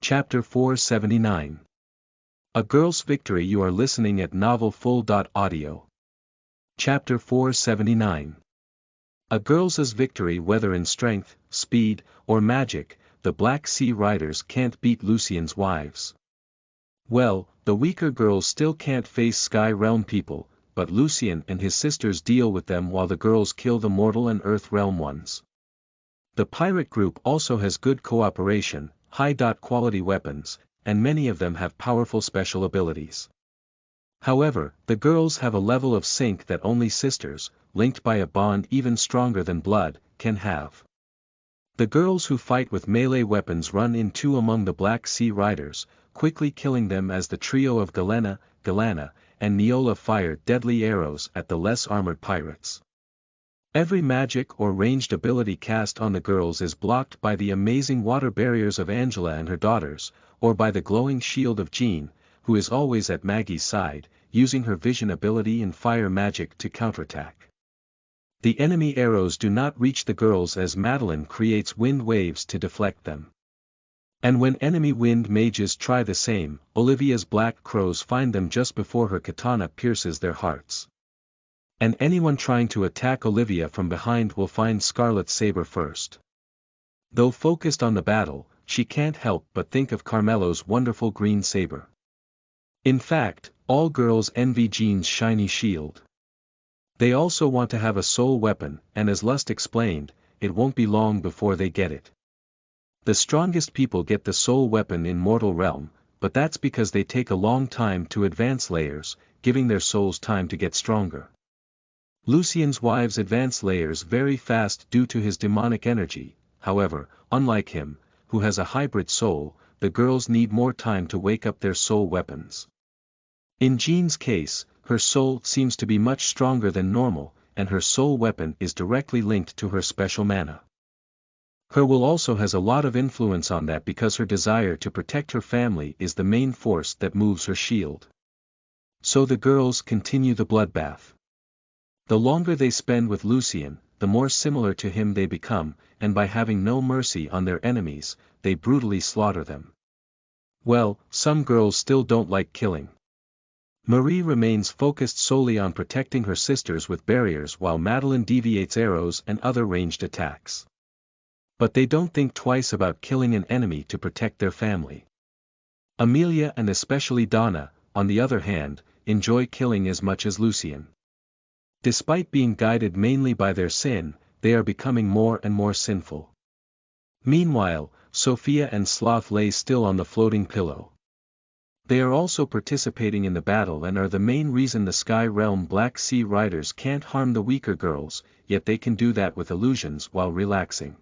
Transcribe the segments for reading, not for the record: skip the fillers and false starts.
Chapter 479. A Girl's Victory. You are listening at novelfull.audio. Chapter 479. A girl's victory. Whether in strength, speed, or magic, the Black Sea Riders can't beat Lucien's wives. Well, the weaker girls still can't face Sky Realm people, but Lucien and his sisters deal with them while the girls kill the mortal and Earth Realm ones. The pirate group also has good cooperation, high-quality weapons, and many of them have powerful special abilities. However, the girls have a level of sync that only sisters, linked by a bond even stronger than blood, can have. The girls who fight with melee weapons run in two among the Black Sea Riders, quickly killing them as the trio of Galena, and Neola fire deadly arrows at the less armored pirates. Every magic or ranged ability cast on the girls is blocked by the amazing water barriers of Angela and her daughters, or by the glowing shield of Jean, who is always at Maggie's side, using her vision ability and fire magic to counterattack. The enemy arrows do not reach the girls as Madeline creates wind waves to deflect them. And when enemy wind mages try the same, Olivia's black crows find them just before her katana pierces their hearts. And anyone trying to attack Olivia from behind will find Scarlet's saber first. Though focused on the battle, she can't help but think of Carmelo's wonderful green saber. In fact, all girls envy Jean's shiny shield. They also want to have a soul weapon, and as Lust explained, it won't be long before they get it. The strongest people get the soul weapon in Mortal Realm, but that's because they take a long time to advance layers, giving their souls time to get stronger. Lucien's wives advance layers very fast due to his demonic energy. However, unlike him, who has a hybrid soul, the girls need more time to wake up their soul weapons. In Jean's case, her soul seems to be much stronger than normal, and her soul weapon is directly linked to her special mana. Her will also has a lot of influence on that because her desire to protect her family is the main force that moves her shield. So the girls continue the bloodbath. The longer they spend with Lucien, the more similar to him they become, and by having no mercy on their enemies, they brutally slaughter them. Well, some girls still don't like killing. Marie remains focused solely on protecting her sisters with barriers while Madeline deviates arrows and other ranged attacks. But they don't think twice about killing an enemy to protect their family. Amelia and especially Donna, on the other hand, enjoy killing as much as Lucien. Despite being guided mainly by their sin, they are becoming more and more sinful. Meanwhile, Sophia and Sloth lay still on the floating pillow. They are also participating in the battle and are the main reason the Sky Realm Black Sea Riders can't harm the weaker girls, yet they can do that with illusions while relaxing.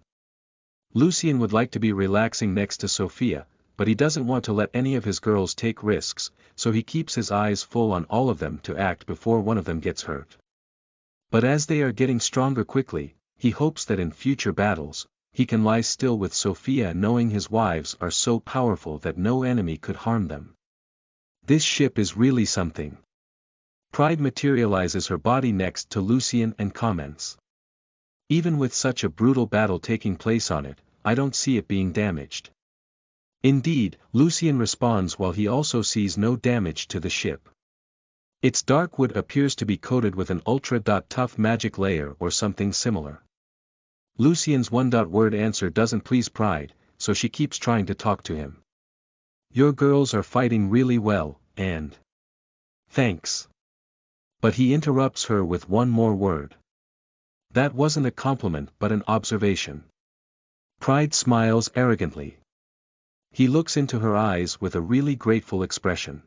Lucien would like to be relaxing next to Sophia, but he doesn't want to let any of his girls take risks, so he keeps his eyes full on all of them to act before one of them gets hurt. But as they are getting stronger quickly, he hopes that in future battles, he can lie still with Sophia knowing his wives are so powerful that no enemy could harm them. This ship is really something. Pride materializes her body next to Lucien and comments. Even with such a brutal battle taking place on it, I don't see it being damaged. Indeed, Lucien responds while he also sees no damage to the ship. Its dark wood appears to be coated with an ultra-tough magic layer or something similar. Lucien's one-word answer doesn't please Pride, so she keeps trying to talk to him. Your girls are fighting really well, and... Thanks. But he interrupts her with one more word. That wasn't a compliment but an observation. Pride smiles arrogantly. He looks into her eyes with a really grateful expression.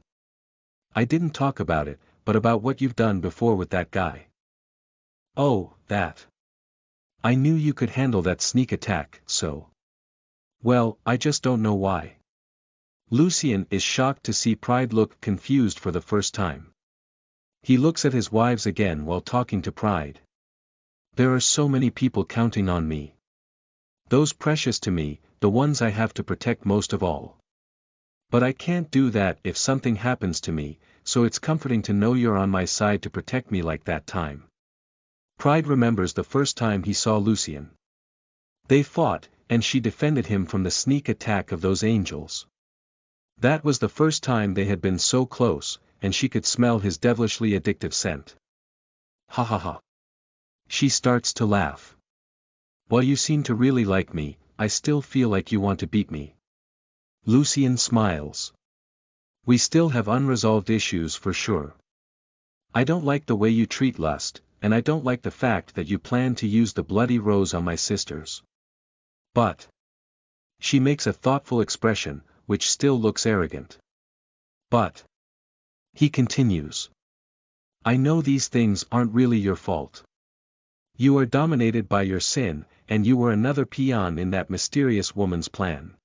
I didn't talk about it, but about what you've done before with that guy. Oh, that. I knew you could handle that sneak attack, so. Well, I just don't know why. Lucien is shocked to see Pride look confused for the first time. He looks at his wives again while talking to Pride. There are so many people counting on me. Those precious to me, the ones I have to protect most of all. But I can't do that if something happens to me, so it's comforting to know you're on my side to protect me like that time. Pride remembers the first time he saw Lucien. They fought, and she defended him from the sneak attack of those angels. That was the first time they had been so close, and she could smell his devilishly addictive scent. Ha ha ha. She starts to laugh. While you seem to really like me, I still feel like you want to beat me. Lucien smiles. We still have unresolved issues for sure. I don't like the way you treat Lust, and I don't like the fact that you plan to use the bloody rose on my sisters. But. She makes a thoughtful expression, which still looks arrogant. But. He continues. I know these things aren't really your fault. You are dominated by your sin, and you were another peon in that mysterious woman's plan.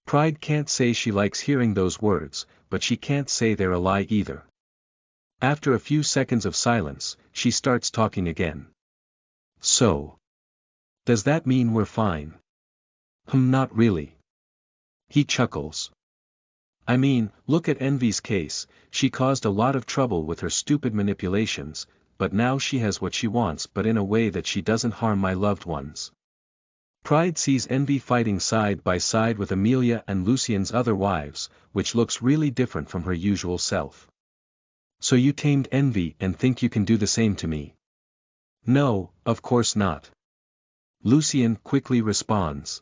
Pride can't say she likes hearing those words, but she can't say they're a lie either. After a few seconds of silence, she starts talking again. So. Does that mean we're fine? Not really. He chuckles. I mean, look at Envy's case, she caused a lot of trouble with her stupid manipulations, but now she has what she wants but in a way that she doesn't harm my loved ones. Pride sees Envy fighting side by side with Amelia and Lucien's other wives, which looks really different from her usual self. So you tamed Envy and think you can do the same to me? No, of course not. Lucien quickly responds.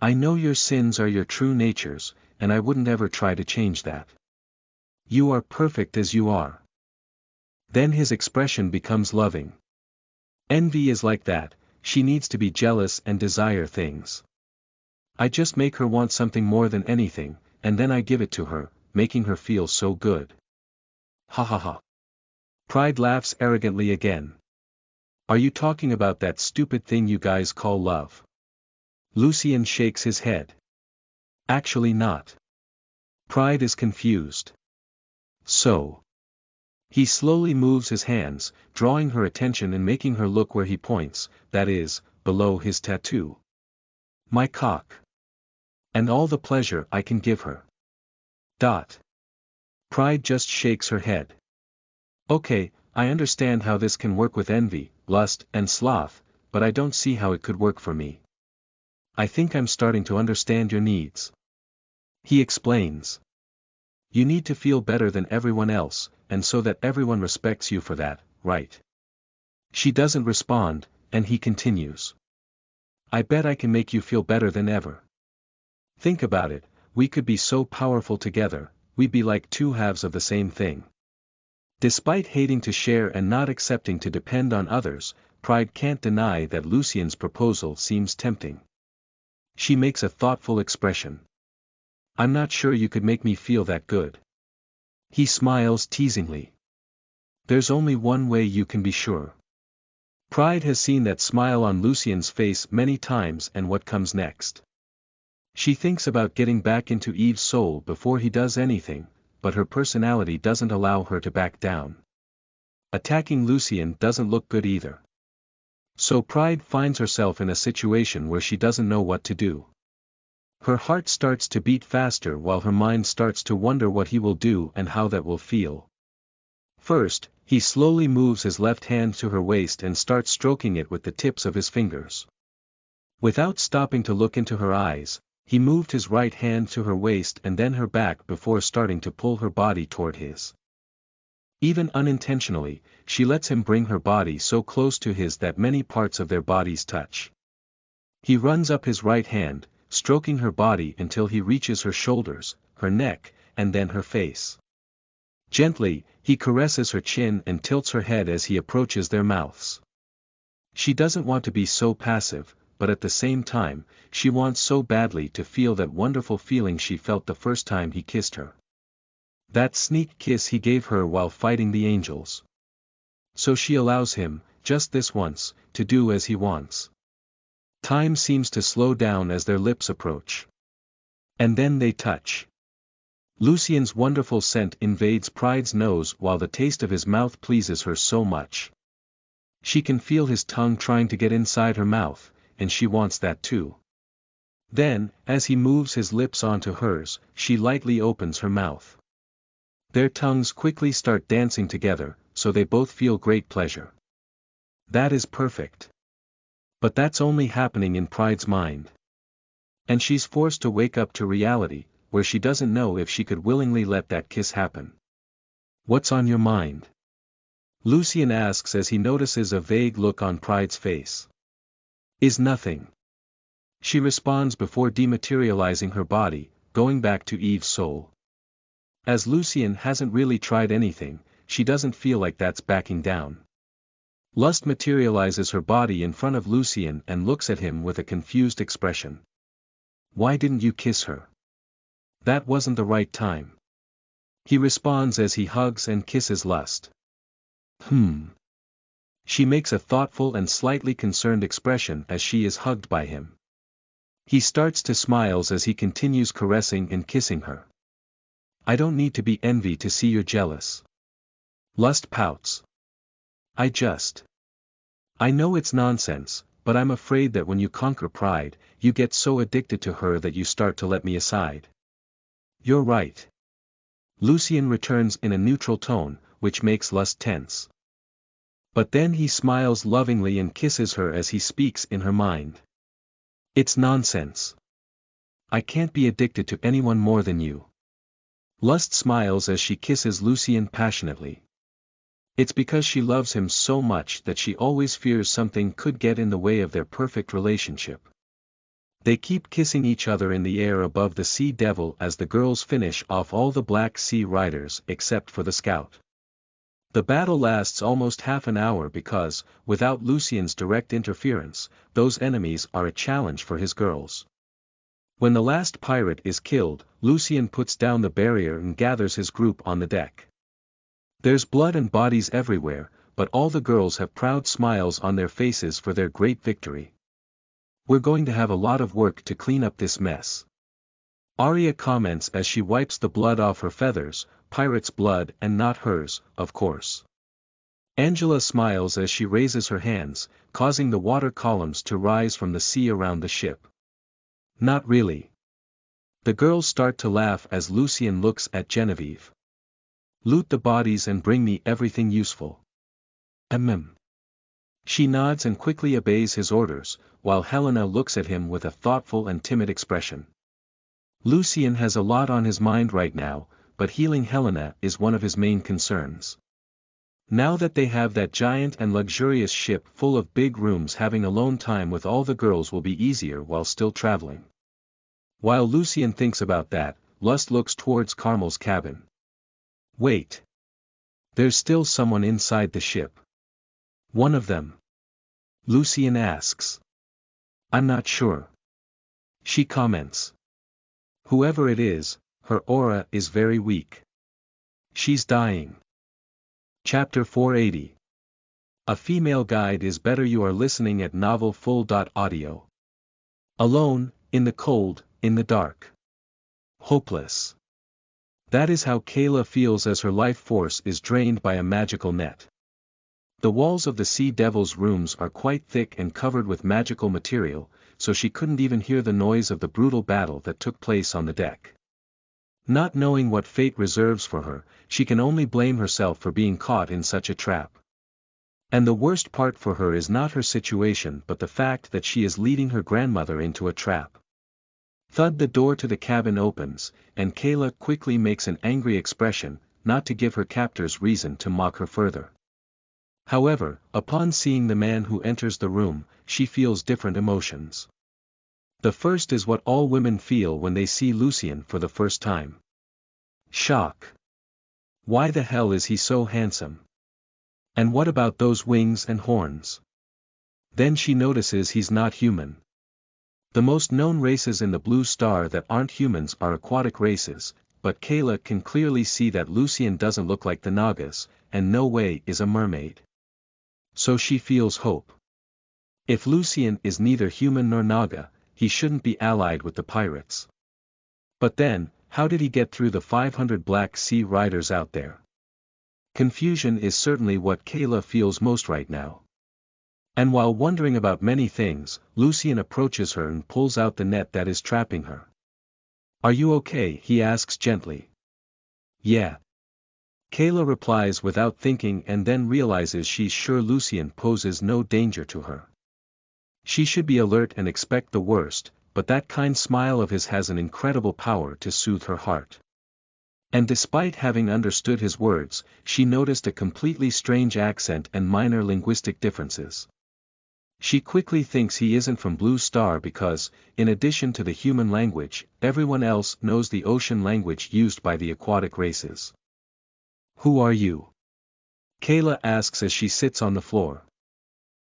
I know your sins are your true natures, and I wouldn't ever try to change that. You are perfect as you are. Then his expression becomes loving. Envy is like that, she needs to be jealous and desire things. I just make her want something more than anything, and then I give it to her, making her feel so good. Ha ha ha. Pride laughs arrogantly again. Are you talking about that stupid thing you guys call love? Lucien shakes his head. Actually not. Pride is confused. So. He slowly moves his hands, drawing her attention and making her look where he points, that is, below his tattoo. My cock. And all the pleasure I can give her. Pride just shakes her head. Okay, I understand how this can work with envy, lust, and sloth, but I don't see how it could work for me. I think I'm starting to understand your needs. He explains. You need to feel better than everyone else, and so that everyone respects you for that, right? She doesn't respond, and he continues. I bet I can make you feel better than ever. Think about it, we could be so powerful together, we'd be like two halves of the same thing. Despite hating to share and not accepting to depend on others, Pride can't deny that Lucien's proposal seems tempting. She makes a thoughtful expression. I'm not sure you could make me feel that good. He smiles teasingly. There's only one way you can be sure. Pride has seen that smile on Lucien's face many times, and what comes next? She thinks about getting back into Eve's soul before he does anything, but her personality doesn't allow her to back down. Attacking Lucien doesn't look good either. So Pride finds herself in a situation where she doesn't know what to do. Her heart starts to beat faster while her mind starts to wonder what he will do and how that will feel. First, he slowly moves his left hand to her waist and starts stroking it with the tips of his fingers. Without stopping to look into her eyes, he moved his right hand to her waist and then her back before starting to pull her body toward his. Even unintentionally, she lets him bring her body so close to his that many parts of their bodies touch. He runs up his right hand, stroking her body until he reaches her shoulders, her neck, and then her face. Gently, he caresses her chin and tilts her head as he approaches their mouths. She doesn't want to be so passive, but at the same time, she wants so badly to feel that wonderful feeling she felt the first time he kissed her. That sneak kiss he gave her while fighting the angels. So she allows him, just this once, to do as he wants. Time seems to slow down as their lips approach. And then they touch. Lucien's wonderful scent invades Pride's nose while the taste of his mouth pleases her so much. She can feel his tongue trying to get inside her mouth, and she wants that too. Then, as he moves his lips onto hers, she lightly opens her mouth. Their tongues quickly start dancing together, so they both feel great pleasure. That is perfect. But that's only happening in Pride's mind. And she's forced to wake up to reality, where she doesn't know if she could willingly let that kiss happen. What's on your mind? Lucien asks as he notices a vague look on Pride's face. Is nothing. She responds before dematerializing her body, going back to Eve's soul. As Lucien hasn't really tried anything, she doesn't feel like that's backing down. Lust materializes her body in front of Lucien and looks at him with a confused expression. Why didn't you kiss her? That wasn't the right time. He responds as he hugs and kisses Lust. She makes a thoughtful and slightly concerned expression as she is hugged by him. He starts to smile as he continues caressing and kissing her. I don't need to be envy to see you're jealous. Lust pouts. I know it's nonsense, but I'm afraid that when you conquer pride, you get so addicted to her that you start to let me aside. You're right. Lucien returns in a neutral tone, which makes Lust tense. But then he smiles lovingly and kisses her as he speaks in her mind. It's nonsense. I can't be addicted to anyone more than you. Lust smiles as she kisses Lucien passionately. It's because she loves him so much that she always fears something could get in the way of their perfect relationship. They keep kissing each other in the air above the Sea Devil as the girls finish off all the Black Sea Riders except for the Scout. The battle lasts almost half an hour because, without Lucien's direct interference, those enemies are a challenge for his girls. When the last pirate is killed, Lucien puts down the barrier and gathers his group on the deck. There's blood and bodies everywhere, but all the girls have proud smiles on their faces for their great victory. We're going to have a lot of work to clean up this mess. Arya comments as she wipes the blood off her feathers, pirate's blood and not hers, of course. Angela smiles as she raises her hands, causing the water columns to rise from the sea around the ship. Not really. The girls start to laugh as Lucien looks at Genevieve. Loot the bodies and bring me everything useful. She nods and quickly obeys his orders, while Helena looks at him with a thoughtful and timid expression. Lucien has a lot on his mind right now, but healing Helena is one of his main concerns. Now that they have that giant and luxurious ship full of big rooms, having alone time with all the girls will be easier while still traveling. While Lucien thinks about that, Lust looks towards Carmel's cabin. Wait. There's still someone inside the ship. One of them? Lucien asks. I'm not sure. She comments. Whoever it is, her aura is very weak. She's dying. Chapter 480. A female guide is better. You are listening at novelfull.audio. Alone, in the cold, in the dark. Hopeless. That is how Kayla feels as her life force is drained by a magical net. The walls of the Sea Devil's rooms are quite thick and covered with magical material, so she couldn't even hear the noise of the brutal battle that took place on the deck. Not knowing what fate reserves for her, she can only blame herself for being caught in such a trap. And the worst part for her is not her situation but the fact that she is leading her grandmother into a trap. Thud, the door to the cabin opens, and Kayla quickly makes an angry expression, not to give her captors reason to mock her further. However, upon seeing the man who enters the room, she feels different emotions. The first is what all women feel when they see Lucien for the first time. Shock. Why the hell is he so handsome? And what about those wings and horns? Then she notices he's not human. The most known races in the Blue Star that aren't humans are aquatic races, but Kayla can clearly see that Lucien doesn't look like the Nagas, and no way is a mermaid. So she feels hope. If Lucien is neither human nor Naga, he shouldn't be allied with the pirates. But then, how did he get through the 500 Black Sea Riders out there? Confusion is certainly what Kayla feels most right now. And while wondering about many things, Lucien approaches her and pulls out the net that is trapping her. Are you okay? He asks gently. Yeah. Kayla replies without thinking and then realizes she's sure Lucien poses no danger to her. She should be alert and expect the worst, but that kind smile of his has an incredible power to soothe her heart. And despite having understood his words, she noticed a completely strange accent and minor linguistic differences. She quickly thinks he isn't from Blue Star because, in addition to the human language, everyone else knows the ocean language used by the aquatic races. "Who are you?" Kayla asks as she sits on the floor.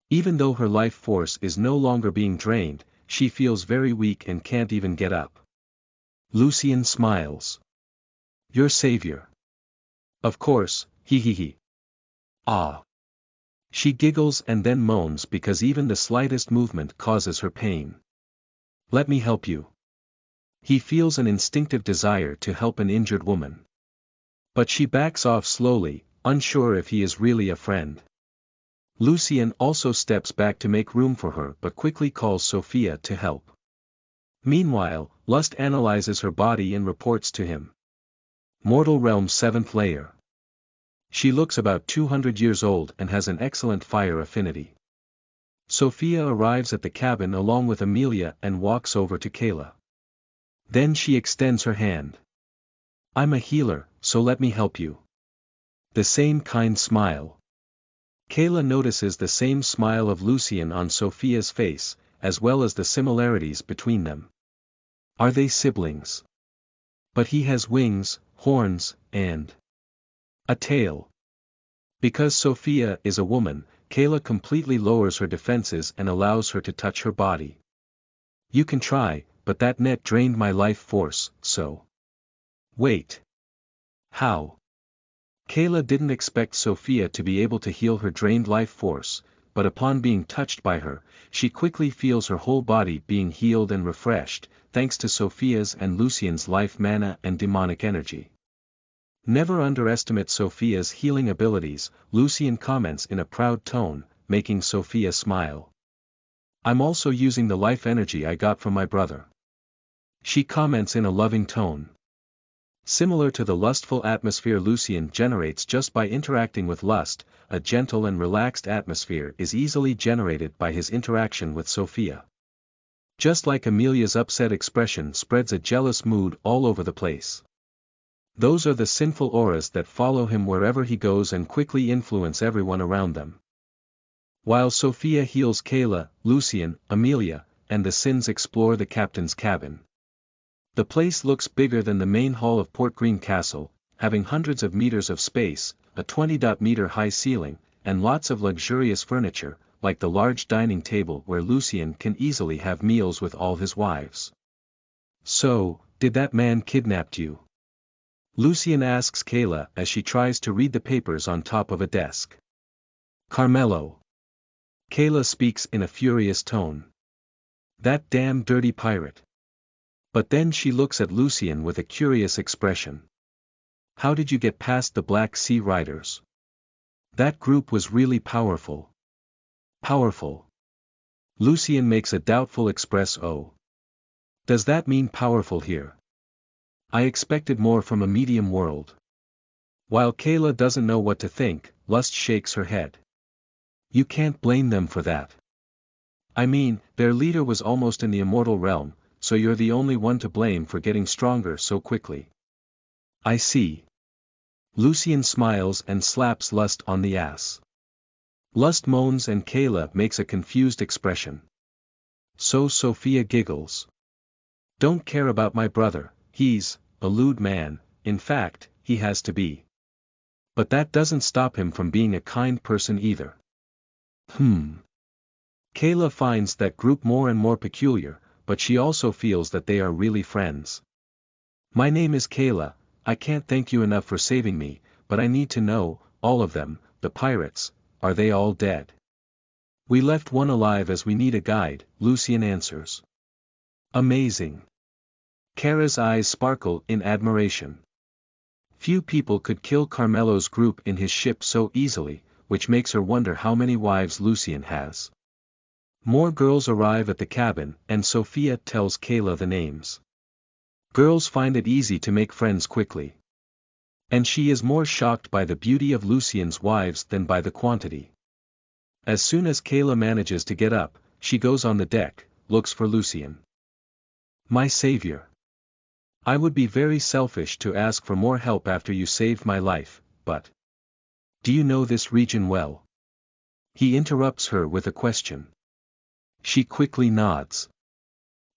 Even though her life force is no longer being drained, she feels very weak and can't even get up. Lucien smiles. "Your savior." "Of course, he. Ah." She giggles and then moans because even the slightest movement causes her pain. "Let me help you." He feels an instinctive desire to help an injured woman. But she backs off slowly, unsure if he is really a friend. Lucien also steps back to make room for her but quickly calls Sophia to help. Meanwhile, Lust analyzes her body and reports to him. Mortal Realm 7th layer. She looks about 200 years old and has an excellent fire affinity. Sophia arrives at the cabin along with Amelia and walks over to Kayla. Then she extends her hand. "I'm a healer, so let me help you." The same kind smile. Kayla notices the same smile of Lucien on Sophia's face, as well as the similarities between them. Are they siblings? But he has wings, horns, and a tail. Because Sophia is a woman, Kayla completely lowers her defenses and allows her to touch her body. "You can try, but that net drained my life force, so." "Wait. How?" Kayla didn't expect Sophia to be able to heal her drained life force, but upon being touched by her, she quickly feels her whole body being healed and refreshed, thanks to Sophia's and Lucien's life mana and demonic energy. "Never underestimate Sophia's healing abilities," Lucien comments in a proud tone, making Sophia smile. "I'm also using the life energy I got from my brother." She comments in a loving tone. Similar to the lustful atmosphere Lucien generates just by interacting with Lust, a gentle and relaxed atmosphere is easily generated by his interaction with Sophia. Just like Amelia's upset expression spreads a jealous mood all over the place. Those are the sinful auras that follow him wherever he goes and quickly influence everyone around them. While Sophia heals Kayla, Lucien, Amelia, and the Sins explore the captain's cabin. The place looks bigger than the main hall of Port Green Castle, having hundreds of meters of space, a 20-meter high ceiling, and lots of luxurious furniture, like the large dining table where Lucien can easily have meals with all his wives. "So, did that man kidnap you?" Lucien asks Kayla as she tries to read the papers on top of a desk. "Carmelo." Kayla speaks in a furious tone. "That damn dirty pirate." But then she looks at Lucien with a curious expression. "How did you get past the Black Sea Riders? That group was really powerful." "Powerful?" Lucien makes a doubtful express "Oh. Does that mean powerful here? I expected more from a medium world." While Kayla doesn't know what to think, Lust shakes her head. "You can't blame them for that. I mean, their leader was almost in the immortal realm, so you're the only one to blame for getting stronger so quickly." "I see." Lucien smiles and slaps Lust on the ass. Lust moans and Kayla makes a confused expression. So Sophia giggles. "Don't care about my brother, he's a lewd man, in fact, he has to be. But that doesn't stop him from being a kind person either." Kayla finds that group more and more peculiar, but she also feels that they are really friends. "My name is Kayla, I can't thank you enough for saving me, but I need to know, all of them, the pirates, are they all dead?" "We left one alive as we need a guide," Lucien answers. "Amazing." Kara's eyes sparkle in admiration. Few people could kill Carmelo's group in his ship so easily, which makes her wonder how many wives Lucien has. More girls arrive at the cabin and Sophia tells Kayla the names. Girls find it easy to make friends quickly. And she is more shocked by the beauty of Lucien's wives than by the quantity. As soon as Kayla manages to get up, she goes on the deck, looks for Lucien. My savior. I would be very selfish to ask for more help after you saved my life, but... Do you know this region well? He interrupts her with a question. She quickly nods.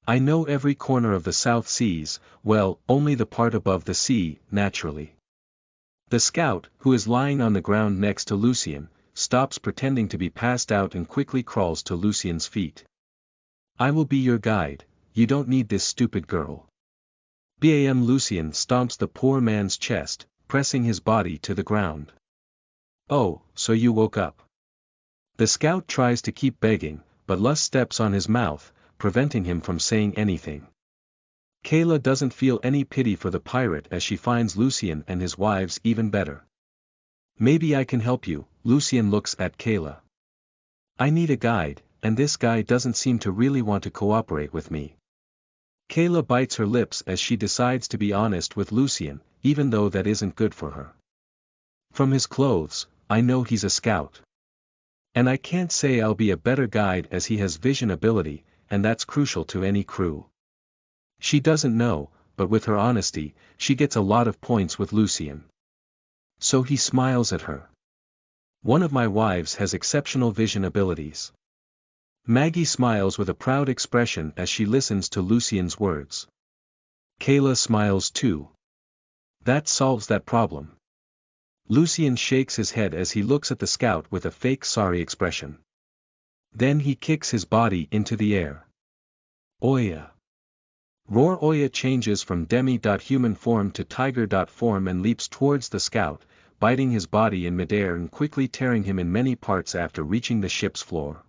I know every corner of the South Seas, well, only the part above the sea, naturally. The scout, who is lying on the ground next to Lucien, stops pretending to be passed out and quickly crawls to Lucien's feet. I will be your guide, you don't need this stupid girl. Bam! Lucien stomps the poor man's chest, pressing his body to the ground. Oh, so you woke up. The scout tries to keep begging, but Lus steps on his mouth, preventing him from saying anything. Kayla doesn't feel any pity for the pirate as she finds Lucien and his wives even better. Maybe I can help you, Lucien looks at Kayla. I need a guide, and this guy doesn't seem to really want to cooperate with me. Kayla bites her lips as she decides to be honest with Lucien, even though that isn't good for her. From his clothes, I know he's a scout. And I can't say I'll be a better guide as he has vision ability, and that's crucial to any crew. She doesn't know, but with her honesty, she gets a lot of points with Lucien. So he smiles at her. One of my wives has exceptional vision abilities. Maggie smiles with a proud expression as she listens to Lucien's words. Kayla smiles too. That solves that problem. Lucien shakes his head as he looks at the scout with a fake sorry expression. Then he kicks his body into the air. Oya! Roar! Oya changes from demi-human form to tiger form and leaps towards the scout, biting his body in midair and quickly tearing him in many parts after reaching the ship's floor.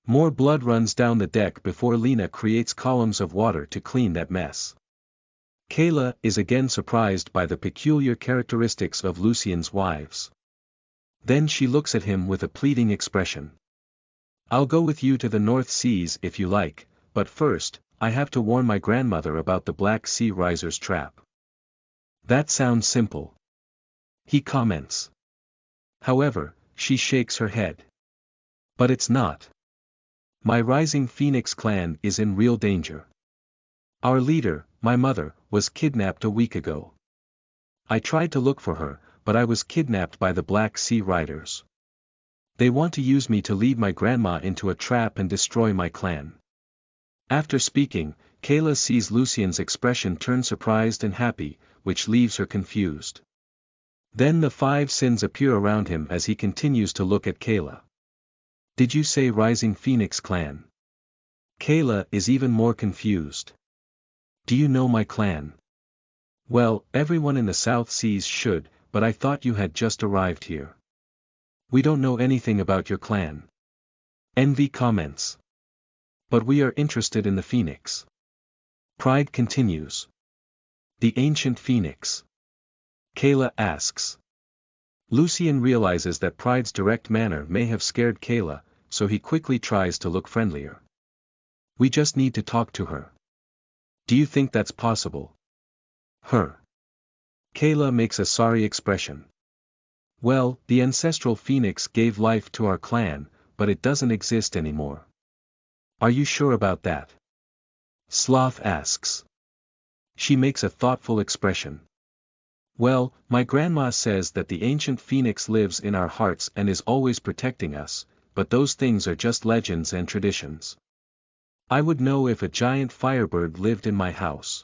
More blood runs down the deck before Lena creates columns of water to clean that mess. Kayla is again surprised by the peculiar characteristics of Lucien's wives. Then she looks at him with a pleading expression. I'll go with you to the North Seas if you like, but first, I have to warn my grandmother about the Black Sea Riser's trap. That sounds simple. He comments. However, she shakes her head. But it's not. My Rising Phoenix clan is in real danger. Our leader, my mother, was kidnapped a week ago. I tried to look for her, but I was kidnapped by the Black Sea Riders. They want to use me to lead my grandma into a trap and destroy my clan. After speaking, Kayla sees Lucien's expression turn surprised and happy, which leaves her confused. Then the 5 sins appear around him as he continues to look at Kayla. Did you say Rising Phoenix clan? Kayla is even more confused. Do you know my clan? Well, everyone in the South Seas should, but I thought you had just arrived here. We don't know anything about your clan. Envy comments. But we are interested in the Phoenix. Pride continues. The ancient Phoenix? Kayla asks. Lucien realizes that Pride's direct manner may have scared Kayla, so he quickly tries to look friendlier. We just need to talk to her. Do you think that's possible? Her. Kayla makes a sorry expression. Well, the ancestral Phoenix gave life to our clan, but it doesn't exist anymore. Are you sure about that? Sloth asks. She makes a thoughtful expression. Well, my grandma says that the ancient Phoenix lives in our hearts and is always protecting us, but those things are just legends and traditions. I would know if a giant firebird lived in my house.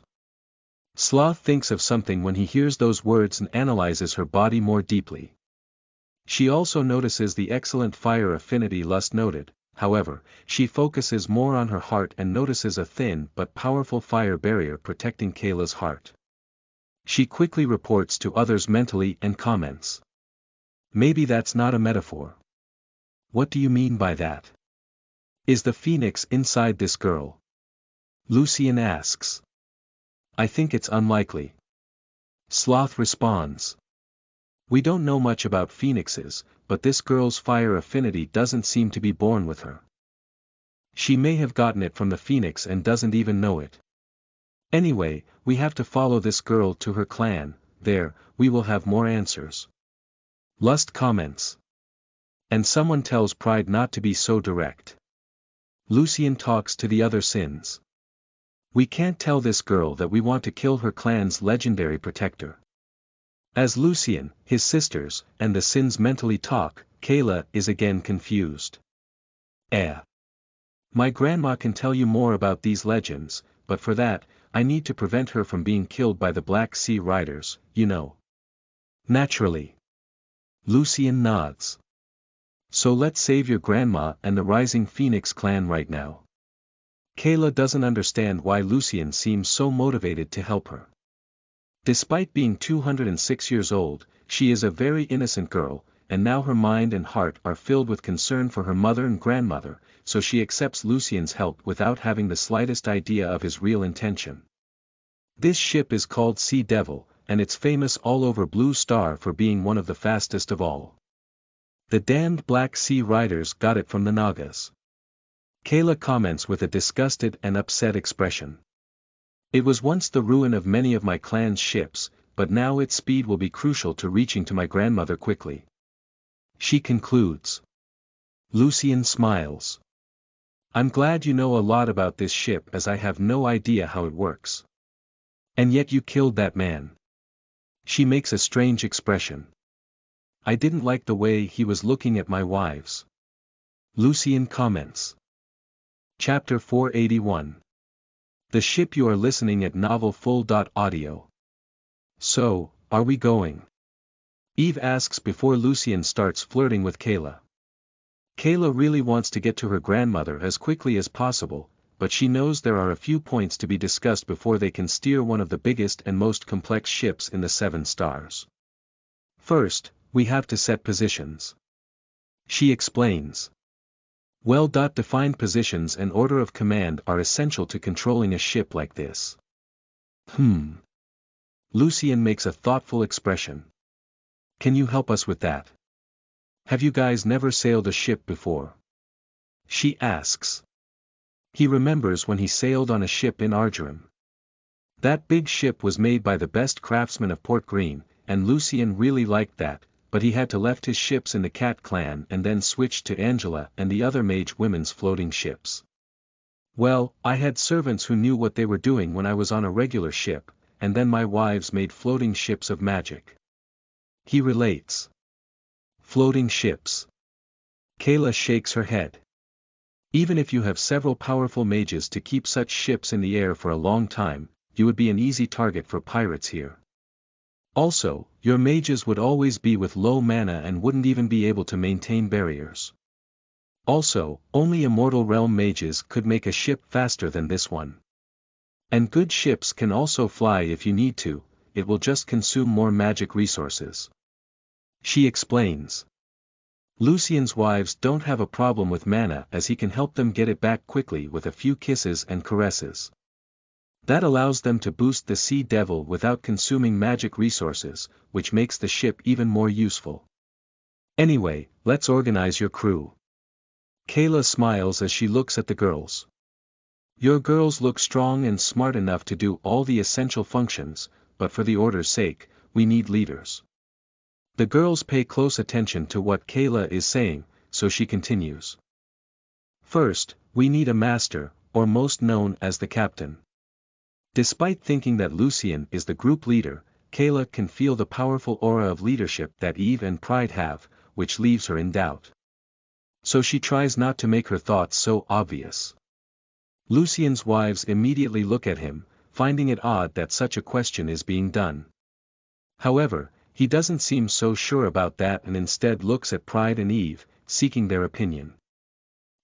Sloth thinks of something when he hears those words and analyzes her body more deeply. She also notices the excellent fire affinity Lust noted, however, she focuses more on her heart and notices a thin but powerful fire barrier protecting Kayla's heart. She quickly reports to others mentally and comments. Maybe that's not a metaphor. What do you mean by that? Is the Phoenix inside this girl? Lucien asks. I think it's unlikely. Sloth responds. We don't know much about Phoenixes, but this girl's fire affinity doesn't seem to be born with her. She may have gotten it from the Phoenix and doesn't even know it. Anyway, we have to follow this girl to her clan, there, we will have more answers. Lust comments. And someone tells Pride not to be so direct. Lucien talks to the other sins. We can't tell this girl that we want to kill her clan's legendary protector. As Lucien, his sisters, and the Sins mentally talk, Kayla is again confused. My grandma can tell you more about these legends, but for that, I need to prevent her from being killed by the Black Sea Riders, you know. Naturally. Lucien nods. So let's save your grandma and the Rising Phoenix clan right now. Kayla doesn't understand why Lucien seems so motivated to help her. Despite being 206 years old, she is a very innocent girl, and now her mind and heart are filled with concern for her mother and grandmother, so she accepts Lucien's help without having the slightest idea of his real intention. This ship is called Sea Devil, and it's famous all over Blue Star for being one of the fastest of all. The damned Black Sea Riders got it from the Nagas. Kayla comments with a disgusted and upset expression. It was once the ruin of many of my clan's ships, but now its speed will be crucial to reaching to my grandmother quickly. She concludes. Lucien smiles. I'm glad you know a lot about this ship as I have no idea how it works. And yet you killed that man. She makes a strange expression. I didn't like the way he was looking at my wives. Lucien comments. Chapter 481. The ship. You are listening at novelfull.audio. So, are we going? Eve asks before Lucien starts flirting with Kayla. Kayla really wants to get to her grandmother as quickly as possible, but she knows there are a few points to be discussed before they can steer one of the biggest and most complex ships in the 7 stars. First, we have to set positions. She explains. Well-defined positions and order of command are essential to controlling a ship like this. Lucien makes a thoughtful expression. Can you help us with that? Have you guys never sailed a ship before? She asks. He remembers when he sailed on a ship in Argerim. That big ship was made by the best craftsmen of Port Green, and Lucien really liked that, but he had to left his ships in the Cat clan and then switched to Angela and the other mage women's floating ships. Well, I had servants who knew what they were doing when I was on a regular ship, and then my wives made floating ships of magic. He relates. Floating ships. Kayla shakes her head. Even if you have several powerful mages to keep such ships in the air for a long time, you would be an easy target for pirates here. Also, your mages would always be with low mana and wouldn't even be able to maintain barriers. Also, only Immortal Realm mages could make a ship faster than this one. And good ships can also fly if you need to, it will just consume more magic resources. She explains. Lucien's wives don't have a problem with mana as he can help them get it back quickly with a few kisses and caresses. That allows them to boost the Sea Devil without consuming magic resources, which makes the ship even more useful. Anyway, let's organize your crew. Kayla smiles as she looks at the girls. Your girls look strong and smart enough to do all the essential functions, but for the order's sake, we need leaders. The girls pay close attention to what Kayla is saying, so she continues. First, we need a master, or most known as the captain. Despite thinking that Lucien is the group leader, Kayla can feel the powerful aura of leadership that Eve and Pride have, which leaves her in doubt. So she tries not to make her thoughts so obvious. Lucien's wives immediately look at him, finding it odd that such a question is being done. However, he doesn't seem so sure about that and instead looks at Pride and Eve, seeking their opinion.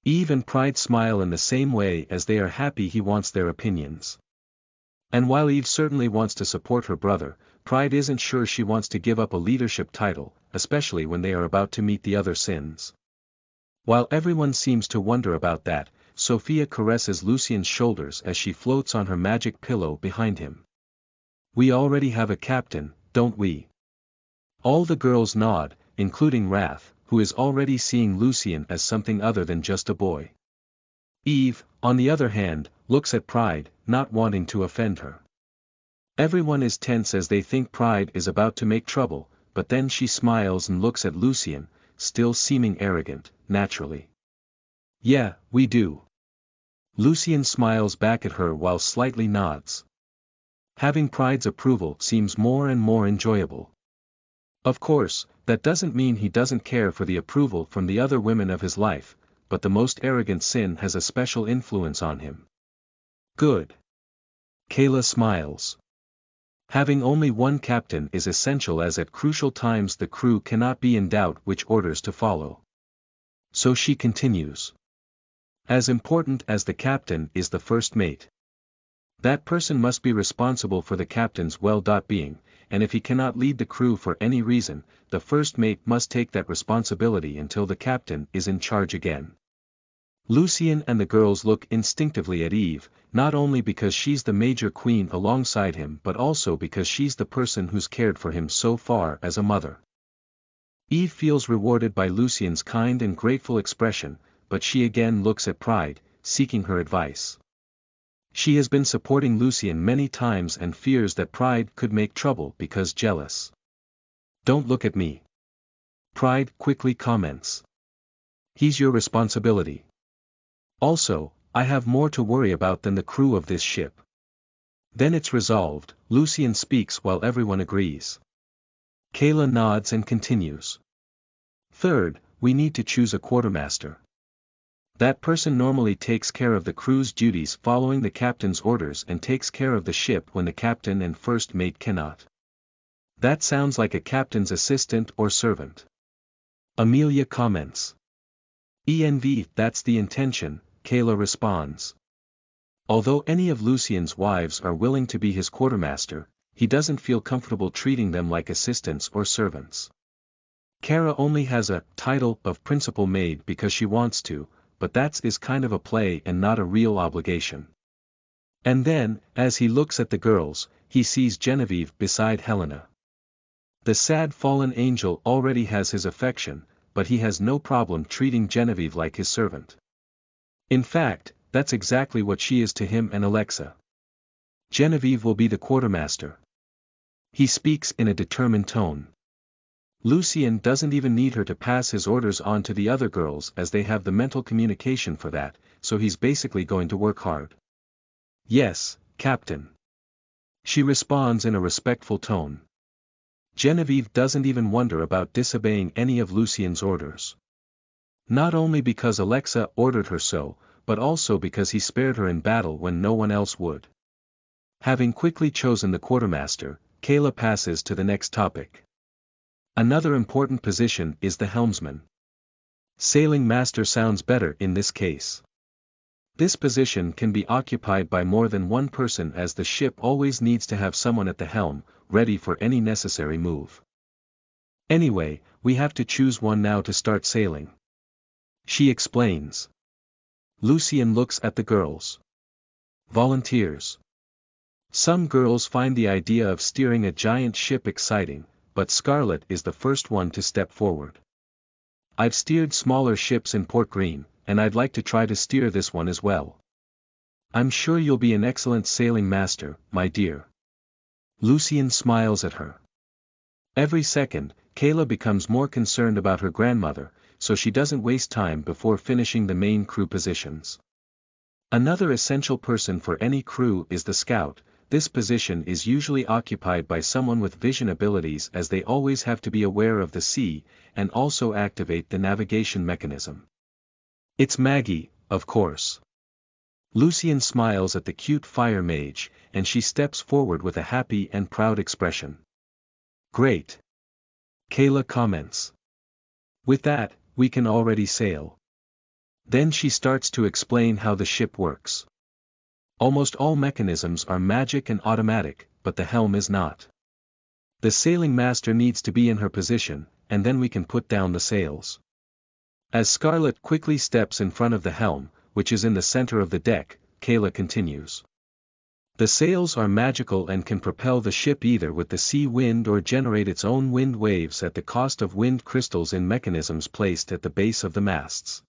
Eve and Pride smile in the same way as they are happy he wants their opinions. And while Eve certainly wants to support her brother, Pride isn't sure she wants to give up a leadership title, especially when they are about to meet the other Sins. While everyone seems to wonder about that, Sophia caresses Lucien's shoulders as she floats on her magic pillow behind him. We already have a captain, don't we? All the girls nod, including Wrath, who is already seeing Lucien as something other than just a boy. Eve, on the other hand, looks at Pride, not wanting to offend her. Everyone is tense as they think Pride is about to make trouble, but then she smiles and looks at Lucien, still seeming arrogant, naturally. Yeah, we do. Lucien smiles back at her while slightly nods. Having Pride's approval seems more and more enjoyable. Of course, that doesn't mean he doesn't care for the approval from the other women of his life, but the most arrogant sin has a special influence on him. Good. Kayla smiles. Having only one captain is essential, as at crucial times the crew cannot be in doubt which orders to follow. So she continues. As important as the captain is the first mate. That person must be responsible for the captain's well-being, and if he cannot lead the crew for any reason, the first mate must take that responsibility until the captain is in charge again. Lucien and the girls look instinctively at Eve, not only because she's the major queen alongside him but also because she's the person who's cared for him so far as a mother. Eve feels rewarded by Lucien's kind and grateful expression, but she again looks at Pride, seeking her advice. She has been supporting Lucien many times and fears that Pride could make trouble because jealous. Don't look at me. Pride quickly comments. He's your responsibility. Also, I have more to worry about than the crew of this ship. Then it's resolved, Lucien speaks while everyone agrees. Kayla nods and continues. Third, we need to choose a quartermaster. That person normally takes care of the crew's duties following the captain's orders and takes care of the ship when the captain and first mate cannot. That sounds like a captain's assistant or servant. Amelia comments. That's the intention, Kayla responds. Although any of Lucien's wives are willing to be his quartermaster, he doesn't feel comfortable treating them like assistants or servants. Kara only has a title of principal maid because she wants to, but that's kind of a play and not a real obligation. And then, as he looks at the girls, he sees Genevieve beside Helena. The sad fallen angel already has his affection, but he has no problem treating Genevieve like his servant. In fact, that's exactly what she is to him and Alexa. Genevieve will be the quartermaster. He speaks in a determined tone. Lucien doesn't even need her to pass his orders on to the other girls as they have the mental communication for that, so he's basically going to work hard. Yes, Captain. She responds in a respectful tone. Genevieve doesn't even wonder about disobeying any of Lucien's orders. Not only because Alexa ordered her so, but also because he spared her in battle when no one else would. Having quickly chosen the quartermaster, Kayla passes to the next topic. Another important position is the helmsman. Sailing master sounds better in this case. This position can be occupied by more than one person as the ship always needs to have someone at the helm, ready for any necessary move. Anyway, we have to choose one now to start sailing. She explains. Lucien looks at the girls. Volunteers. Some girls find the idea of steering a giant ship exciting, but Scarlett is the first one to step forward. I've steered smaller ships in Port Green, and I'd like to try to steer this one as well. I'm sure you'll be an excellent sailing master, my dear. Lucien smiles at her. Every second, Kayla becomes more concerned about her grandmother, so she doesn't waste time before finishing the main crew positions. Another essential person for any crew is the scout. This position is usually occupied by someone with vision abilities as they always have to be aware of the sea, and also activate the navigation mechanism. It's Maggie, of course. Lucien smiles at the cute fire mage, and she steps forward with a happy and proud expression. Great. Kayla comments. With that, we can already sail. Then she starts to explain how the ship works. Almost all mechanisms are magic and automatic, but the helm is not. The sailing master needs to be in her position, and then we can put down the sails. As Scarlett quickly steps in front of the helm, which is in the center of the deck, Kayla continues. The sails are magical and can propel the ship either with the sea wind or generate its own wind waves at the cost of wind crystals in mechanisms placed at the base of the masts.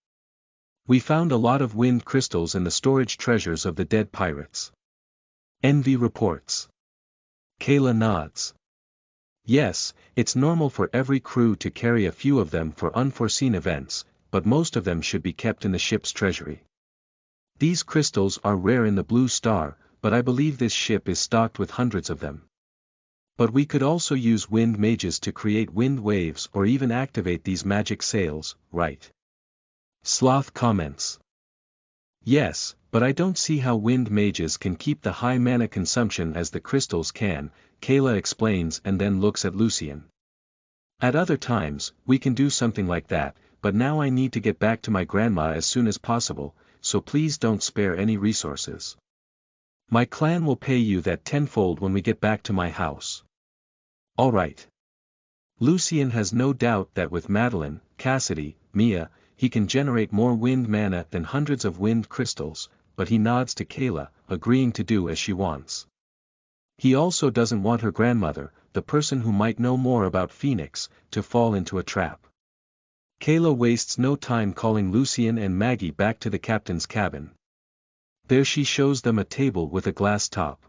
We found a lot of wind crystals in the storage treasures of the dead pirates. Envy reports. Kayla nods. Yes, it's normal for every crew to carry a few of them for unforeseen events, but most of them should be kept in the ship's treasury. These crystals are rare in the Blue Star, but I believe this ship is stocked with hundreds of them. But we could also use wind mages to create wind waves or even activate these magic sails, right? Sloth comments. Yes, but I don't see how wind mages can keep the high mana consumption as the crystals can, Kayla explains and then looks at Lucian. At other times, we can do something like that, but now I need to get back to my grandma as soon as possible, so please don't spare any resources. My clan will pay you that tenfold when we get back to my house. Alright. Lucian has no doubt that with Madeline, Cassidy, Mia, he can generate more wind mana than hundreds of wind crystals, but he nods to Kayla, agreeing to do as she wants. He also doesn't want her grandmother, the person who might know more about Phoenix, to fall into a trap. Kayla wastes no time calling Lucian and Maggie back to the captain's cabin. There she shows them a table with a glass top.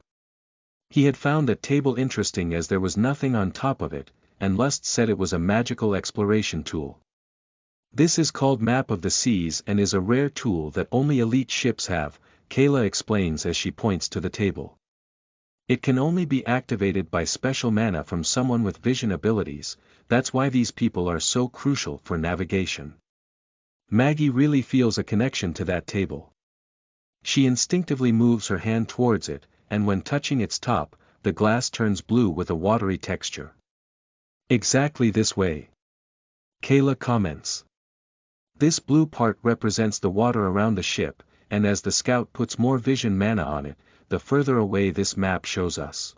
He had found that table interesting as there was nothing on top of it, and Lust said it was a magical exploration tool. This is called Map of the Seas and is a rare tool that only elite ships have, Kayla explains as she points to the table. It can only be activated by special mana from someone with vision abilities, that's why these people are so crucial for navigation. Maggie really feels a connection to that table. She instinctively moves her hand towards it, and when touching its top, the glass turns blue with a watery texture. Exactly this way. Kayla comments. This blue part represents the water around the ship, and as the scout puts more vision mana on it, the further away this map shows us.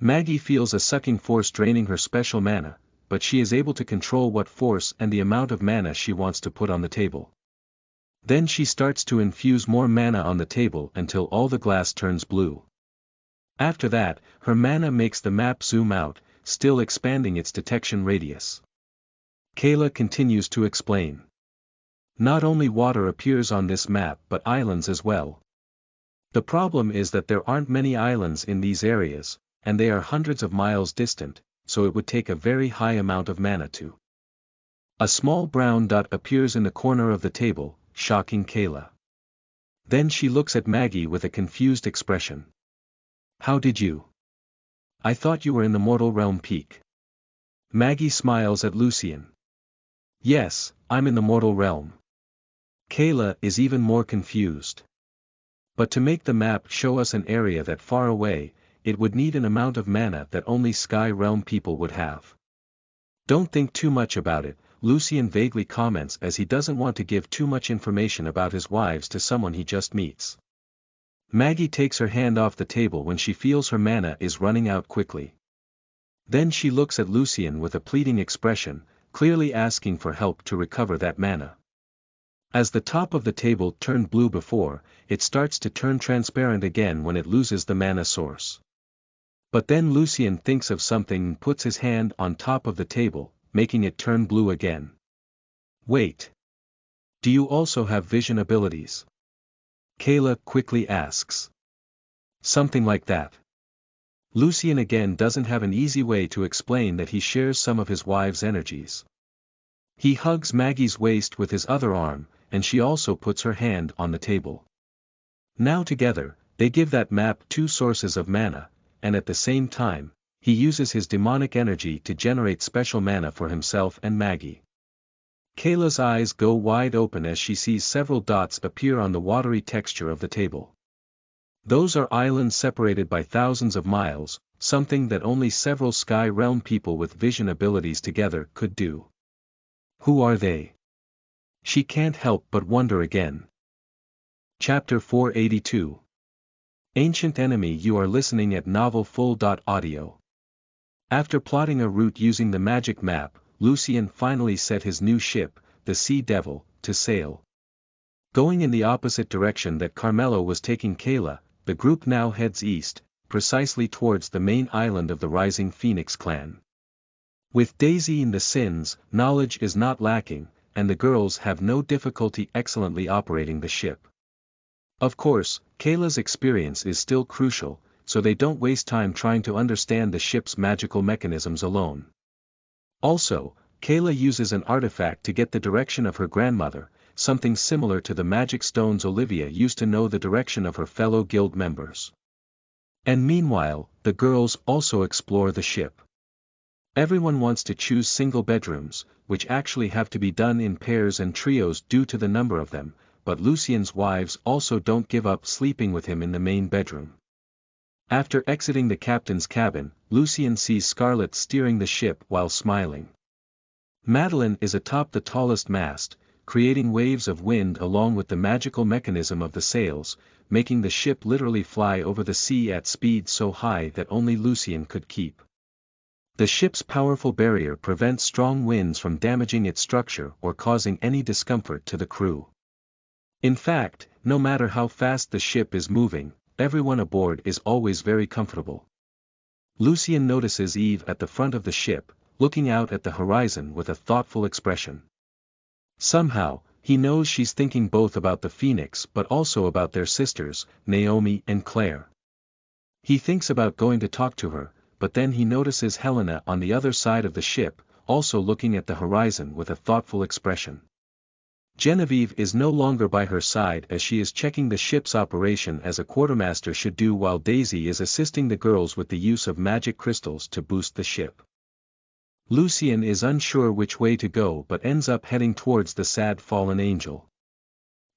Maggie feels a sucking force draining her special mana, but she is able to control what force and the amount of mana she wants to put on the table. Then she starts to infuse more mana on the table until all the glass turns blue. After that, her mana makes the map zoom out, still expanding its detection radius. Kayla continues to explain. Not only water appears on this map but islands as well. The problem is that there aren't many islands in these areas, and they are hundreds of miles distant, so it would take a very high amount of mana to. A small brown dot appears in the corner of the table, shocking Kayla. Then she looks at Maggie with a confused expression. How did you? I thought you were in the Mortal Realm Peak. Maggie smiles at Lucian. Yes, I'm in the Mortal Realm. Kayla is even more confused. But to make the map show us an area that far away, it would need an amount of mana that only Sky Realm people would have. Don't think too much about it, Lucian vaguely comments as he doesn't want to give too much information about his wives to someone he just meets. Maggie takes her hand off the table when she feels her mana is running out quickly. Then she looks at Lucian with a pleading expression, clearly asking for help to recover that mana. As the top of the table turned blue before, it starts to turn transparent again when it loses the mana source. But then Lucian thinks of something and puts his hand on top of the table, making it turn blue again. Wait. Do you also have vision abilities? Kayla quickly asks. Something like that. Lucian again doesn't have an easy way to explain that he shares some of his wife's energies. He hugs Maggie's waist with his other arm, and she also puts her hand on the table. Now together, they give that map two sources of mana, and at the same time, he uses his demonic energy to generate special mana for himself and Maggie. Kayla's eyes go wide open as she sees several dots appear on the watery texture of the table. Those are islands separated by thousands of miles, something that only several Sky Realm people with vision abilities together could do. Who are they? She can't help but wonder again. Chapter 482. Ancient Enemy. You are listening at NovelFull.audio. After plotting a route using the magic map, Lucian finally set his new ship, the Sea Devil, to sail. Going in the opposite direction that Carmelo was taking Kayla, the group now heads east, precisely towards the main island of the Rising Phoenix clan. With Daisy in the Sins, knowledge is not lacking, and the girls have no difficulty excellently operating the ship. Of course, Kayla's experience is still crucial, so they don't waste time trying to understand the ship's magical mechanisms alone. Also, Kayla uses an artifact to get the direction of her grandmother, something similar to the magic stones. Olivia used to know the direction of her fellow guild members. And meanwhile, the girls also explore the ship. Everyone wants to choose single bedrooms, which actually have to be done in pairs and trios due to the number of them, but Lucien's wives also don't give up sleeping with him in the main bedroom. After exiting the captain's cabin, Lucien sees Scarlet steering the ship while smiling. Madeline is atop the tallest mast, creating waves of wind along with the magical mechanism of the sails, making the ship literally fly over the sea at speed so high that only Lucien could keep. The ship's powerful barrier prevents strong winds from damaging its structure or causing any discomfort to the crew. In fact, no matter how fast the ship is moving, everyone aboard is always very comfortable. Lucien notices Eve at the front of the ship, looking out at the horizon with a thoughtful expression. Somehow, he knows she's thinking both about the Phoenix but also about their sisters, Naomi and Claire. He thinks about going to talk to her, but then he notices Helena on the other side of the ship, also looking at the horizon with a thoughtful expression. Genevieve is no longer by her side as she is checking the ship's operation as a quartermaster should do, while Daisy is assisting the girls with the use of magic crystals to boost the ship. Lucien is unsure which way to go but ends up heading towards the sad fallen angel.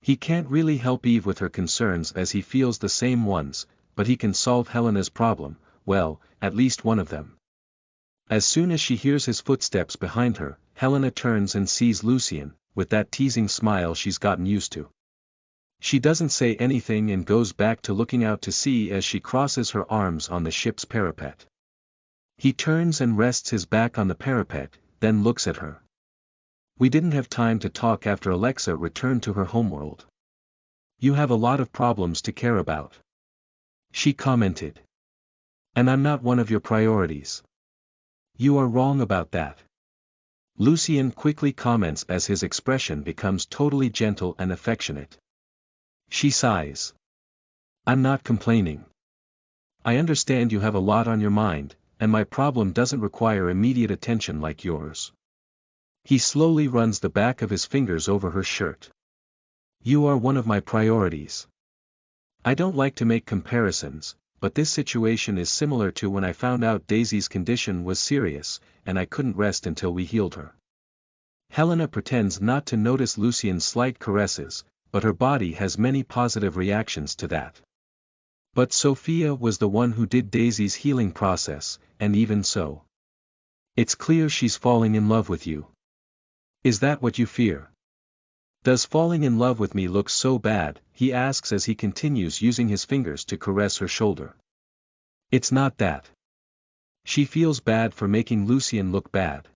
He can't really help Eve with her concerns as he feels the same ones, but he can solve Helena's problem, well, at least one of them. As soon as she hears his footsteps behind her, Helena turns and sees Lucien, with that teasing smile she's gotten used to. She doesn't say anything and goes back to looking out to sea as she crosses her arms on the ship's parapet. He turns and rests his back on the parapet, then looks at her. "We didn't have time to talk after Alexa returned to her homeworld. You have a lot of problems to care about," she commented. "And I'm not one of your priorities." "You are wrong about that," Lucien quickly comments as his expression becomes totally gentle and affectionate. She sighs. "I'm not complaining. I understand you have a lot on your mind, and my problem doesn't require immediate attention like yours." He slowly runs the back of his fingers over her shirt. "You are one of my priorities. I don't like to make comparisons, but this situation is similar to when I found out Daisy's condition was serious, and I couldn't rest until we healed her." Helena pretends not to notice Lucien's slight caresses, but her body has many positive reactions to that. But Sophia was the one who did Daisy's healing process, and even so. "It's clear she's falling in love with you. Is that what you fear? Does falling in love with me look so bad?" he asks as he continues using his fingers to caress her shoulder. "It's not that. She feels bad for making Lucien look bad.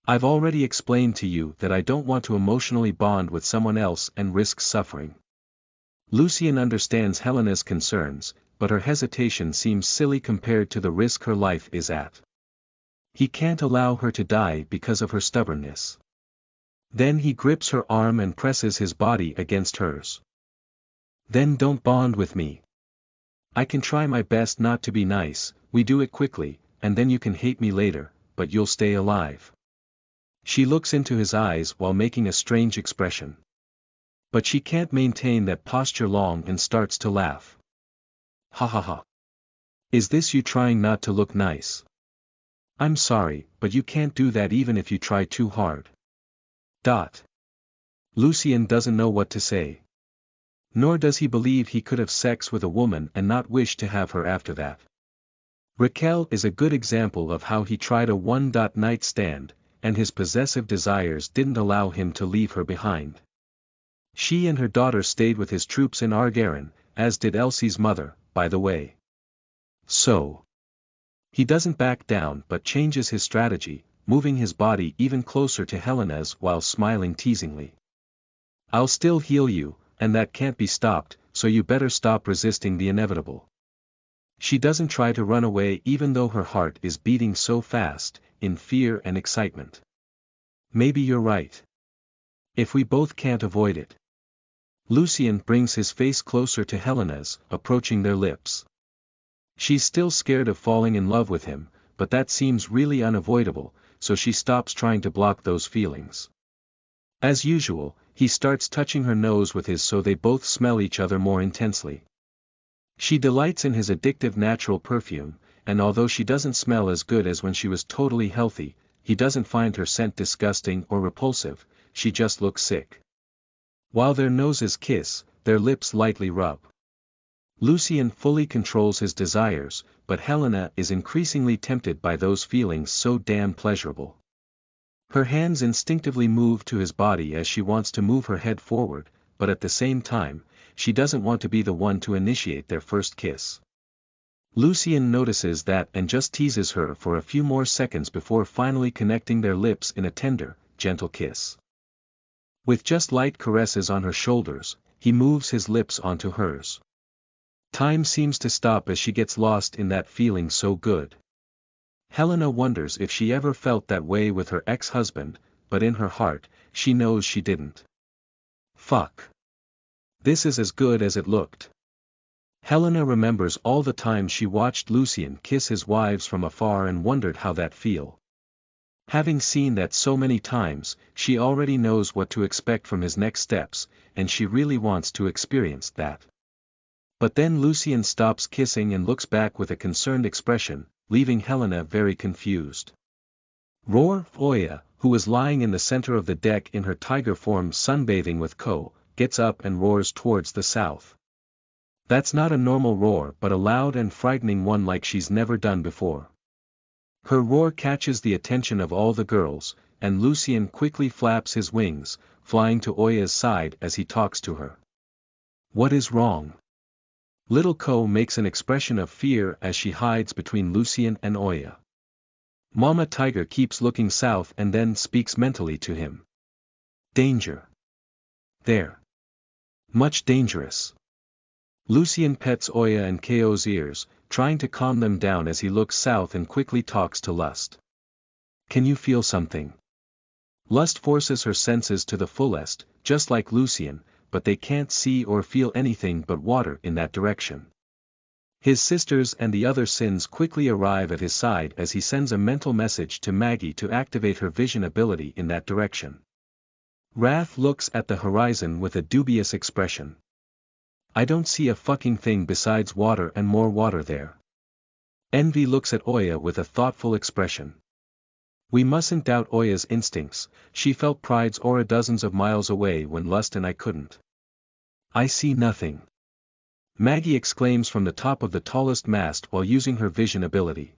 I've already explained to you that I don't want to emotionally bond with someone else and risk suffering." Lucien understands Helena's concerns, but her hesitation seems silly compared to the risk her life is at. He can't allow her to die because of her stubbornness. Then he grips her arm and presses his body against hers. "Then don't bond with me. I can try my best not to be nice, we do it quickly, and then you can hate me later, but you'll stay alive." She looks into his eyes while making a strange expression. But she can't maintain that posture long and starts to laugh. "Ha ha ha. Is this you trying not to look nice? I'm sorry, but you can't do that even if you try too hard." Lucien doesn't know what to say. Nor does he believe he could have sex with a woman and not wish to have her after that. Raquel is a good example of how he tried a one-night stand, and his possessive desires didn't allow him to leave her behind. She and her daughter stayed with his troops in Argarin, as did Elsie's mother, by the way. So, he doesn't back down but changes his strategy, moving his body even closer to Helena's while smiling teasingly. "I'll still heal you, and that can't be stopped, so you better stop resisting the inevitable." She doesn't try to run away even though her heart is beating so fast, in fear and excitement. "Maybe you're right. If we both can't avoid it." Lucien brings his face closer to Helena's, approaching their lips. She's still scared of falling in love with him, but that seems really unavoidable, so she stops trying to block those feelings. As usual, he starts touching her nose with his so they both smell each other more intensely. She delights in his addictive natural perfume, and although she doesn't smell as good as when she was totally healthy, he doesn't find her scent disgusting or repulsive, she just looks sick. While their noses kiss, their lips lightly rub. Lucien fully controls his desires, but Helena is increasingly tempted by those feelings so damn pleasurable. Her hands instinctively move to his body as she wants to move her head forward, but at the same time, she doesn't want to be the one to initiate their first kiss. Lucien notices that and just teases her for a few more seconds before finally connecting their lips in a tender, gentle kiss. With just light caresses on her shoulders, he moves his lips onto hers. Time seems to stop as she gets lost in that feeling so good. Helena wonders if she ever felt that way with her ex-husband, but in her heart, she knows she didn't. Fuck. This is as good as it looked. Helena remembers all the times she watched Lucien kiss his wives from afar and wondered how that feel. Having seen that so many times, she already knows what to expect from his next steps, and she really wants to experience that. But then Lucien stops kissing and looks back with a concerned expression, leaving Helena very confused. Roar, Oya, who was lying in the center of the deck in her tiger form sunbathing with Ko, gets up and roars towards the south. That's not a normal roar but a loud and frightening one like she's never done before. Her roar catches the attention of all the girls, and Lucien quickly flaps his wings, flying to Oya's side as he talks to her. What is wrong? Little Ko makes an expression of fear as she hides between Lucien and Oya. Mama Tiger keeps looking south and then speaks mentally to him. Danger. There. Much dangerous. Lucien pets Oya and Ko's ears, trying to calm them down as he looks south and quickly talks to Lust. Can you feel something? Lust forces her senses to the fullest, just like Lucien, but they can't see or feel anything but water in that direction. His sisters and the other Sins quickly arrive at his side as he sends a mental message to Maggie to activate her vision ability in that direction. Wrath looks at the horizon with a dubious expression. I don't see a fucking thing besides water and more water there. Envy looks at Oya with a thoughtful expression. We mustn't doubt Oya's instincts, she felt Pride's aura dozens of miles away when Lust and I couldn't. I see nothing. Maggie exclaims from the top of the tallest mast while using her vision ability.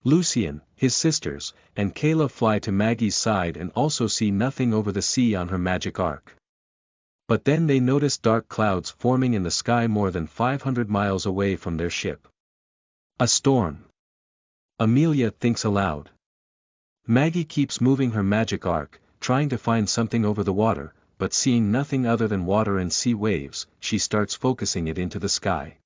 Lucien, his sisters, and Kayla fly to Maggie's side and also see nothing over the sea on her magic arc. But then they notice dark clouds forming in the sky more than 500 miles away from their ship. A storm. Amelia thinks aloud. Maggie keeps moving her magic arc, trying to find something over the water, but seeing nothing other than water and sea waves, she starts focusing it into the sky.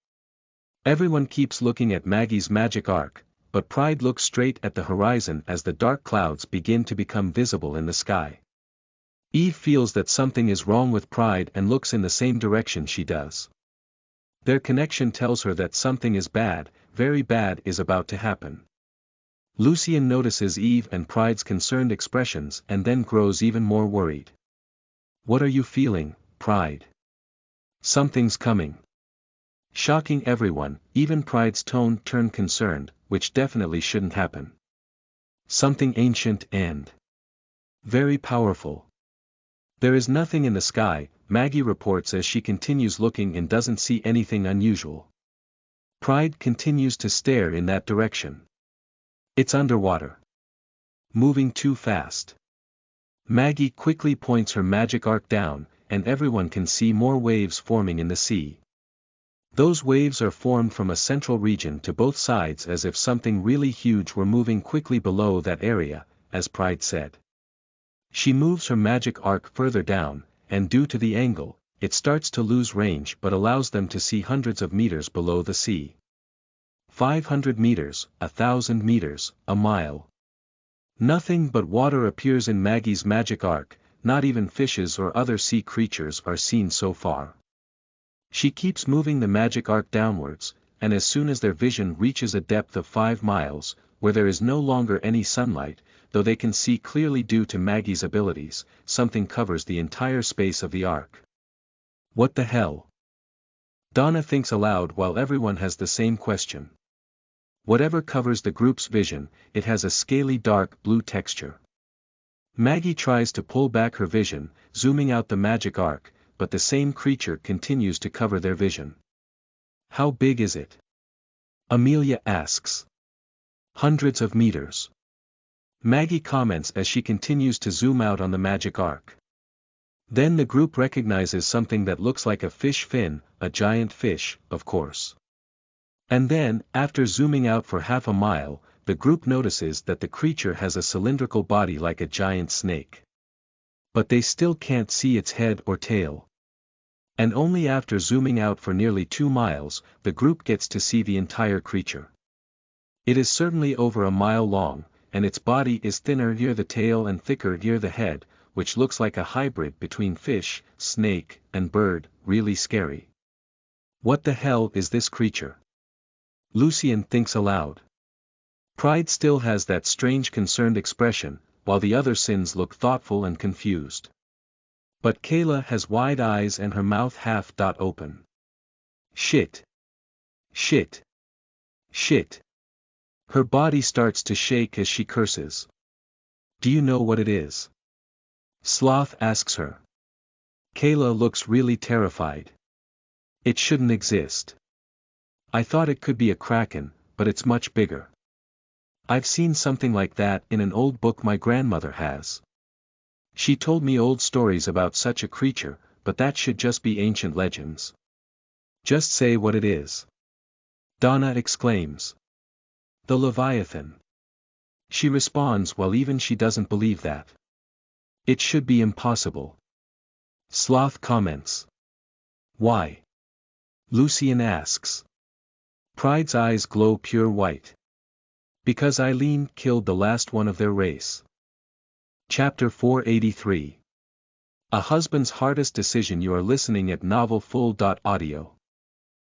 Everyone keeps looking at Maggie's magic arc, but Pride looks straight at the horizon as the dark clouds begin to become visible in the sky. Eve feels that something is wrong with Pride and looks in the same direction she does. Their connection tells her that something is bad, very bad is about to happen. Lucien notices Eve and Pride's concerned expressions and then grows even more worried. What are you feeling, Pride? Something's coming. Shocking everyone, even Pride's tone turned concerned, which definitely shouldn't happen. Something ancient and very powerful. There is nothing in the sky, Maggie reports as she continues looking and doesn't see anything unusual. Pride continues to stare in that direction. It's underwater. Moving too fast. Maggie quickly points her magic arc down, and everyone can see more waves forming in the sea. Those waves are formed from a central region to both sides as if something really huge were moving quickly below that area, as Pride said. She moves her magic arc further down, and due to the angle, it starts to lose range but allows them to see hundreds of meters below the sea. 500 meters, 1,000 meters, a mile. Nothing but water appears in Maggie's magic arc, not even fishes or other sea creatures are seen so far. She keeps moving the magic arc downwards, and as soon as their vision reaches a depth of 5 miles, where there is no longer any sunlight, though they can see clearly due to Maggie's abilities, something covers the entire space of the ark. What the hell? Donna thinks aloud while everyone has the same question. Whatever covers the group's vision, it has a scaly dark blue texture. Maggie tries to pull back her vision, zooming out the magic arc, but the same creature continues to cover their vision. How big is it? Amelia asks. Hundreds of meters. Maggie comments as she continues to zoom out on the magic arc. Then the group recognizes something that looks like a fish fin, a giant fish, of course. And then, after zooming out for half a mile, the group notices that the creature has a cylindrical body like a giant snake. But they still can't see its head or tail. And only after zooming out for nearly 2 miles, the group gets to see the entire creature. It is certainly over a mile long, and its body is thinner near the tail and thicker near the head, which looks like a hybrid between fish, snake, and bird, really scary. What the hell is this creature? Lucien thinks aloud. Pride still has that strange concerned expression, while the other sins look thoughtful and confused. But Kayla has wide eyes and her mouth half open. Shit. Shit. Shit. Her body starts to shake as she curses. Do you know what it is? Sloth asks her. Kayla looks really terrified. It shouldn't exist. I thought it could be a kraken, but it's much bigger. I've seen something like that in an old book my grandmother has. She told me old stories about such a creature, but that should just be ancient legends. Just say what it is. Donna exclaims. The Leviathan. She responds while even she doesn't believe that. It should be impossible. Sloth comments. Why? Lucien asks. Pride's eyes glow pure white. Because Eileen killed the last one of their race. Chapter 483. A Husband's Hardest Decision. You are listening at novelfull.audio.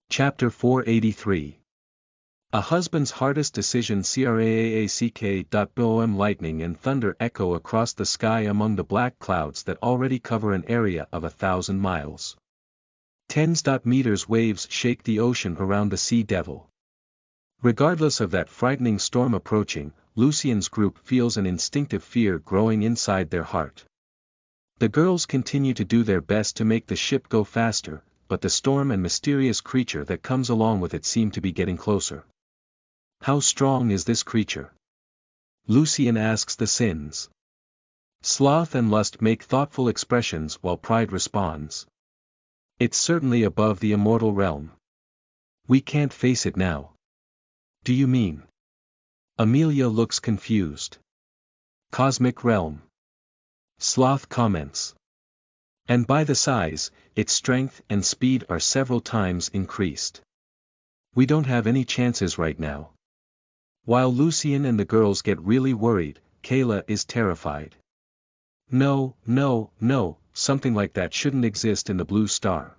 Chapter 483. A Husband's Hardest Decision. CRAAACK.BOM. Lightning and thunder echo across the sky among the black clouds that already cover an area of 1,000 miles. Tens meters waves shake the ocean around the Sea Devil. Regardless of that frightening storm approaching, Lucien's group feels an instinctive fear growing inside their heart. The girls continue to do their best to make the ship go faster, but the storm and mysterious creature that comes along with it seem to be getting closer. How strong is this creature? Lucien asks the sins. Sloth and Lust make thoughtful expressions while Pride responds. It's certainly above the immortal realm. We can't face it now. Do you mean? Amelia looks confused. Cosmic realm. Sloth comments. And by the size, its strength and speed are several times increased. We don't have any chances right now. While Lucien and the girls get really worried, Kayla is terrified. No, something like that shouldn't exist in the Blue Star.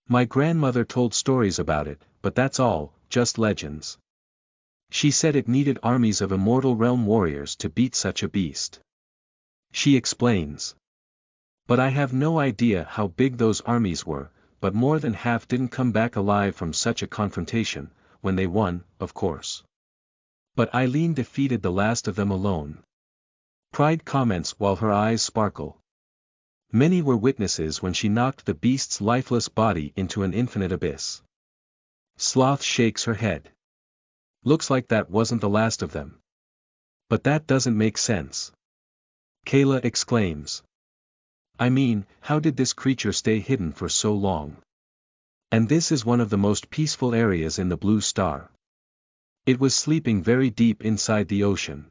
My grandmother told stories about it, but that's all, just legends. She said it needed armies of immortal realm warriors to beat such a beast. She explains. But I have no idea how big those armies were, but more than half didn't come back alive from such a confrontation, when they won, of course. But Eileen defeated the last of them alone. Pride comments while her eyes sparkle. Many were witnesses when she knocked the beast's lifeless body into an infinite abyss. Sloth shakes her head. Looks like that wasn't the last of them. But that doesn't make sense. Kayla exclaims. I mean, how did this creature stay hidden for so long? And this is one of the most peaceful areas in the Blue Star. It was sleeping very deep inside the ocean.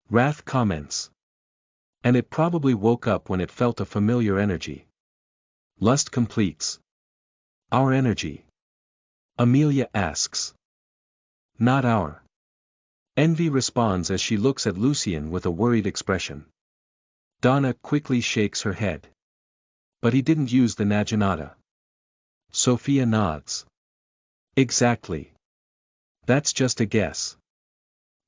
Wrath comments. And it probably woke up when it felt a familiar energy. Lust completes. Our energy? Amelia asks. Not our. Envy responds as she looks at Lucien with a worried expression. Donna quickly shakes her head. But he didn't use the Naginata. Sophia nods. Exactly. That's just a guess.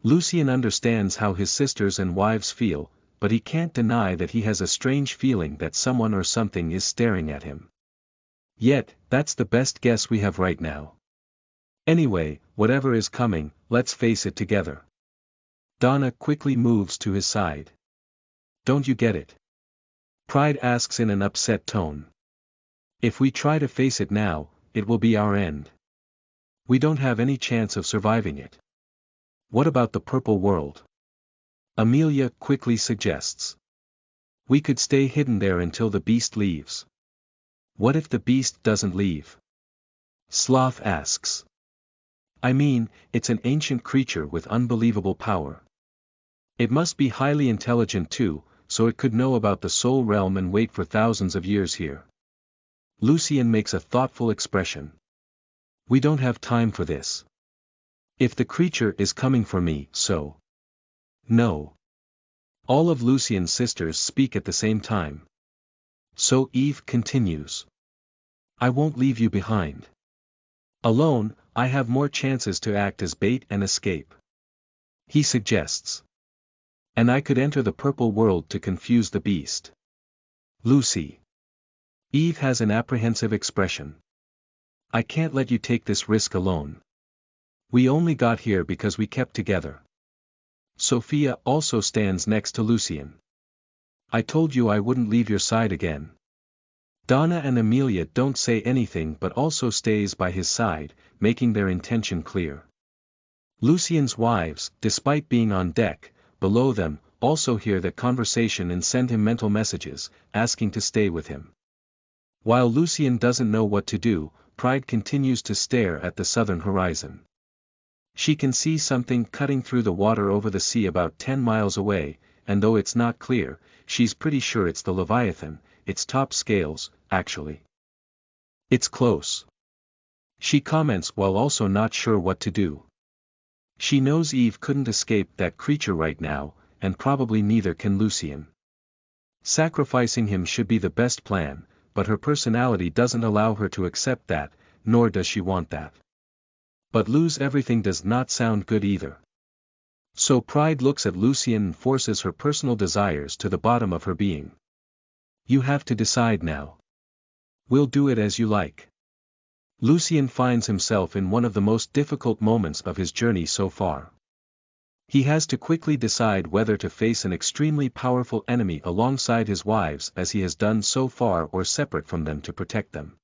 Lucien understands how his sisters and wives feel, but he can't deny that he has a strange feeling that someone or something is staring at him. Yet, that's the best guess we have right now. Anyway, whatever is coming, let's face it together. Donna quickly moves to his side. Don't you get it? Pride asks in an upset tone. If we try to face it now, it will be our end. We don't have any chance of surviving it. What about the purple world? Amelia quickly suggests. We could stay hidden there until the beast leaves. What if the beast doesn't leave? Sloth asks. I mean, it's an ancient creature with unbelievable power. It must be highly intelligent too, so it could know about the soul realm and wait for thousands of years here. Lucien makes a thoughtful expression. We don't have time for this. If the creature is coming for me, so. No. All of Lucien's sisters speak at the same time. So Eve continues. I won't leave you behind. Alone, I have more chances to act as bait and escape. He suggests. And I could enter the purple world to confuse the beast. Lucy. Eve has an apprehensive expression. I can't let you take this risk alone. We only got here because we kept together. Sophia also stands next to Lucien. I told you I wouldn't leave your side again. Donna and Amelia don't say anything but also stays by his side, making their intention clear. Lucien's wives, despite being on deck, below them, also hear the conversation and send him mental messages, asking to stay with him. While Lucien doesn't know what to do, Pride continues to stare at the southern horizon. She can see something cutting through the water over the sea about 10 miles away, and though it's not clear, she's pretty sure it's the Leviathan, its top scales, actually. It's close. She comments while also not sure what to do. She knows Eve couldn't escape that creature right now, and probably neither can Lucien. Sacrificing him should be the best plan, but her personality doesn't allow her to accept that, nor does she want that. But lose everything does not sound good either. So Pride looks at Lucien and forces her personal desires to the bottom of her being. You have to decide now. We'll do it as you like. Lucien finds himself in one of the most difficult moments of his journey so far. He has to quickly decide whether to face an extremely powerful enemy alongside his wives as he has done so far or separate from them to protect them.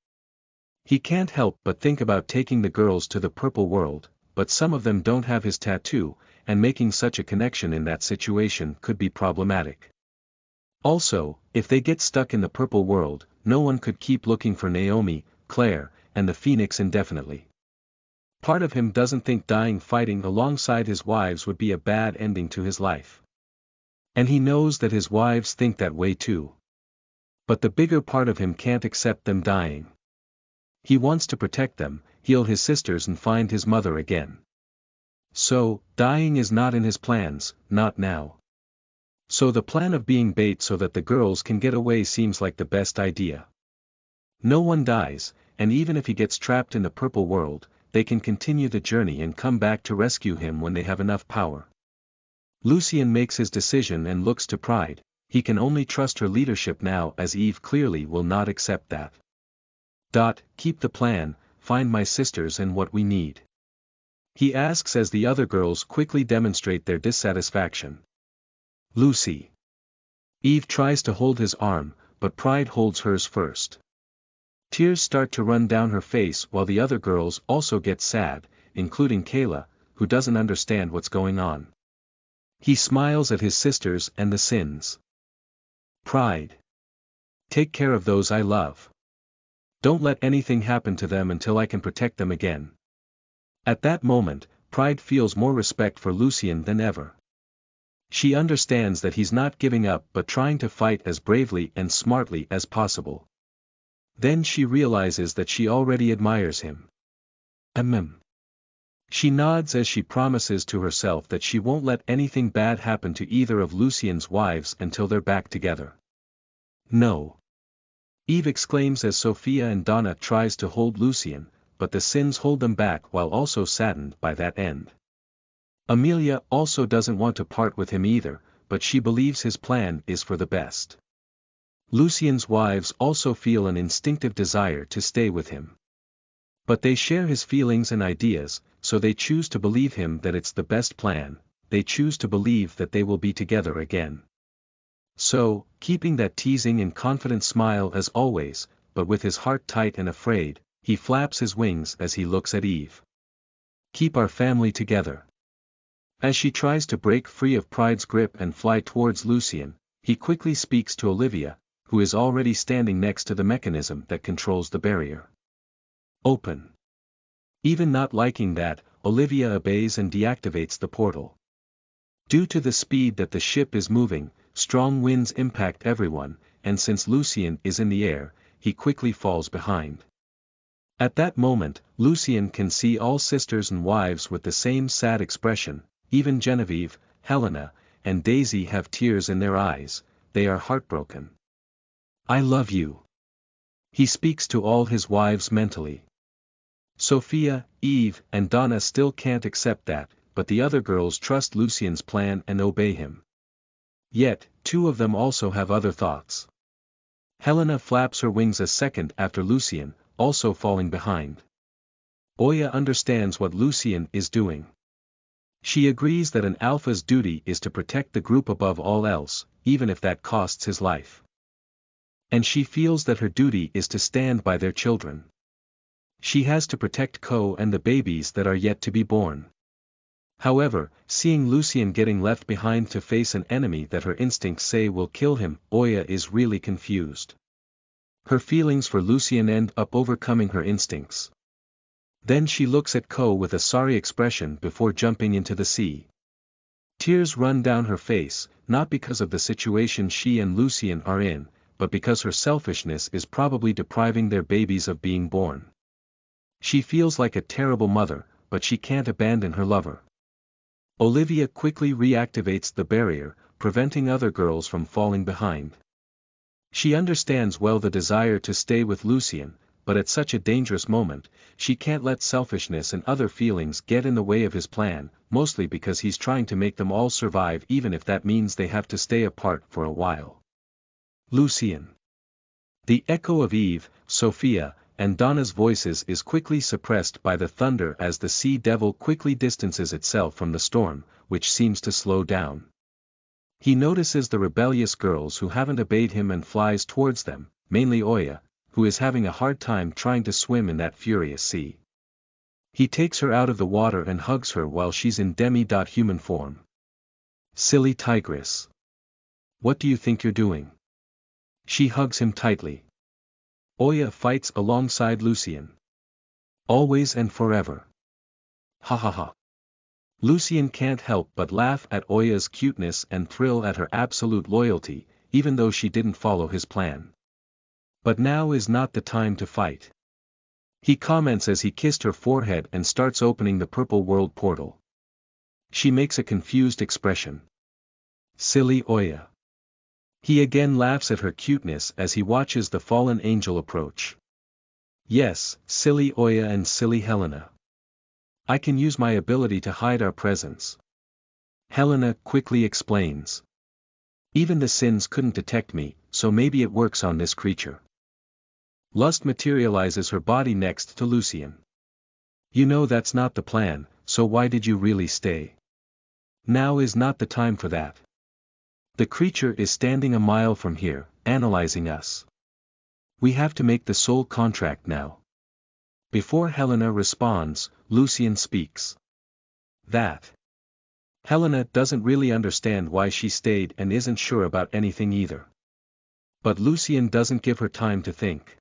He can't help but think about taking the girls to the purple world, but some of them don't have his tattoo, and making such a connection in that situation could be problematic. Also, if they get stuck in the purple world, no one could keep looking for Naomi, Claire, and the Phoenix indefinitely. Part of him doesn't think dying fighting alongside his wives would be a bad ending to his life. And he knows that his wives think that way too. But the bigger part of him can't accept them dying. He wants to protect them, heal his sisters and find his mother again. So, dying is not in his plans, not now. So the plan of being bait so that the girls can get away seems like the best idea. No one dies, and even if he gets trapped in the purple world, they can continue the journey and come back to rescue him when they have enough power. Lucien makes his decision and looks to Pride. He can only trust her leadership now as Eve clearly will not accept that. Keep the plan, find my sisters and what we need. He asks as the other girls quickly demonstrate their dissatisfaction. Lucy. Eve tries to hold his arm, but Pride holds hers first. Tears start to run down her face while the other girls also get sad, including Kayla, who doesn't understand what's going on. He smiles at his sisters and the Sins. Pride. Take care of those I love. Don't let anything happen to them until I can protect them again. At that moment, Pride feels more respect for Lucien than ever. She understands that he's not giving up but trying to fight as bravely and smartly as possible. Then she realizes that she already admires him. She nods as she promises to herself that she won't let anything bad happen to either of Lucien's wives until they're back together. No. Eve exclaims as Sophia and Donna tries to hold Lucien, but the Sins hold them back while also saddened by that end. Amelia also doesn't want to part with him either, but she believes his plan is for the best. Lucien's wives also feel an instinctive desire to stay with him. But they share his feelings and ideas, so they choose to believe him that it's the best plan, they choose to believe that they will be together again. So, keeping that teasing and confident smile as always, but with his heart tight and afraid, he flaps his wings as he looks at Eve. Keep our family together. As she tries to break free of Pride's grip and fly towards Lucien, he quickly speaks to Olivia, who is already standing next to the mechanism that controls the barrier. Open. Even not liking that, Olivia obeys and deactivates the portal. Due to the speed that the ship is moving, strong winds impact everyone, and since Lucien is in the air, he quickly falls behind. At that moment, Lucien can see all sisters and wives with the same sad expression, even Genevieve, Helena, and Daisy have tears in their eyes, they are heartbroken. I love you. He speaks to all his wives mentally. Sophia, Eve, and Donna still can't accept that, but the other girls trust Lucien's plan and obey him. Yet, two of them also have other thoughts. Helena flaps her wings a second after Lucien, also falling behind. Oya understands what Lucien is doing. She agrees that an alpha's duty is to protect the group above all else, even if that costs his life. And she feels that her duty is to stand by their children. She has to protect Ko and the babies that are yet to be born. However, seeing Lucien getting left behind to face an enemy that her instincts say will kill him, Oya is really confused. Her feelings for Lucien end up overcoming her instincts. Then she looks at Ko with a sorry expression before jumping into the sea. Tears run down her face, not because of the situation she and Lucien are in, but because her selfishness is probably depriving their babies of being born. She feels like a terrible mother, but she can't abandon her lover. Olivia quickly reactivates the barrier, preventing other girls from falling behind. She understands well the desire to stay with Lucien, but at such a dangerous moment, she can't let selfishness and other feelings get in the way of his plan, mostly because he's trying to make them all survive even if that means they have to stay apart for a while. Lucien. The echo of Eve, Sophia, and Donna's voices is quickly suppressed by the thunder as the sea devil quickly distances itself from the storm, which seems to slow down. He notices the rebellious girls who haven't obeyed him and flies towards them, mainly Oya, who is having a hard time trying to swim in that furious sea. He takes her out of the water and hugs her while she's in demi-human form. Silly tigress. What do you think you're doing? She hugs him tightly. Oya fights alongside Lucien. Always and forever. Ha ha ha. Lucien can't help but laugh at Oya's cuteness and thrill at her absolute loyalty, even though she didn't follow his plan. But now is not the time to fight. He comments as he kissed her forehead and starts opening the purple world portal. She makes a confused expression. Silly Oya. He again laughs at her cuteness as he watches the fallen angel approach. Yes, silly Oya and silly Helena. I can use my ability to hide our presence. Helena quickly explains. Even the Sins couldn't detect me, so maybe it works on this creature. Lust materializes her body next to Lucien. You know that's not the plan, so why did you really stay? Now is not the time for that. The creature is standing a mile from here, analyzing us. We have to make the soul contract now. Before Helena responds, Lucien speaks. That. Helena doesn't really understand why she stayed and isn't sure about anything either. But Lucien doesn't give her time to think.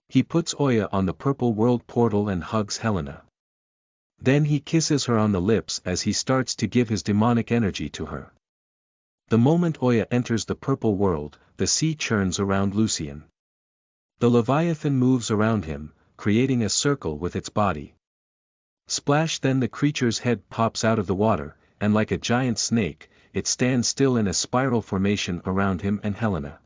He puts Oya on the purple world portal and hugs Helena. Then he kisses her on the lips as he starts to give his demonic energy to her. The moment Oya enters the purple world, the sea churns around Lucien. The Leviathan moves around him, creating a circle with its body. Splash! Then the creature's head pops out of the water, and like a giant snake, it stands still in a spiral formation around him and Helena.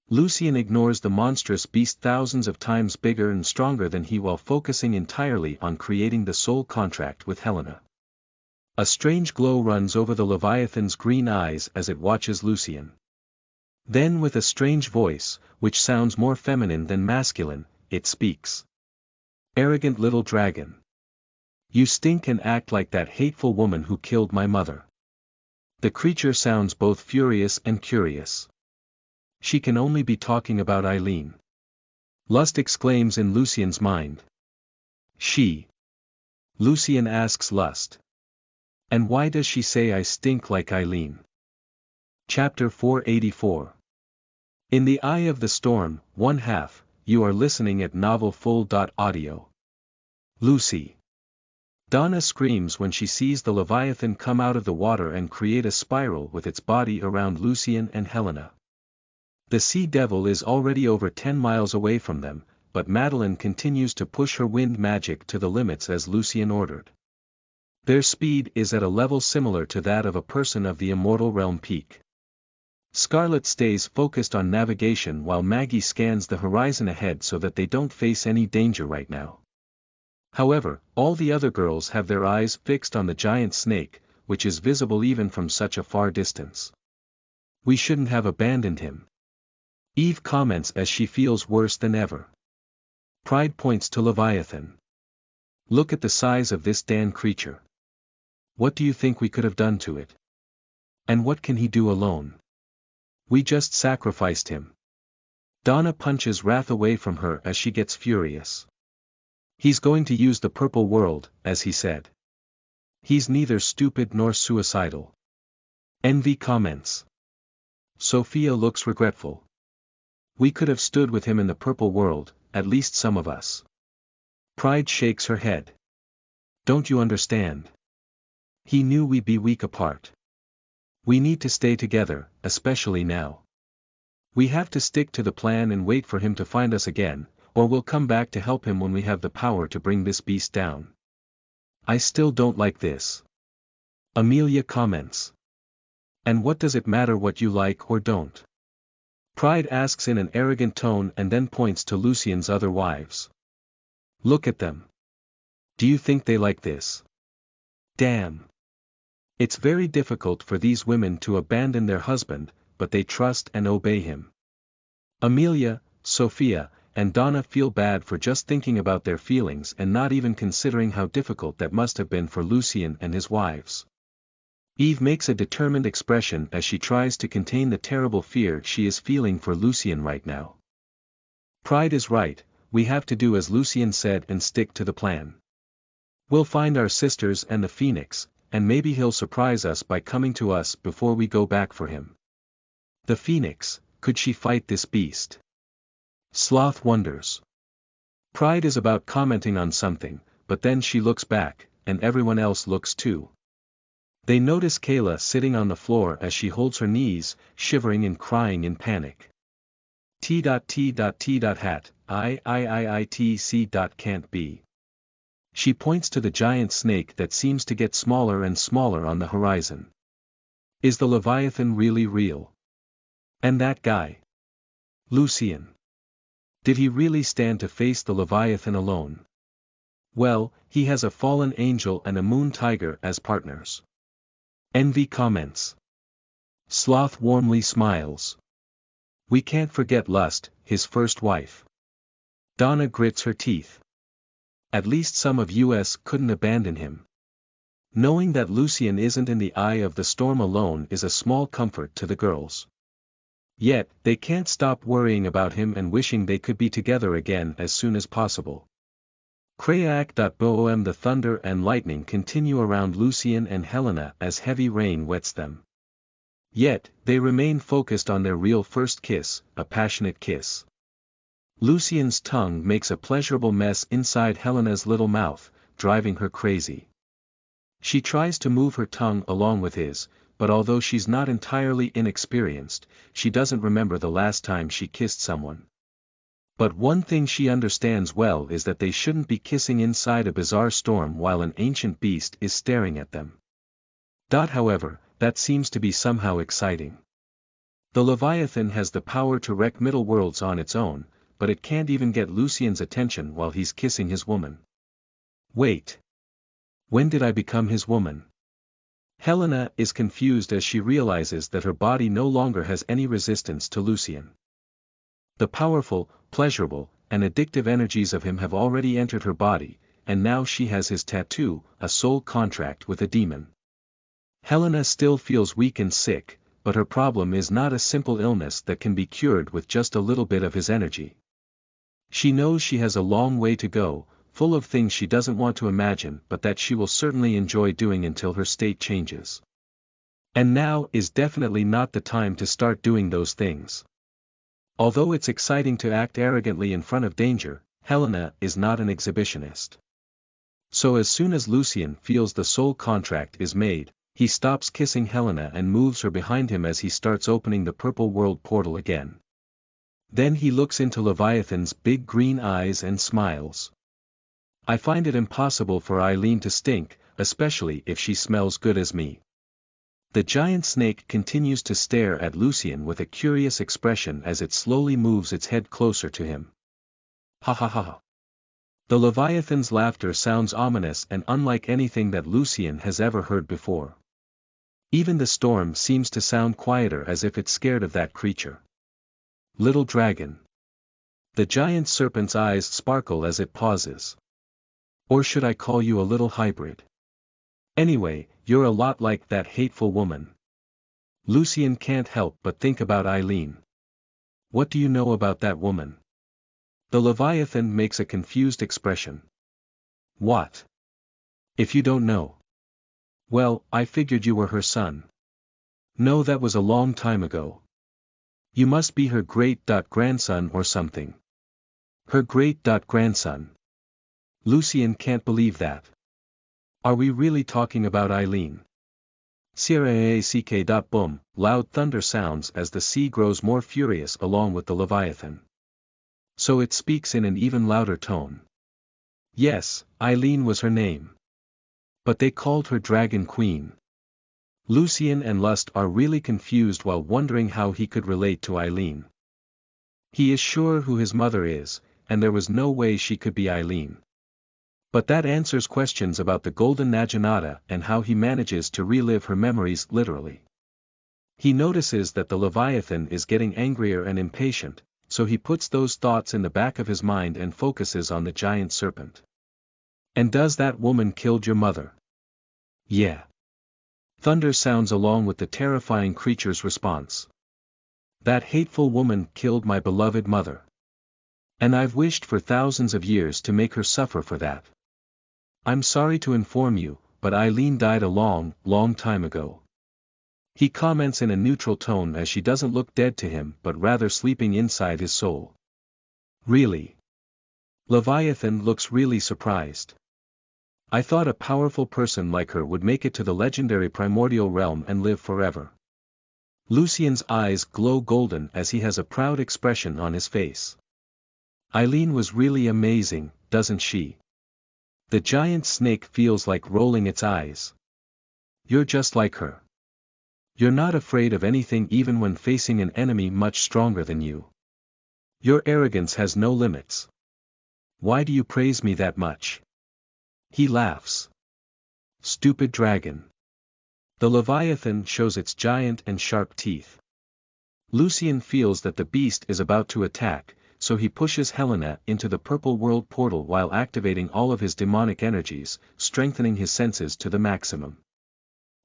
Lucien ignores the monstrous beast thousands of times bigger and stronger than he while focusing entirely on creating the soul contract with Helena. A strange glow runs over the Leviathan's green eyes as it watches Lucian. Then with a strange voice, which sounds more feminine than masculine, it speaks. Arrogant little dragon. You stink and act like that hateful woman who killed my mother. The creature sounds both furious and curious. She can only be talking about Eileen. Lust exclaims in Lucian's mind. She. Lucian asks Lust. And why does she say I stink like Eileen? Chapter 484. In the Eye of the Storm, 1/2, you are listening at novelfull.audio. Lucy. Donna screams when she sees the Leviathan come out of the water and create a spiral with its body around Lucian and Helena. The Sea Devil is already over 10 miles away from them, but Madeline continues to push her wind magic to the limits as Lucian ordered. Their speed is at a level similar to that of a person of the Immortal Realm peak. Scarlet stays focused on navigation while Maggie scans the horizon ahead so that they don't face any danger right now. However, all the other girls have their eyes fixed on the giant snake, which is visible even from such a far distance. We shouldn't have abandoned him. Eve comments as she feels worse than ever. Pride points to Leviathan. Look at the size of this damn creature. What do you think we could have done to it? And what can he do alone? We just sacrificed him. Donna punches wrath away from her as she gets furious. He's going to use the purple world, as he said. He's neither stupid nor suicidal. Envy comments. Sophia looks regretful. We could have stood with him in the purple world, at least some of us. Pride shakes her head. Don't you understand? He knew we'd be weak apart. We need to stay together, especially now. We have to stick to the plan and wait for him to find us again, or we'll come back to help him when we have the power to bring this beast down. I still don't like this. Amelia comments. And what does it matter what you like or don't? Pride asks in an arrogant tone and then points to Lucian's other wives. Look at them. Do you think they like this? Damn. It's very difficult for these women to abandon their husband, but they trust and obey him. Amelia, Sophia, and Donna feel bad for just thinking about their feelings and not even considering how difficult that must have been for Lucian and his wives. Eve makes a determined expression as she tries to contain the terrible fear she is feeling for Lucian right now. Pride is right, we have to do as Lucian said and stick to the plan. We'll find our sisters and the Phoenix, and maybe he'll surprise us by coming to us before we go back for him. The Phoenix, could she fight this beast? Sloth wonders. Pride is about commenting on something, but then she looks back, and everyone else looks too. They notice Kayla sitting on the floor as she holds her knees, shivering and crying in panic. T.T.T.hat, I.T.C. can't be. She points to the giant snake that seems to get smaller and smaller on the horizon. Is the Leviathan really real? And that guy? Lucian. Did he really stand to face the Leviathan alone? Well, he has a fallen angel and a moon tiger as partners. Envy comments. Sloth warmly smiles. We can't forget Lust, his first wife. Donna grits her teeth. At least some of us couldn't abandon him. Knowing that Lucian isn't in the Eye of the Storm alone is a small comfort to the girls. Yet, they can't stop worrying about him and wishing they could be together again as soon as possible. Kraak.boom. The thunder and lightning continue around Lucian and Helena as heavy rain wets them. Yet, they remain focused on their real first kiss, a passionate kiss. Lucian's tongue makes a pleasurable mess inside Helena's little mouth, driving her crazy. She tries to move her tongue along with his, but although she's not entirely inexperienced, she doesn't remember the last time she kissed someone. But one thing she understands well is that they shouldn't be kissing inside a bizarre storm while an ancient beast is staring at them. However, that seems to be somehow exciting. The Leviathan has the power to wreck middle worlds on its own, but it can't even get Lucian's attention while he's kissing his woman. Wait. When did I become his woman? Helena is confused as she realizes that her body no longer has any resistance to Lucian. The powerful, pleasurable, and addictive energies of him have already entered her body, and now she has his tattoo, a soul contract with a demon. Helena still feels weak and sick, but her problem is not a simple illness that can be cured with just a little bit of his energy. She knows she has a long way to go, full of things she doesn't want to imagine but that she will certainly enjoy doing until her state changes. And now is definitely not the time to start doing those things. Although it's exciting to act arrogantly in front of danger, Helena is not an exhibitionist. So as soon as Lucian feels the soul contract is made, he stops kissing Helena and moves her behind him as he starts opening the purple world portal again. Then he looks into Leviathan's big green eyes and smiles. I find it impossible for Eileen to stink, especially if she smells good as me. The giant snake continues to stare at Lucian with a curious expression as it slowly moves its head closer to him. Ha ha ha ha. The Leviathan's laughter sounds ominous and unlike anything that Lucian has ever heard before. Even the storm seems to sound quieter as if it's scared of that creature. Little dragon. The giant serpent's eyes sparkle as it pauses. Or should I call you a little hybrid? Anyway, you're a lot like that hateful woman. Lucian can't help but think about Eileen. What do you know about that woman? The Leviathan makes a confused expression. What? If you don't know. Well, I figured you were her son. No, that was a long time ago. You must be her great-grandson or something. Her great-grandson. Lucian can't believe that. Are we really talking about Eileen? Boom, loud thunder sounds as the sea grows more furious along with the Leviathan. So it speaks in an even louder tone. Yes, Eileen was her name. But they called her Dragon Queen. Lucian and Lust are really confused while wondering how he could relate to Eileen. He is sure who his mother is, and there was no way she could be Eileen. But that answers questions about the Golden Naginata and how he manages to relive her memories literally. He notices that the Leviathan is getting angrier and impatient, so he puts those thoughts in the back of his mind and focuses on the giant serpent. And does that woman killed your mother? Yeah. Thunder sounds along with the terrifying creature's response. That hateful woman killed my beloved mother. And I've wished for thousands of years to make her suffer for that. I'm sorry to inform you, but Eileen died a long, long time ago. He comments in a neutral tone as she doesn't look dead to him but rather sleeping inside his soul. Really? Leviathan looks really surprised. I thought a powerful person like her would make it to the legendary primordial realm and live forever. Lucian's eyes glow golden as he has a proud expression on his face. Eileen was really amazing, doesn't she? The giant snake feels like rolling its eyes. You're just like her. You're not afraid of anything even when facing an enemy much stronger than you. Your arrogance has no limits. Why do you praise me that much? He laughs. Stupid dragon. The Leviathan shows its giant and sharp teeth. Lucian feels that the beast is about to attack, so he pushes Helena into the purple world portal while activating all of his demonic energies, strengthening his senses to the maximum.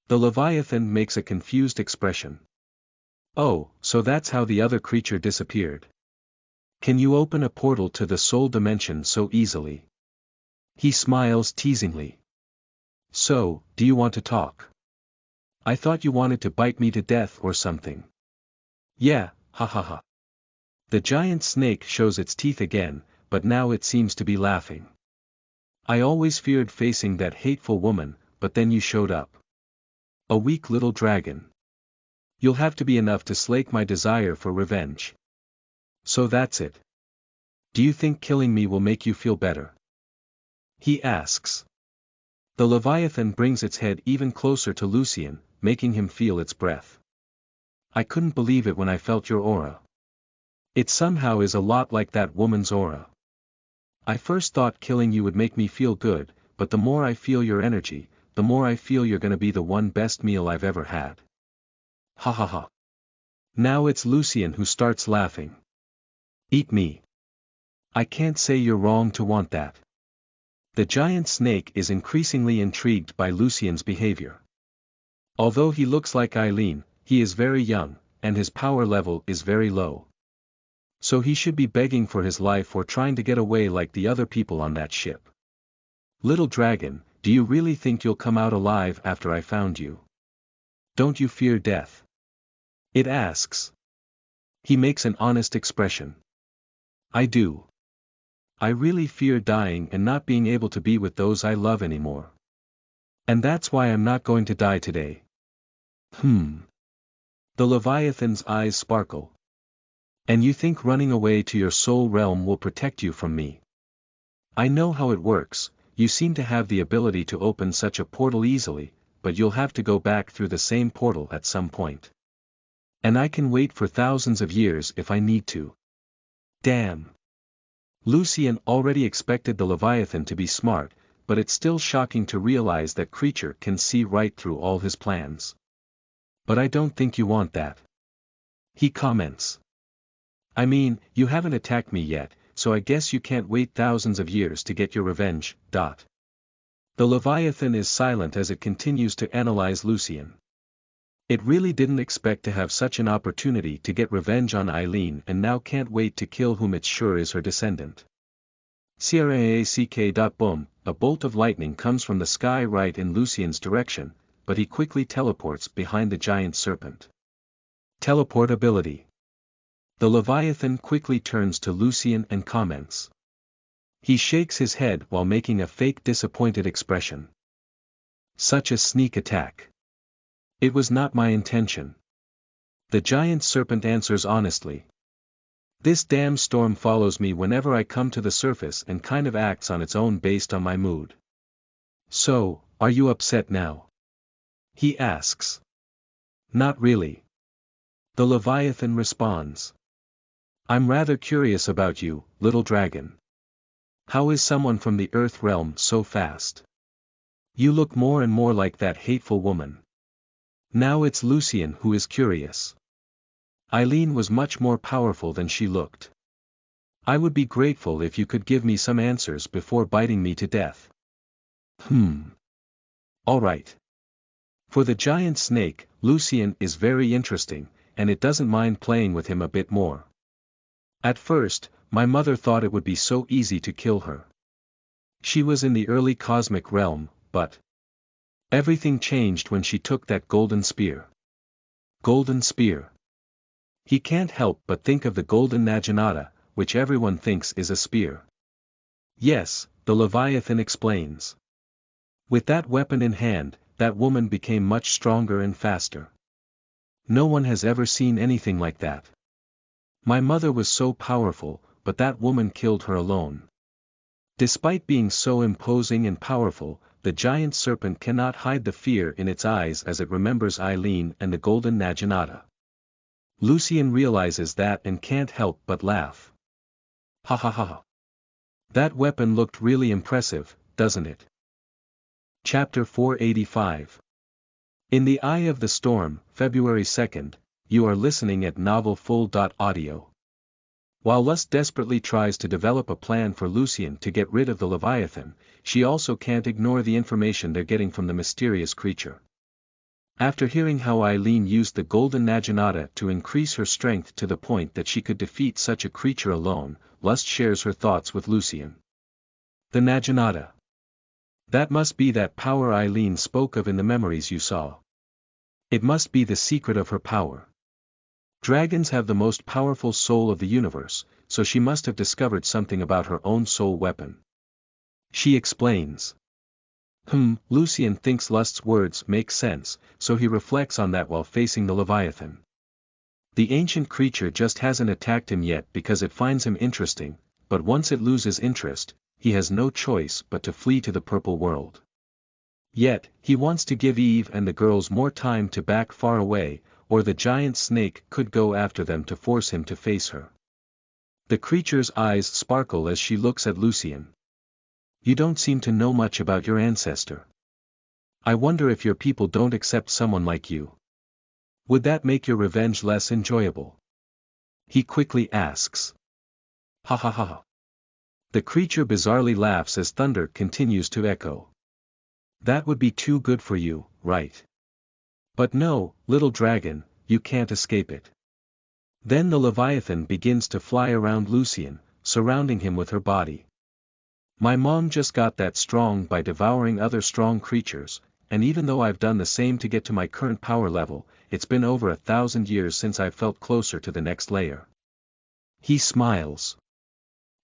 The Leviathan makes a confused expression. Oh, so that's how the other creature disappeared. Can you open a portal to the soul dimension so easily? He smiles teasingly. So, do you want to talk? I thought you wanted to bite me to death or something. Yeah, ha ha ha. The giant snake shows its teeth again, but now it seems to be laughing. I always feared facing that hateful woman, but then you showed up. A weak little dragon. You'll have to be enough to slake my desire for revenge. So that's it. Do you think killing me will make you feel better? He asks. The Leviathan brings its head even closer to Lucian, making him feel its breath. I couldn't believe it when I felt your aura. It somehow is a lot like that woman's aura. I first thought killing you would make me feel good, but the more I feel your energy, the more I feel you're gonna be the one best meal I've ever had. Ha ha ha. Now it's Lucien who starts laughing. Eat me. I can't say you're wrong to want that. The giant snake is increasingly intrigued by Lucien's behavior. Although he looks like Eileen, he is very young, and his power level is very low. So he should be begging for his life or trying to get away like the other people on that ship. Little dragon, do you really think you'll come out alive after I found you? Don't you fear death? It asks. He makes an honest expression. I do. I really fear dying and not being able to be with those I love anymore. And that's why I'm not going to die today. The Leviathan's eyes sparkle. And you think running away to your soul realm will protect you from me? I know how it works, you seem to have the ability to open such a portal easily, but you'll have to go back through the same portal at some point. And I can wait for thousands of years if I need to. Damn. Lucien already expected the Leviathan to be smart, but it's still shocking to realize that creature can see right through all his plans. But I don't think you want that. He comments. I mean, you haven't attacked me yet, so I guess you can't wait thousands of years to get your revenge. The Leviathan is silent as it continues to analyze Lucien. It really didn't expect to have such an opportunity to get revenge on Eileen and now can't wait to kill whom it sure is her descendant. Boom, a bolt of lightning comes from the sky right in Lucien's direction, but he quickly teleports behind the giant serpent. Teleport ability. The Leviathan quickly turns to Lucien and comments. He shakes his head while making a fake disappointed expression. Such a sneak attack. It was not my intention. The giant serpent answers honestly. This damn storm follows me whenever I come to the surface and kind of acts on its own based on my mood. So, are you upset now? He asks. Not really. The Leviathan responds. I'm rather curious about you, little dragon. How is someone from the Earth realm so fast? You look more and more like that hateful woman. Now it's Lucien who is curious. Eileen was much more powerful than she looked. I would be grateful if you could give me some answers before biting me to death. All right. For the giant snake, Lucien is very interesting, and it doesn't mind playing with him a bit more. At first, my mother thought it would be so easy to kill her. She was in the early cosmic realm, but everything changed when she took that golden spear. Golden spear. He can't help but think of the golden Naginata, which everyone thinks is a spear. Yes, the Leviathan explains. With that weapon in hand, that woman became much stronger and faster. No one has ever seen anything like that. My mother was so powerful, but that woman killed her alone. Despite being so imposing and powerful, the giant serpent cannot hide the fear in its eyes as it remembers Eileen and the golden Naginata. Lucien realizes that and can't help but laugh. Ha ha ha ha. That weapon looked really impressive, doesn't it? Chapter 485. In the Eye of the Storm, February 2nd, you are listening at novelfull.audio. While Lust desperately tries to develop a plan for Lucien to get rid of the Leviathan, she also can't ignore the information they're getting from the mysterious creature. After hearing how Eileen used the golden Naginata to increase her strength to the point that she could defeat such a creature alone, Lust shares her thoughts with Lucien. The Naginata. That must be that power Eileen spoke of in the memories you saw. It must be the secret of her power. Dragons have the most powerful soul of the universe, so she must have discovered something about her own soul weapon. She explains. Lucien thinks Lust's words make sense, so he reflects on that while facing the Leviathan. The ancient creature just hasn't attacked him yet because it finds him interesting, but once it loses interest, he has no choice but to flee to the purple world. Yet, he wants to give Eve and the girls more time to back far away, or the giant snake could go after them to force him to face her. The creature's eyes sparkle as she looks at Lucien. You don't seem to know much about your ancestor. I wonder if your people don't accept someone like you. Would that make your revenge less enjoyable? He quickly asks. Ha ha ha ha. The creature bizarrely laughs as thunder continues to echo. That would be too good for you, right? But no, little dragon, you can't escape it. Then the Leviathan begins to fly around Lucian, surrounding him with her body. My mom just got that strong by devouring other strong creatures, and even though I've done the same to get to my current power level, it's been over 1,000 years since I've felt closer to the next layer. He smiles.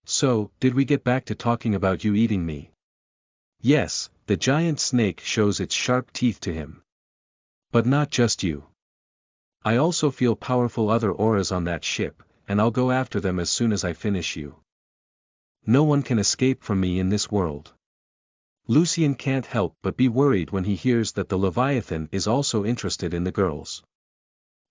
So, did we get back to talking about you eating me? Yes, the giant snake shows its sharp teeth to him. But not just you. I also feel powerful other auras on that ship, and I'll go after them as soon as I finish you. No one can escape from me in this world. Lucian can't help but be worried when he hears that the Leviathan is also interested in the girls.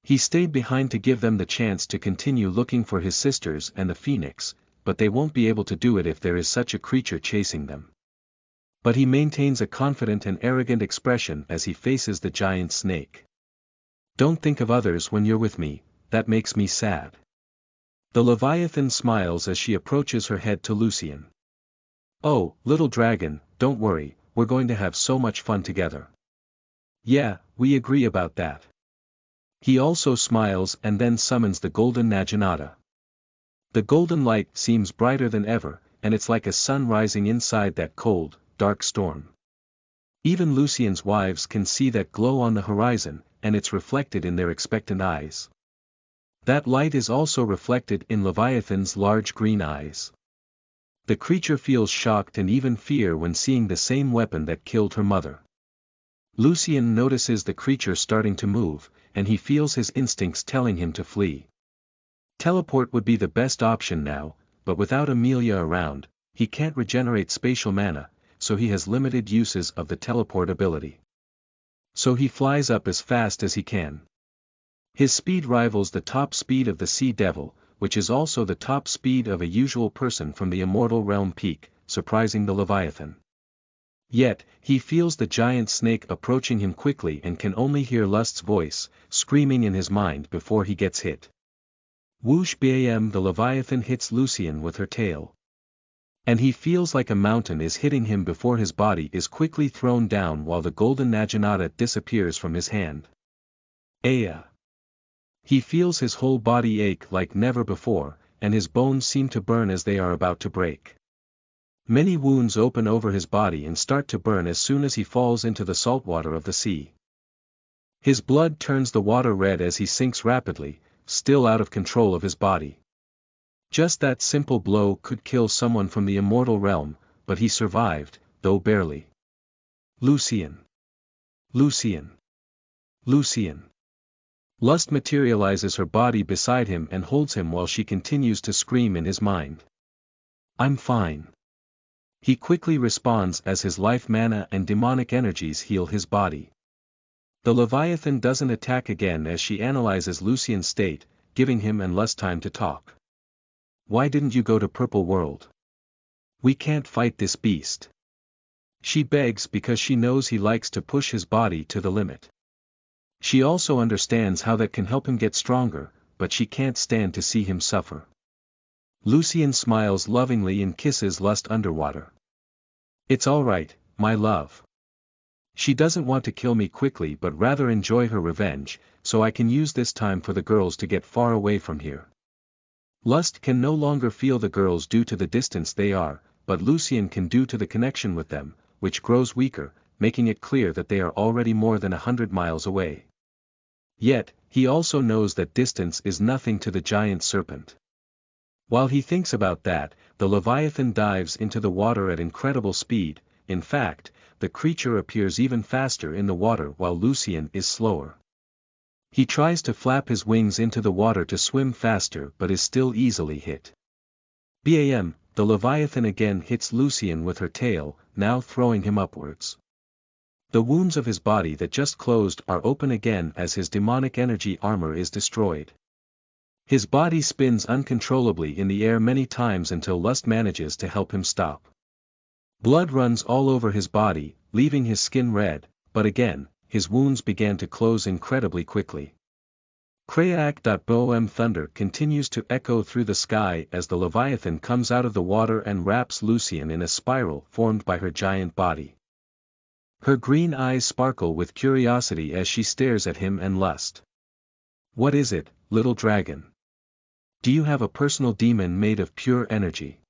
He stayed behind to give them the chance to continue looking for his sisters and the Phoenix, but they won't be able to do it if there is such a creature chasing them. But he maintains a confident and arrogant expression as he faces the giant snake. Don't think of others when you're with me, that makes me sad. The Leviathan smiles as she approaches her head to Lucian. Oh, little dragon, don't worry, we're going to have so much fun together. Yeah, we agree about that. He also smiles and then summons the golden Naginata. The golden light seems brighter than ever, and it's like a sun rising inside that cold, dark storm. Even Lucian's wives can see that glow on the horizon, and it's reflected in their expectant eyes. That light is also reflected in Leviathan's large green eyes. The creature feels shocked and even fear when seeing the same weapon that killed her mother. Lucian notices the creature starting to move, and he feels his instincts telling him to flee. Teleport would be the best option now, but without Amelia around, he can't regenerate spatial mana, so he has limited uses of the teleport ability. So he flies up as fast as he can. His speed rivals the top speed of the Sea Devil, which is also the top speed of a usual person from the Immortal Realm peak, surprising the Leviathan. Yet, he feels the giant snake approaching him quickly and can only hear Lust's voice, screaming in his mind before he gets hit. Whoosh bam, the Leviathan hits Lucian with her tail. And he feels like a mountain is hitting him before his body is quickly thrown down while the golden Naginata disappears from his hand. Aya! He feels his whole body ache like never before, and his bones seem to burn as they are about to break. Many wounds open over his body and start to burn as soon as he falls into the salt water of the sea. His blood turns the water red as he sinks rapidly, still out of control of his body. Just that simple blow could kill someone from the Immortal Realm, but he survived, though barely. Lucian! Lucian! Lucian! Lust materializes her body beside him and holds him while she continues to scream in his mind. I'm fine. He quickly responds as his life mana and demonic energies heal his body. The Leviathan doesn't attack again as she analyzes Lucian's state, giving him and Lust time to talk. Why didn't you go to Purple World? We can't fight this beast. She begs because she knows he likes to push his body to the limit. She also understands how that can help him get stronger, but she can't stand to see him suffer. Lucian smiles lovingly and kisses Lust underwater. It's all right, my love. She doesn't want to kill me quickly but rather enjoy her revenge, so I can use this time for the girls to get far away from here. Lust can no longer feel the girls due to the distance they are, but Lucian can due to the connection with them, which grows weaker, making it clear that they are already more than 100 miles away. Yet, he also knows that distance is nothing to the giant serpent. While he thinks about that, the Leviathan dives into the water at incredible speed. In fact, the creature appears even faster in the water while Lucian is slower. He tries to flap his wings into the water to swim faster but is still easily hit. Bam, the Leviathan again hits Lucian with her tail, now throwing him upwards. The wounds of his body that just closed are open again as his demonic energy armor is destroyed. His body spins uncontrollably in the air many times until Lust manages to help him stop. Blood runs all over his body, leaving his skin red, but again, his wounds began to close incredibly quickly. Kraak.boom thunder continues to echo through the sky as the Leviathan comes out of the water and wraps Lucian in a spiral formed by her giant body. Her green eyes sparkle with curiosity as she stares at him and lust. "What is it, little dragon? Do you have a personal demon made of pure energy?"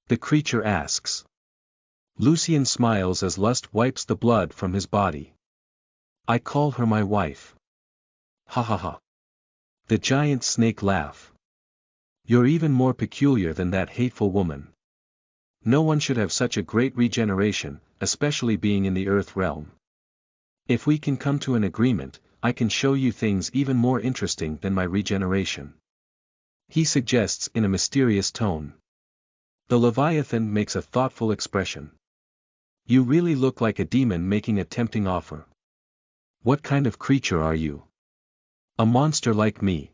the creature asks. Lucian smiles as lust wipes the blood from his body. "I call her my wife." "Ha ha ha." The giant snake laugh. "You're even more peculiar than that hateful woman. No one should have such a great regeneration, especially being in the earth realm. If we can come to an agreement, I can show you things even more interesting than my regeneration," he suggests in a mysterious tone. The Leviathan makes a thoughtful expression. "You really look like a demon making a tempting offer. What kind of creature are you? A monster like me?"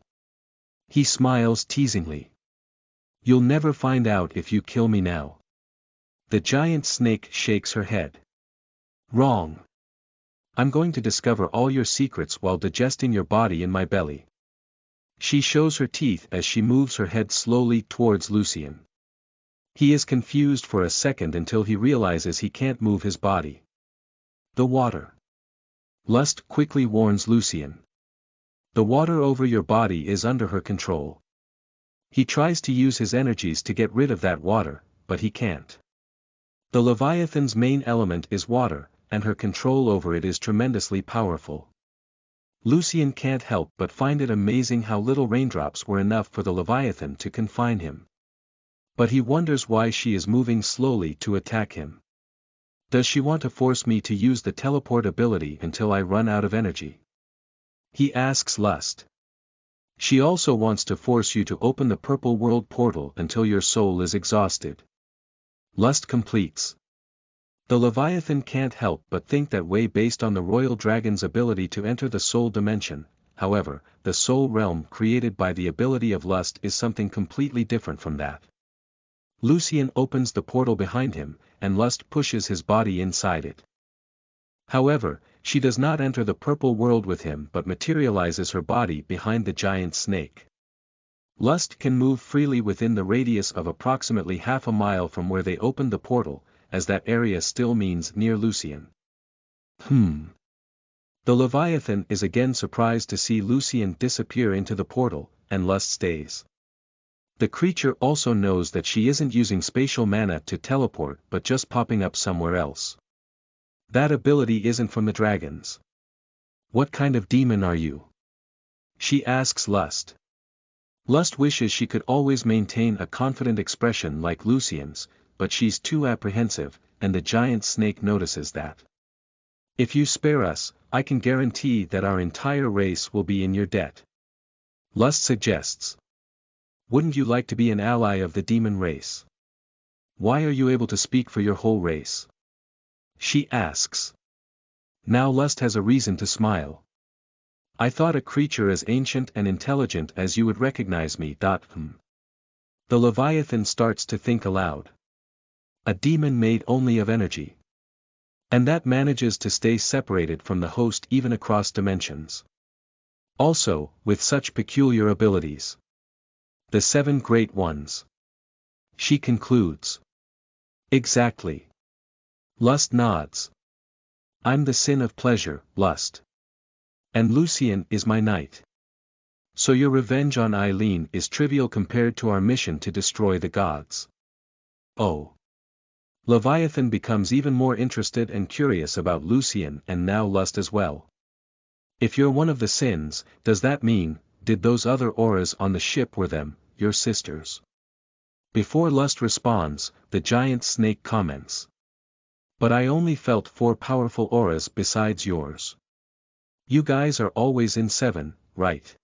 He smiles teasingly. "You'll never find out if you kill me now." The giant snake shakes her head. "Wrong. I'm going to discover all your secrets while digesting your body in my belly." She shows her teeth as she moves her head slowly towards Lucian. He is confused for a second until he realizes he can't move his body. "The water." Lust quickly warns Lucian. "The water over your body is under her control." He tries to use his energies to get rid of that water, but he can't. The Leviathan's main element is water, and her control over it is tremendously powerful. Lucian can't help but find it amazing how little raindrops were enough for the Leviathan to confine him. But he wonders why she is moving slowly to attack him. "Does she want to force me to use the teleport ability until I run out of energy?" he asks Lust. "She also wants to force you to open the purple world portal until your soul is exhausted," Lust completes. The Leviathan can't help but think that way based on the royal dragon's ability to enter the soul dimension. However, the soul realm created by the ability of Lust is something completely different from that. Lucian opens the portal behind him, and Lust pushes his body inside it. However, she does not enter the purple world with him but materializes her body behind the giant snake. Lust can move freely within the radius of approximately half a mile from where they opened the portal, as that area still means near Lucian. The Leviathan is again surprised to see Lucian disappear into the portal, and Lust stays. The creature also knows that she isn't using spatial mana to teleport but just popping up somewhere else. That ability isn't from the dragons. "What kind of demon are you?" she asks Lust. Lust wishes she could always maintain a confident expression like Lucian's, but she's too apprehensive, and the giant snake notices that. "If you spare us, I can guarantee that our entire race will be in your debt," Lust suggests. "Wouldn't you like to be an ally of the demon race? Why are you able to speak for your whole race?" she asks. Now Lust has a reason to smile. "I thought a creature as ancient and intelligent as you would recognize me. The Leviathan starts to think aloud. A demon made only of energy. And that manages to stay separated from the host even across dimensions. Also, with such peculiar abilities. The 7 great ones," she concludes. "Exactly." Lust nods. "I'm the sin of pleasure, Lust. And Lucian is my knight. So your revenge on Eileen is trivial compared to our mission to destroy the gods." Oh. Leviathan becomes even more interested and curious about Lucian and now Lust as well. "If you're one of the sins, does that mean, did those other auras on the ship were them, your sisters?" Before Lust responds, the giant snake comments. "But I only felt 4 powerful auras besides yours. You guys are always in 7, right?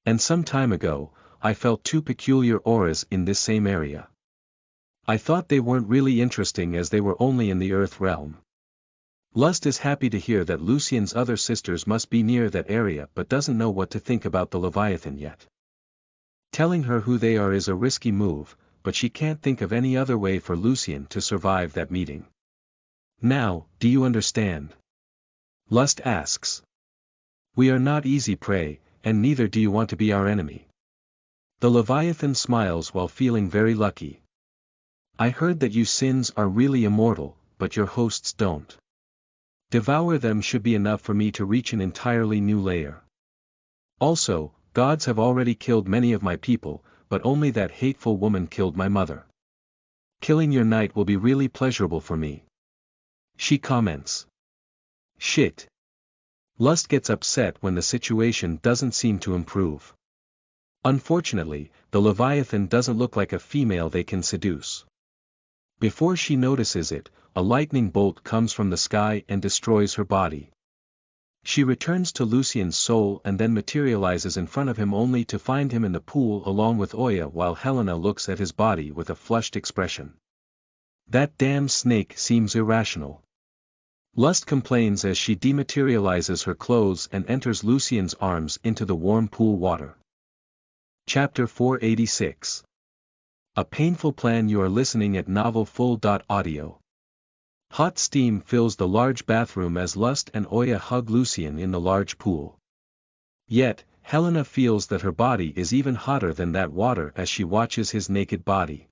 And some time ago, I felt 2 peculiar auras in this same area. I thought they weren't really interesting as they were only in the earth realm." Lust is happy to hear that Lucian's other sisters must be near that area but doesn't know what to think about the Leviathan yet. Telling her who they are is a risky move, but she can't think of any other way for Lucian to survive that meeting. "Now, do you understand?" Lust asks. We are not easy prey, and neither do you want to be our enemy. The Leviathan smiles while feeling very lucky. I heard that you sins are really immortal, but your hosts don't. Devour them should be enough for me to reach an entirely new layer. Also, gods have already killed many of my people, but only that hateful woman killed my mother. Killing your knight will be really pleasurable for me. She comments. Shit. Lust gets upset when the situation doesn't seem to improve. Unfortunately, the Leviathan doesn't look like a female they can seduce. Before she notices it, a lightning bolt comes from the sky and destroys her body. She returns to Lucien's soul and then materializes in front of him only to find him in the pool along with Oya while Helena looks at his body with a flushed expression. That damn snake seems irrational. Lust complains as she dematerializes her clothes and enters Lucien's arms into the warm pool water. Chapter 486. A painful plan. You are listening at novelfull.audio. Hot steam fills the large bathroom as Lust and Oya hug Lucien in the large pool. Yet, Helena feels that her body is even hotter than that water as she watches his naked body.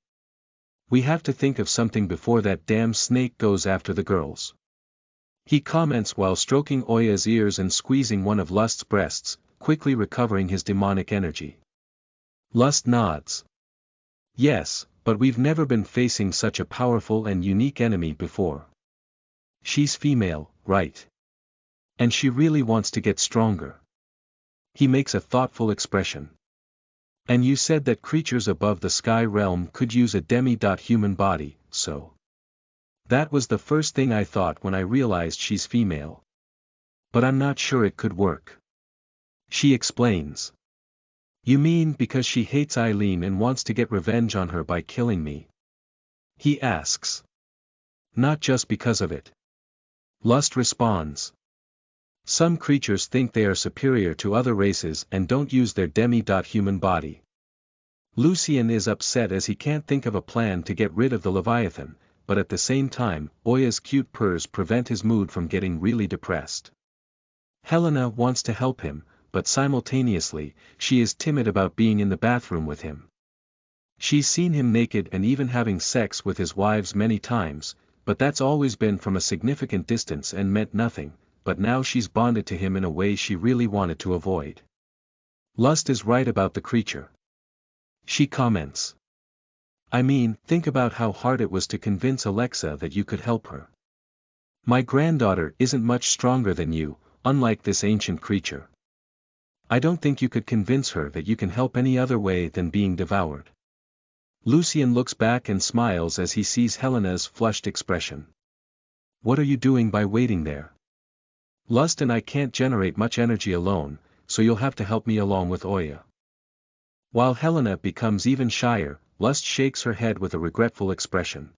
We have to think of something before that damn snake goes after the girls. He comments while stroking Oya's ears and squeezing one of Lust's breasts, quickly recovering his demonic energy. Lust nods. Yes, but we've never been facing such a powerful and unique enemy before. She's female, right? And she really wants to get stronger. He makes a thoughtful expression. And you said that creatures above the sky realm could use a demi-human body, so. That was the first thing I thought when I realized she's female. But I'm not sure it could work. She explains. You mean because she hates Eileen and wants to get revenge on her by killing me? He asks. Not just because of it. Lust responds. Some creatures think they are superior to other races and don't use their demi-human body. Lucien is upset as he can't think of a plan to get rid of the Leviathan, but at the same time, Oya's cute purrs prevent his mood from getting really depressed. Helena wants to help him, but simultaneously, she is timid about being in the bathroom with him. She's seen him naked and even having sex with his wives many times, but that's always been from a significant distance and meant nothing, but now she's bonded to him in a way she really wanted to avoid. Lust is right about the creature. She comments. I mean, think about how hard it was to convince Alexa that you could help her. My granddaughter isn't much stronger than you, unlike this ancient creature. I don't think you could convince her that you can help any other way than being devoured. Lucien looks back and smiles as he sees Helena's flushed expression. What are you doing by waiting there? Lust and I can't generate much energy alone, so you'll have to help me along with Oya. While Helena becomes even shyer, Lust shakes her head with a regretful expression.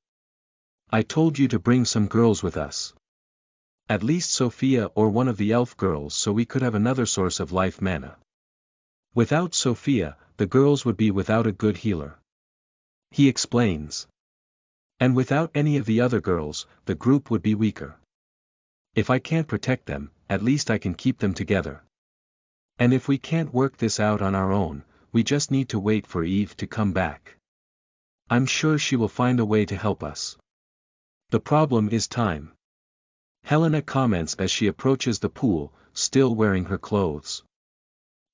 I told you to bring some girls with us. At least Sophia or one of the elf girls so we could have another source of life mana. Without Sophia, the girls would be without a good healer. He explains. And without any of the other girls, the group would be weaker. If I can't protect them, at least I can keep them together. And if we can't work this out on our own, we just need to wait for Eve to come back. I'm sure she will find a way to help us. The problem is time. Helena comments as she approaches the pool, still wearing her clothes.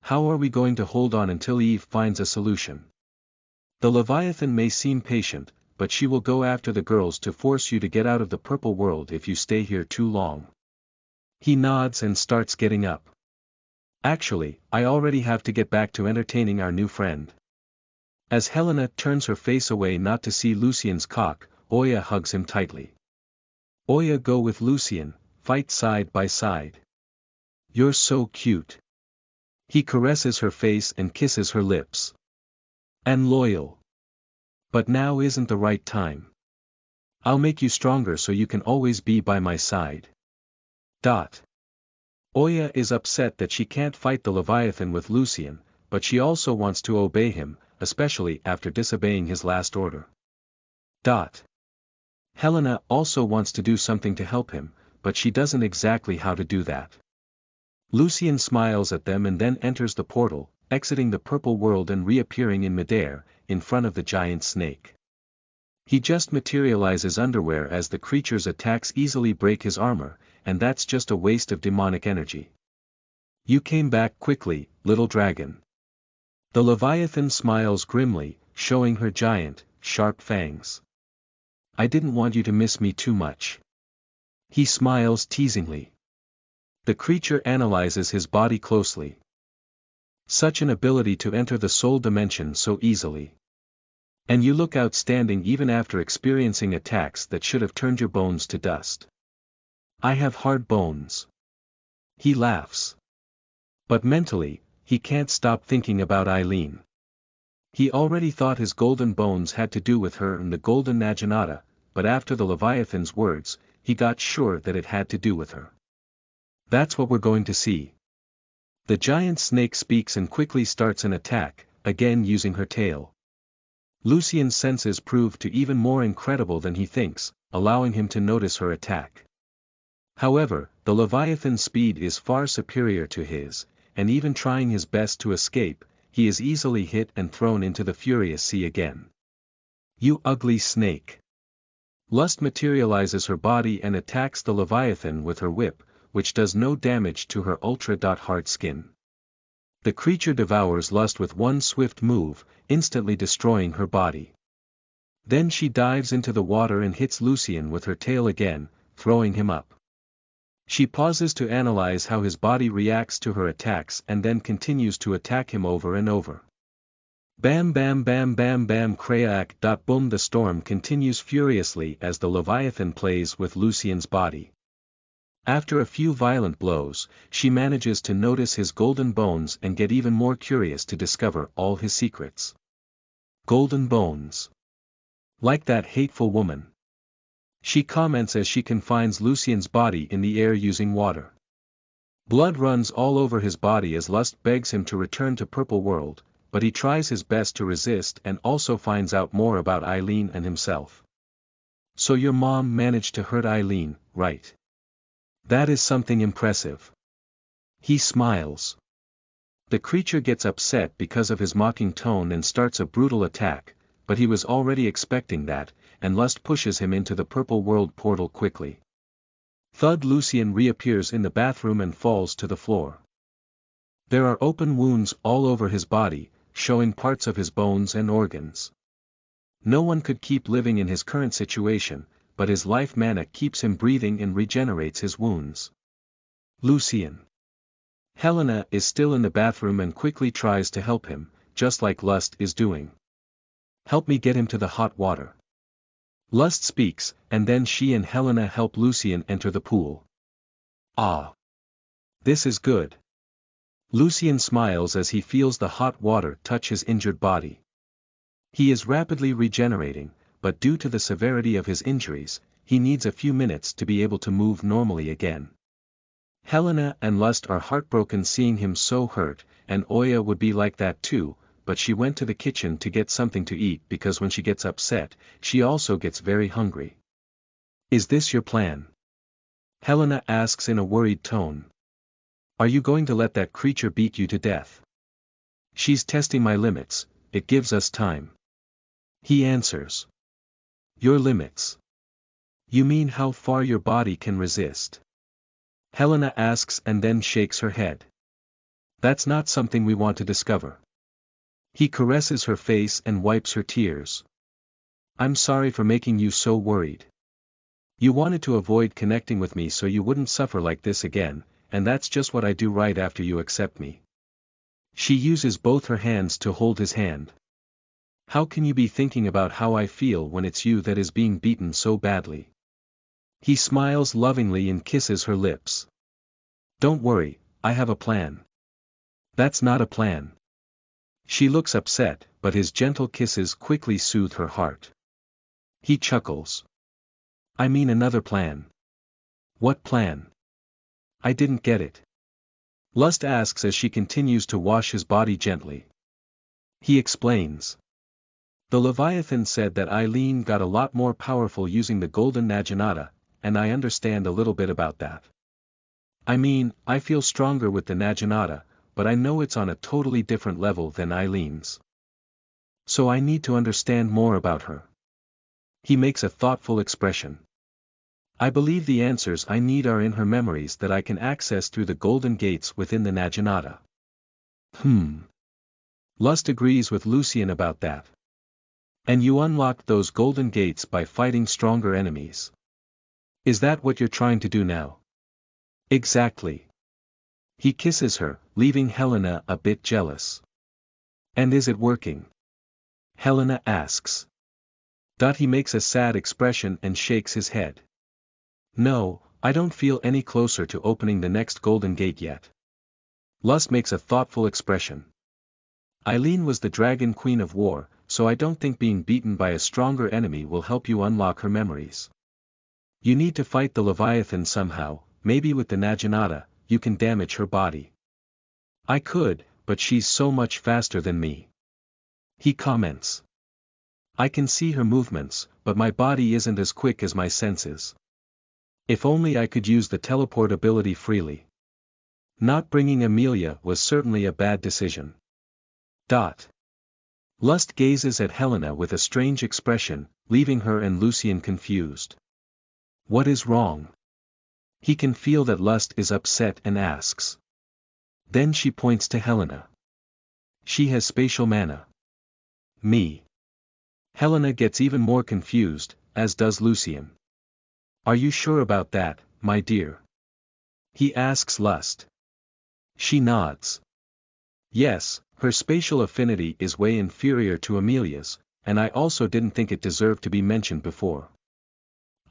How are we going to hold on until Eve finds a solution? The Leviathan may seem patient, but she will go after the girls to force you to get out of the purple world if you stay here too long. He nods and starts getting up. Actually, I already have to get back to entertaining our new friend. As Helena turns her face away not to see Lucien's cock, Oya hugs him tightly. Oya go with Lucien, fight side by side. You're so cute. He caresses her face and kisses her lips. And loyal. But now isn't the right time. I'll make you stronger so you can always be by my side. Oya is upset that she can't fight the Leviathan with Lucien, but she also wants to obey him, especially after disobeying his last order. Helena also wants to do something to help him, but she doesn't exactly how to do that. Lucien smiles at them and then enters the portal, exiting the purple world and reappearing in midair, in front of the giant snake. He just materializes underwear as the creature's attacks easily break his armor, and that's just a waste of demonic energy. You came back quickly, little dragon. The Leviathan smiles grimly, showing her giant, sharp fangs. I didn't want you to miss me too much. He smiles teasingly. The creature analyzes his body closely. Such an ability to enter the soul dimension so easily. And you look outstanding even after experiencing attacks that should have turned your bones to dust. I have hard bones. He laughs. But mentally, he can't stop thinking about Eileen. He already thought his golden bones had to do with her and the golden Naginata, but after the Leviathan's words, he got sure that it had to do with her. That's what we're going to see. The giant snake speaks and quickly starts an attack, again using her tail. Lucien's senses prove to even more incredible than he thinks, allowing him to notice her attack. However, the Leviathan's speed is far superior to his, and even trying his best to escape, he is easily hit and thrown into the furious sea again. You ugly snake! Lust materializes her body and attacks the Leviathan with her whip, which does no damage to her ultra-hard skin. The creature devours Lust with one swift move, instantly destroying her body. Then she dives into the water and hits Lucien with her tail again, throwing him up. She pauses to analyze how his body reacts to her attacks and then continues to attack him over and over. Bam bam bam bam bam crack. Boom. The storm continues furiously as the Leviathan plays with Lucien's body. After a few violent blows, she manages to notice his golden bones and get even more curious to discover all his secrets. Golden bones. Like that hateful woman. She comments as she confines Lucien's body in the air using water. Blood runs all over his body as Lust begs him to return to Purple World, but he tries his best to resist and also finds out more about Eileen and himself. So your mom managed to hurt Eileen, right? That is something impressive. He smiles. The creature gets upset because of his mocking tone and starts a brutal attack, but he was already expecting that, and Lust pushes him into the Purple World portal quickly. Thud. Lucien reappears in the bathroom and falls to the floor. There are open wounds all over his body, showing parts of his bones and organs. No one could keep living in his current situation, but his life mana keeps him breathing and regenerates his wounds. Lucien. Helena is still in the bathroom and quickly tries to help him, just like Lust is doing. Help me get him to the hot water. Lust speaks, and then she and Helena help Lucien enter the pool. Ah! This is good. Lucien smiles as he feels the hot water touch his injured body. He is rapidly regenerating, but due to the severity of his injuries, he needs a few minutes to be able to move normally again. Helena and Lust are heartbroken seeing him so hurt, and Oya would be like that too, but she went to the kitchen to get something to eat because when she gets upset, she also gets very hungry. Is this your plan? Helena asks in a worried tone. Are you going to let that creature beat you to death? She's testing my limits, it gives us time. He answers. Your limits. You mean how far your body can resist? Helena asks and then shakes her head. That's not something we want to discover. He caresses her face and wipes her tears. I'm sorry for making you so worried. You wanted to avoid connecting with me so you wouldn't suffer like this again, and that's just what I do right after you accept me. She uses both her hands to hold his hand. How can you be thinking about how I feel when it's you that is being beaten so badly? He smiles lovingly and kisses her lips. Don't worry, I have a plan. That's not a plan. She looks upset, but his gentle kisses quickly soothe her heart. He chuckles. I mean another plan. What plan? I didn't get it. Lust asks as she continues to wash his body gently. He explains. The Leviathan said that Eileen got a lot more powerful using the golden Naginata, and I understand a little bit about that. I mean, I feel stronger with the Naginata, but I know it's on a totally different level than Eileen's. So I need to understand more about her. He makes a thoughtful expression. I believe the answers I need are in her memories that I can access through the golden gates within the Naginata. Lust agrees with Lucian about that. And you unlocked those golden gates by fighting stronger enemies. Is that what you're trying to do now? Exactly. He kisses her, leaving Helena a bit jealous. And is it working? Helena asks. He makes a sad expression and shakes his head. No, I don't feel any closer to opening the next golden gate yet. Lust makes a thoughtful expression. Eileen was the Dragon Queen of War, so I don't think being beaten by a stronger enemy will help you unlock her memories. You need to fight the Leviathan somehow, maybe with the Naginata, you can damage her body. I could, but she's so much faster than me. He comments. I can see her movements, but my body isn't as quick as my senses. If only I could use the teleport ability freely. Not bringing Amelia was certainly a bad decision. Lust gazes at Helena with a strange expression, leaving her and Lucian confused. What is wrong? He can feel that Lust is upset and asks. Then she points to Helena. She has spatial mana. Me. Helena gets even more confused, as does Lucian. Are you sure about that, my dear? He asks Lust. She nods. Yes, her spatial affinity is way inferior to Amelia's, and I also didn't think it deserved to be mentioned before.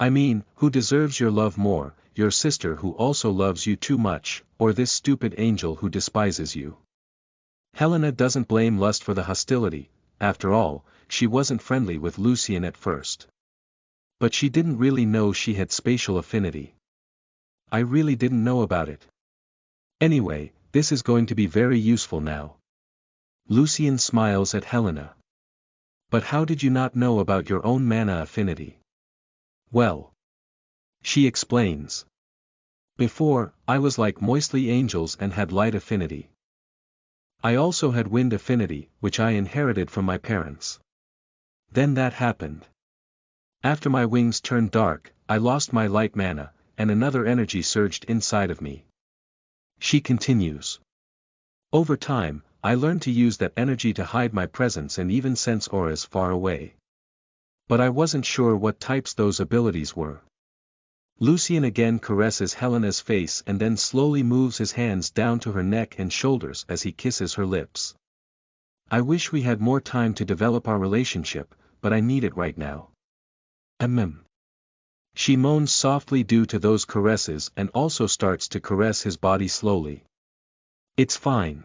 I mean, who deserves your love more, your sister who also loves you too much, or this stupid angel who despises you? Helena doesn't blame Lust for the hostility, after all, she wasn't friendly with Lucian at first. But she didn't really know she had spatial affinity. I really didn't know about it. Anyway, this is going to be very useful now. Lucian smiles at Helena. But how did you not know about your own mana affinity? Well. She explains. Before, I was like moistly angels and had light affinity. I also had wind affinity, which I inherited from my parents. Then that happened. After my wings turned dark, I lost my light mana, and another energy surged inside of me. She continues. Over time, I learned to use that energy to hide my presence and even sense auras far away. But I wasn't sure what types those abilities were. Lucian again caresses Helena's face and then slowly moves his hands down to her neck and shoulders as he kisses her lips. I wish we had more time to develop our relationship, but I need it right now. She moans softly due to those caresses and also starts to caress his body slowly. It's fine.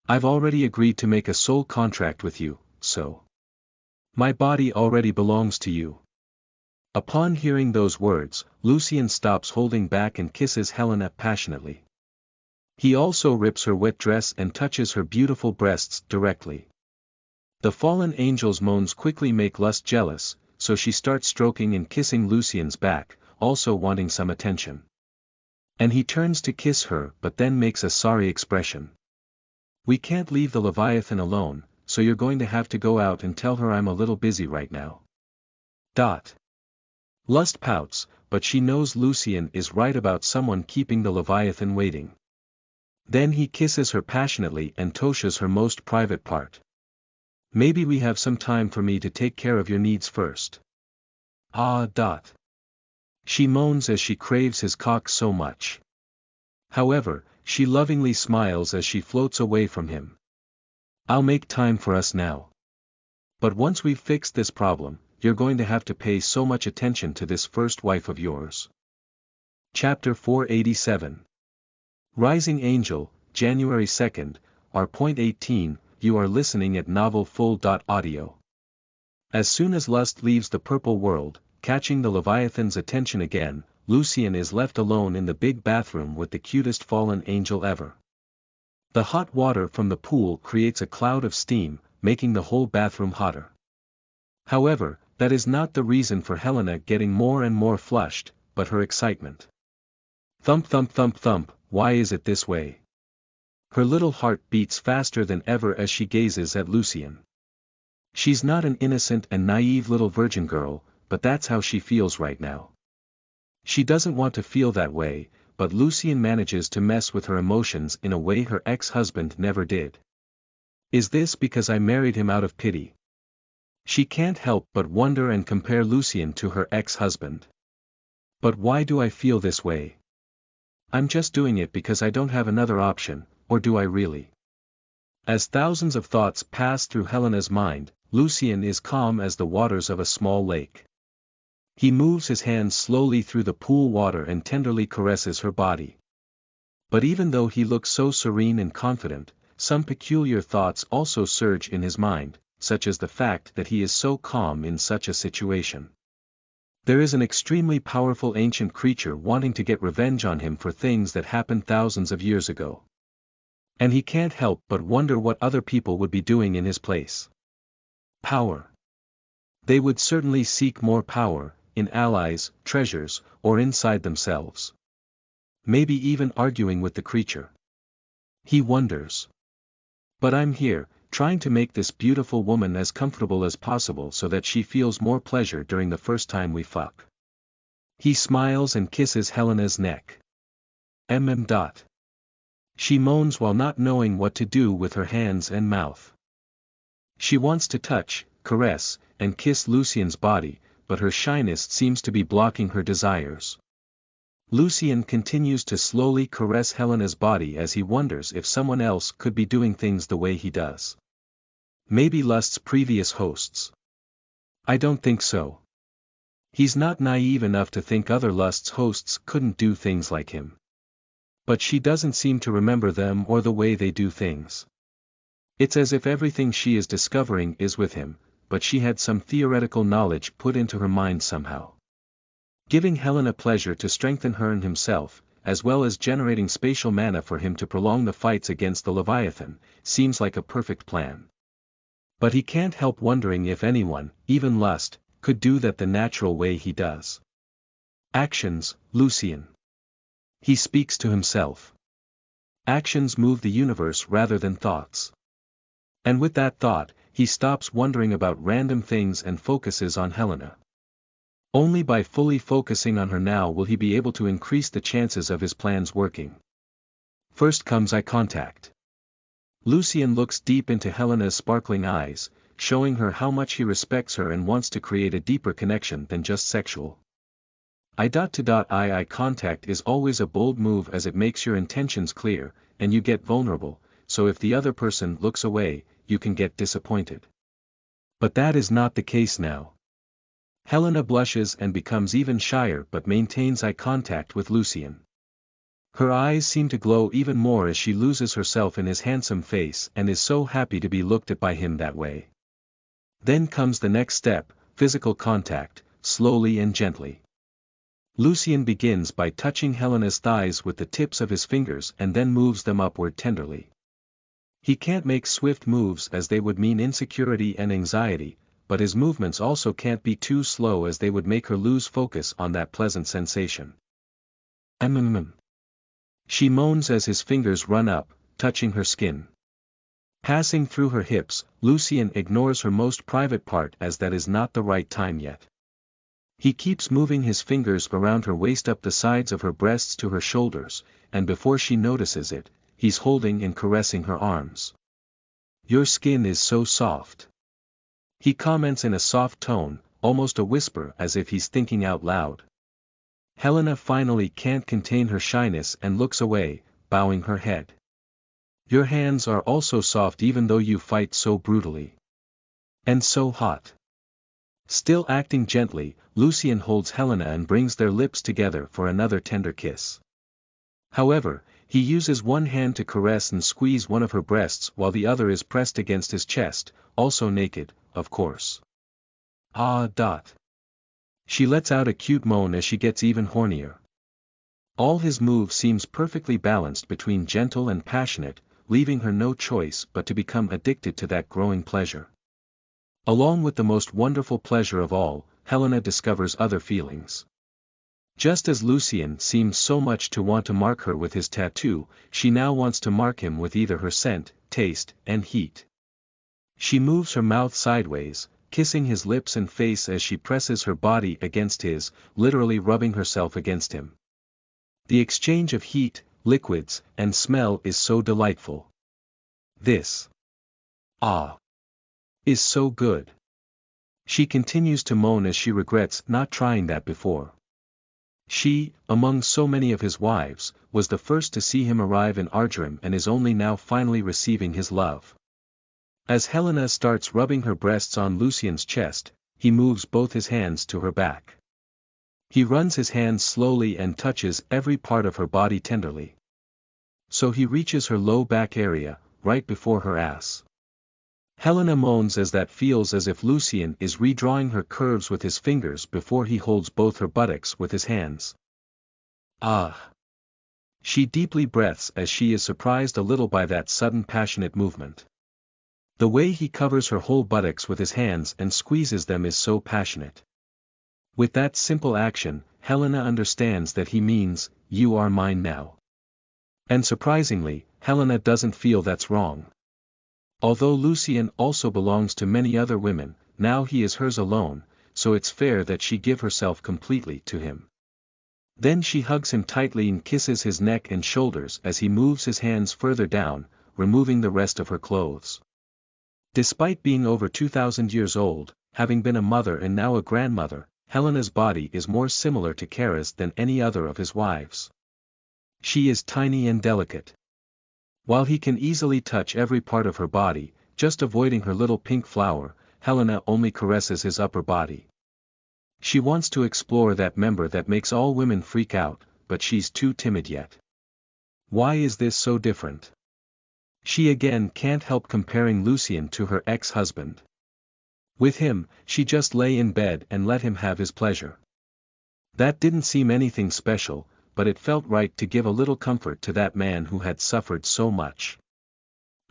I've already agreed to make a soul contract with you, so. My body already belongs to you. Upon hearing those words, Lucian stops holding back and kisses Helena passionately. He also rips her wet dress and touches her beautiful breasts directly. The fallen angel's moans quickly make Lust jealous, so she starts stroking and kissing Lucian's back, also wanting some attention. And he turns to kiss her but then makes a sorry expression. We can't leave the Leviathan alone, so you're going to have to go out and tell her I'm a little busy right now. Lust pouts, but she knows Lucian is right about someone keeping the Leviathan waiting. Then he kisses her passionately and touches her most private part. Maybe we have some time for me to take care of your needs first. She moans as she craves his cock so much. However, she lovingly smiles as she floats away from him. I'll make time for us now. But once we've fixed this problem, you're going to have to pay so much attention to this first wife of yours. Chapter 487. Rising Angel, January 2nd, R.18, you are listening at novelfull.audio. As soon as Lust leaves the purple world, catching the Leviathan's attention again, Lucian is left alone in the big bathroom with the cutest fallen angel ever. The hot water from the pool creates a cloud of steam, making the whole bathroom hotter. However, that is not the reason for Helena getting more and more flushed, but her excitement. Thump thump thump thump, why is it this way? Her little heart beats faster than ever as she gazes at Lucien. She's not an innocent and naive little virgin girl, but that's how she feels right now. She doesn't want to feel that way, but Lucien manages to mess with her emotions in a way her ex-husband never did. Is this because I married him out of pity? She can't help but wonder and compare Lucien to her ex-husband. But why do I feel this way? I'm just doing it because I don't have another option, or do I really? As thousands of thoughts pass through Helena's mind, Lucien is calm as the waters of a small lake. He moves his hands slowly through the pool water and tenderly caresses her body. But even though he looks so serene and confident, some peculiar thoughts also surge in his mind, such as the fact that he is so calm in such a situation. There is an extremely powerful ancient creature wanting to get revenge on him for things that happened thousands of years ago. And he can't help but wonder what other people would be doing in his place. Power. They would certainly seek more power, in allies, treasures, or inside themselves. Maybe even arguing with the creature. He wonders. But I'm here, trying to make this beautiful woman as comfortable as possible so that she feels more pleasure during the first time we fuck. He smiles and kisses Helena's neck. Mm. She moans while not knowing what to do with her hands and mouth. She wants to touch, caress, and kiss Lucien's body, but her shyness seems to be blocking her desires. Lucien continues to slowly caress Helena's body as he wonders if someone else could be doing things the way he does. Maybe Lust's previous hosts. I don't think so. He's not naive enough to think other Lust's hosts couldn't do things like him. But she doesn't seem to remember them or the way they do things. It's as if everything she is discovering is with him, but she had some theoretical knowledge put into her mind somehow. Giving Helena pleasure to strengthen her and himself, as well as generating spatial mana for him to prolong the fights against the Leviathan, seems like a perfect plan. But he can't help wondering if anyone, even Lust, could do that the natural way he does. Actions, Lucien. He speaks to himself. Actions move the universe rather than thoughts. And with that thought, he stops wondering about random things and focuses on Helena. Only by fully focusing on her now will he be able to increase the chances of his plans working. First comes eye contact. Lucien looks deep into Helena's sparkling eyes, showing her how much he respects her and wants to create a deeper connection than just sexual. Eye contact is always a bold move as it makes your intentions clear, and you get vulnerable, so if the other person looks away, you can get disappointed. But that is not the case now. Helena blushes and becomes even shyer but maintains eye contact with Lucien. Her eyes seem to glow even more as she loses herself in his handsome face and is so happy to be looked at by him that way. Then comes the next step, physical contact, slowly and gently. Lucien begins by touching Helena's thighs with the tips of his fingers and then moves them upward tenderly. He can't make swift moves as they would mean insecurity and anxiety, but his movements also can't be too slow as they would make her lose focus on that pleasant sensation. She moans as his fingers run up, touching her skin. Passing through her hips, Lucien ignores her most private part as that is not the right time yet. He keeps moving his fingers around her waist up the sides of her breasts to her shoulders, and before she notices it, he's holding and caressing her arms. Your skin is so soft. He comments in a soft tone, almost a whisper as if he's thinking out loud. Helena finally can't contain her shyness and looks away, bowing her head. Your hands are also soft even though you fight so brutally. And so hot. Still acting gently, Lucien holds Helena and brings their lips together for another tender kiss. However, he uses one hand to caress and squeeze one of her breasts while the other is pressed against his chest, also naked, of course. She lets out a cute moan as she gets even hornier. All his moves seems perfectly balanced between gentle and passionate, leaving her no choice but to become addicted to that growing pleasure. Along with the most wonderful pleasure of all, Helena discovers other feelings. Just as Lucien seemed so much to want to mark her with his tattoo, she now wants to mark him with either her scent, taste, and heat. She moves her mouth sideways, kissing his lips and face as she presses her body against his, literally rubbing herself against him. The exchange of heat, liquids, and smell is so delightful. This is so good. She continues to moan as she regrets not trying that before. She, among so many of his wives, was the first to see him arrive in Argerim and is only now finally receiving his love. As Helena starts rubbing her breasts on Lucien's chest, he moves both his hands to her back. He runs his hands slowly and touches every part of her body tenderly. So he reaches her low back area, right before her ass. Helena moans as that feels as if Lucien is redrawing her curves with his fingers before he holds both her buttocks with his hands. Ah! She deeply breaths as she is surprised a little by that sudden passionate movement. The way he covers her whole buttocks with his hands and squeezes them is so passionate. With that simple action, Helena understands that he means, "You are mine now." And surprisingly, Helena doesn't feel that's wrong. Although Lucien also belongs to many other women, now he is hers alone, so it's fair that she give herself completely to him. Then she hugs him tightly and kisses his neck and shoulders as he moves his hands further down, removing the rest of her clothes. Despite being over 2,000 years old, having been a mother and now a grandmother, Helena's body is more similar to Kara's than any other of his wives. She is tiny and delicate. While he can easily touch every part of her body, just avoiding her little pink flower, Helena only caresses his upper body. She wants to explore that member that makes all women freak out, but she's too timid yet. Why is this so different? She again can't help comparing Lucien to her ex-husband. With him, she just lay in bed and let him have his pleasure. That didn't seem anything special, but it felt right to give a little comfort to that man who had suffered so much.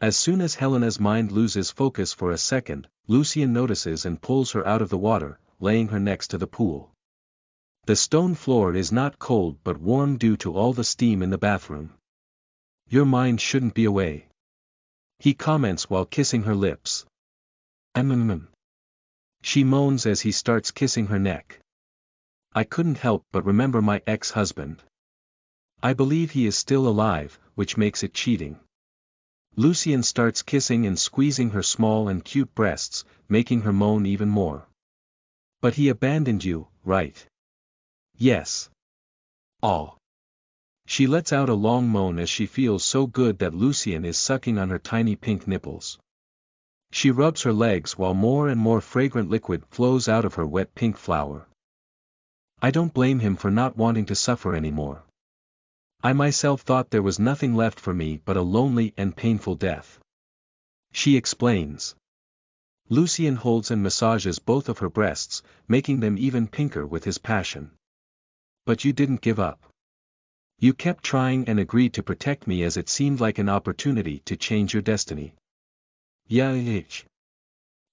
As soon as Helena's mind loses focus for a second, Lucien notices and pulls her out of the water, laying her next to the pool. The stone floor is not cold but warm due to all the steam in the bathroom. "Your mind shouldn't be away," he comments while kissing her lips. She moans as he starts kissing her neck. "I couldn't help but remember my ex-husband. I believe he is still alive, which makes it cheating." Lucien starts kissing and squeezing her small and cute breasts, making her moan even more. "But he abandoned you, right?" "Yes." "Oh." She lets out a long moan as she feels so good that Lucien is sucking on her tiny pink nipples. She rubs her legs while more and more fragrant liquid flows out of her wet pink flower. "I don't blame him for not wanting to suffer anymore. I myself thought there was nothing left for me but a lonely and painful death," she explains. Lucien holds and massages both of her breasts, making them even pinker with his passion. "But you didn't give up. You kept trying and agreed to protect me as it seemed like an opportunity to change your destiny." "Yeah."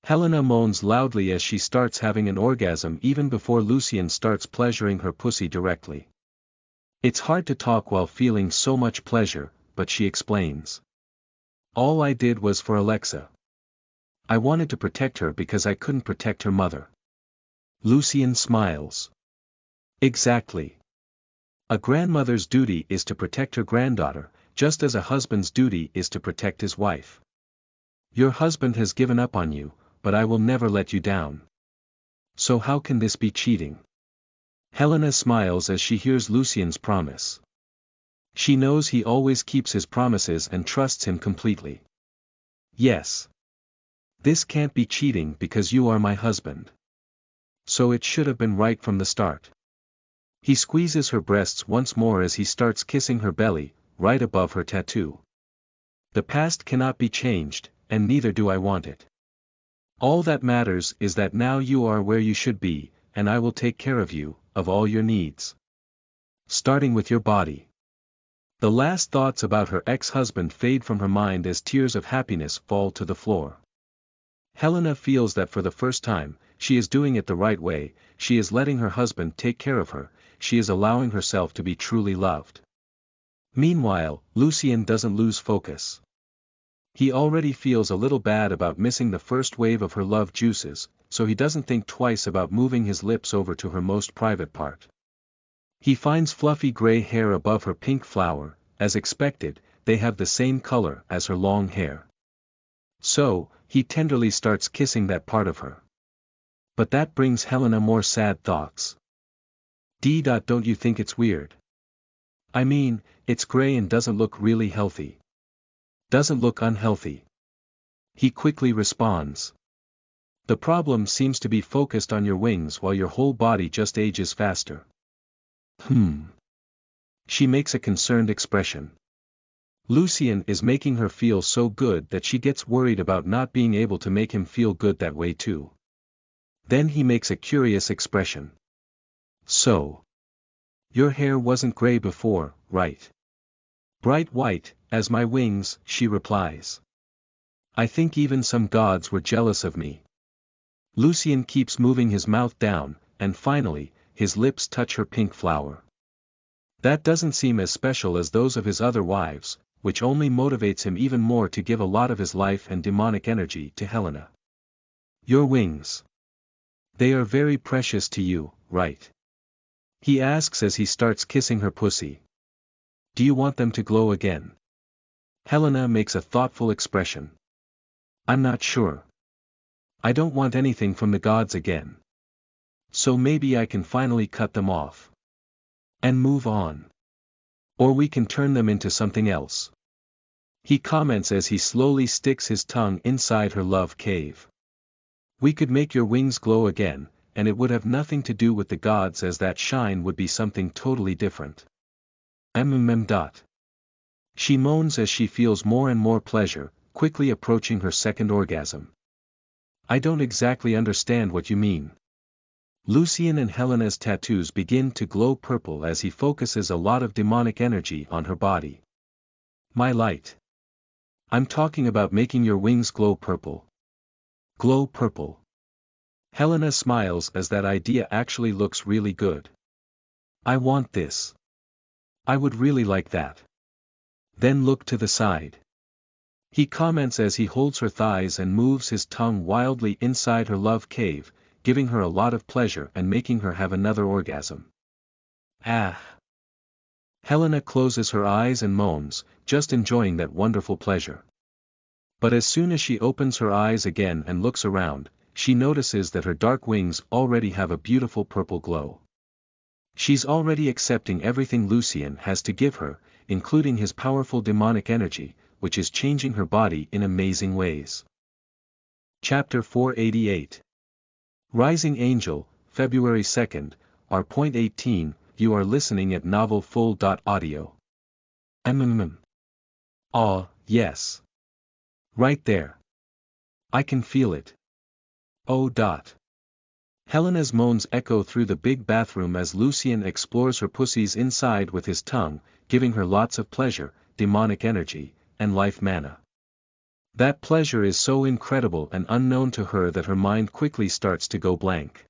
Helena moans loudly as she starts having an orgasm even before Lucien starts pleasuring her pussy directly. It's hard to talk while feeling so much pleasure, but she explains. "All I did was for Alexa. I wanted to protect her because I couldn't protect her mother." Lucien smiles. "Exactly. A grandmother's duty is to protect her granddaughter, just as a husband's duty is to protect his wife. Your husband has given up on you, but I will never let you down. So how can this be cheating?" Helena smiles as she hears Lucien's promise. She knows he always keeps his promises and trusts him completely. "Yes. This can't be cheating because you are my husband. So it should have been right from the start." He squeezes her breasts once more as he starts kissing her belly, right above her tattoo. "The past cannot be changed, and neither do I want it. All that matters is that now you are where you should be, and I will take care of you, of all your needs. Starting with your body." The last thoughts about her ex-husband fade from her mind as tears of happiness fall to the floor. Helena feels that for the first time, she is doing it the right way, she is letting her husband take care of her, she is allowing herself to be truly loved. Meanwhile, Lucien doesn't lose focus. He already feels a little bad about missing the first wave of her love juices, so he doesn't think twice about moving his lips over to her most private part. He finds fluffy gray hair above her pink flower. As expected, they have the same color as her long hair. So, he tenderly starts kissing that part of her. But that brings Helena more sad thoughts. Don't you think it's weird? I mean, it's gray and doesn't look really healthy. Doesn't look unhealthy. He quickly responds. The problem seems to be focused on your wings while your whole body just ages faster. She makes a concerned expression. Lucien is making her feel so good that she gets worried about not being able to make him feel good that way too. Then he makes a curious expression. So. Your hair wasn't gray before, right? Bright white, as my wings, she replies. I think even some gods were jealous of me. Lucien keeps moving his mouth down, and finally, his lips touch her pink flower. That doesn't seem as special as those of his other wives, which only motivates him even more to give a lot of his life and demonic energy to Helena. Your wings. They are very precious to you, right? He asks as he starts kissing her pussy. Do you want them to glow again? Helena makes a thoughtful expression. I'm not sure. I don't want anything from the gods again. So maybe I can finally cut them off. And move on. Or we can turn them into something else. He comments as he slowly sticks his tongue inside her love cave. We could make your wings glow again, and it would have nothing to do with the gods as that shine would be something totally different. She moans as she feels more and more pleasure, quickly approaching her second orgasm. I don't exactly understand what you mean. Lucien and Helena's tattoos begin to glow purple as he focuses a lot of demonic energy on her body. My light. I'm talking about making your wings glow purple. Glow purple. Helena smiles as that idea actually looks really good. I want this. I would really like that. Then look to the side. He comments as he holds her thighs and moves his tongue wildly inside her love cave, giving her a lot of pleasure and making her have another orgasm. Ah! Helena closes her eyes and moans, just enjoying that wonderful pleasure. But as soon as she opens her eyes again and looks around, she notices that her dark wings already have a beautiful purple glow. She's already accepting everything Lucien has to give her, including his powerful demonic energy, which is changing her body in amazing ways. Chapter 488. Rising Angel, February 2nd, R.18. You are listening at novelfull.audio. Ah, yes. Right there. I can feel it. Oh. Helena's moans echo through the big bathroom as Lucien explores her pussy's inside with his tongue, giving her lots of pleasure, demonic energy, and life mana. That pleasure is so incredible and unknown to her that her mind quickly starts to go blank.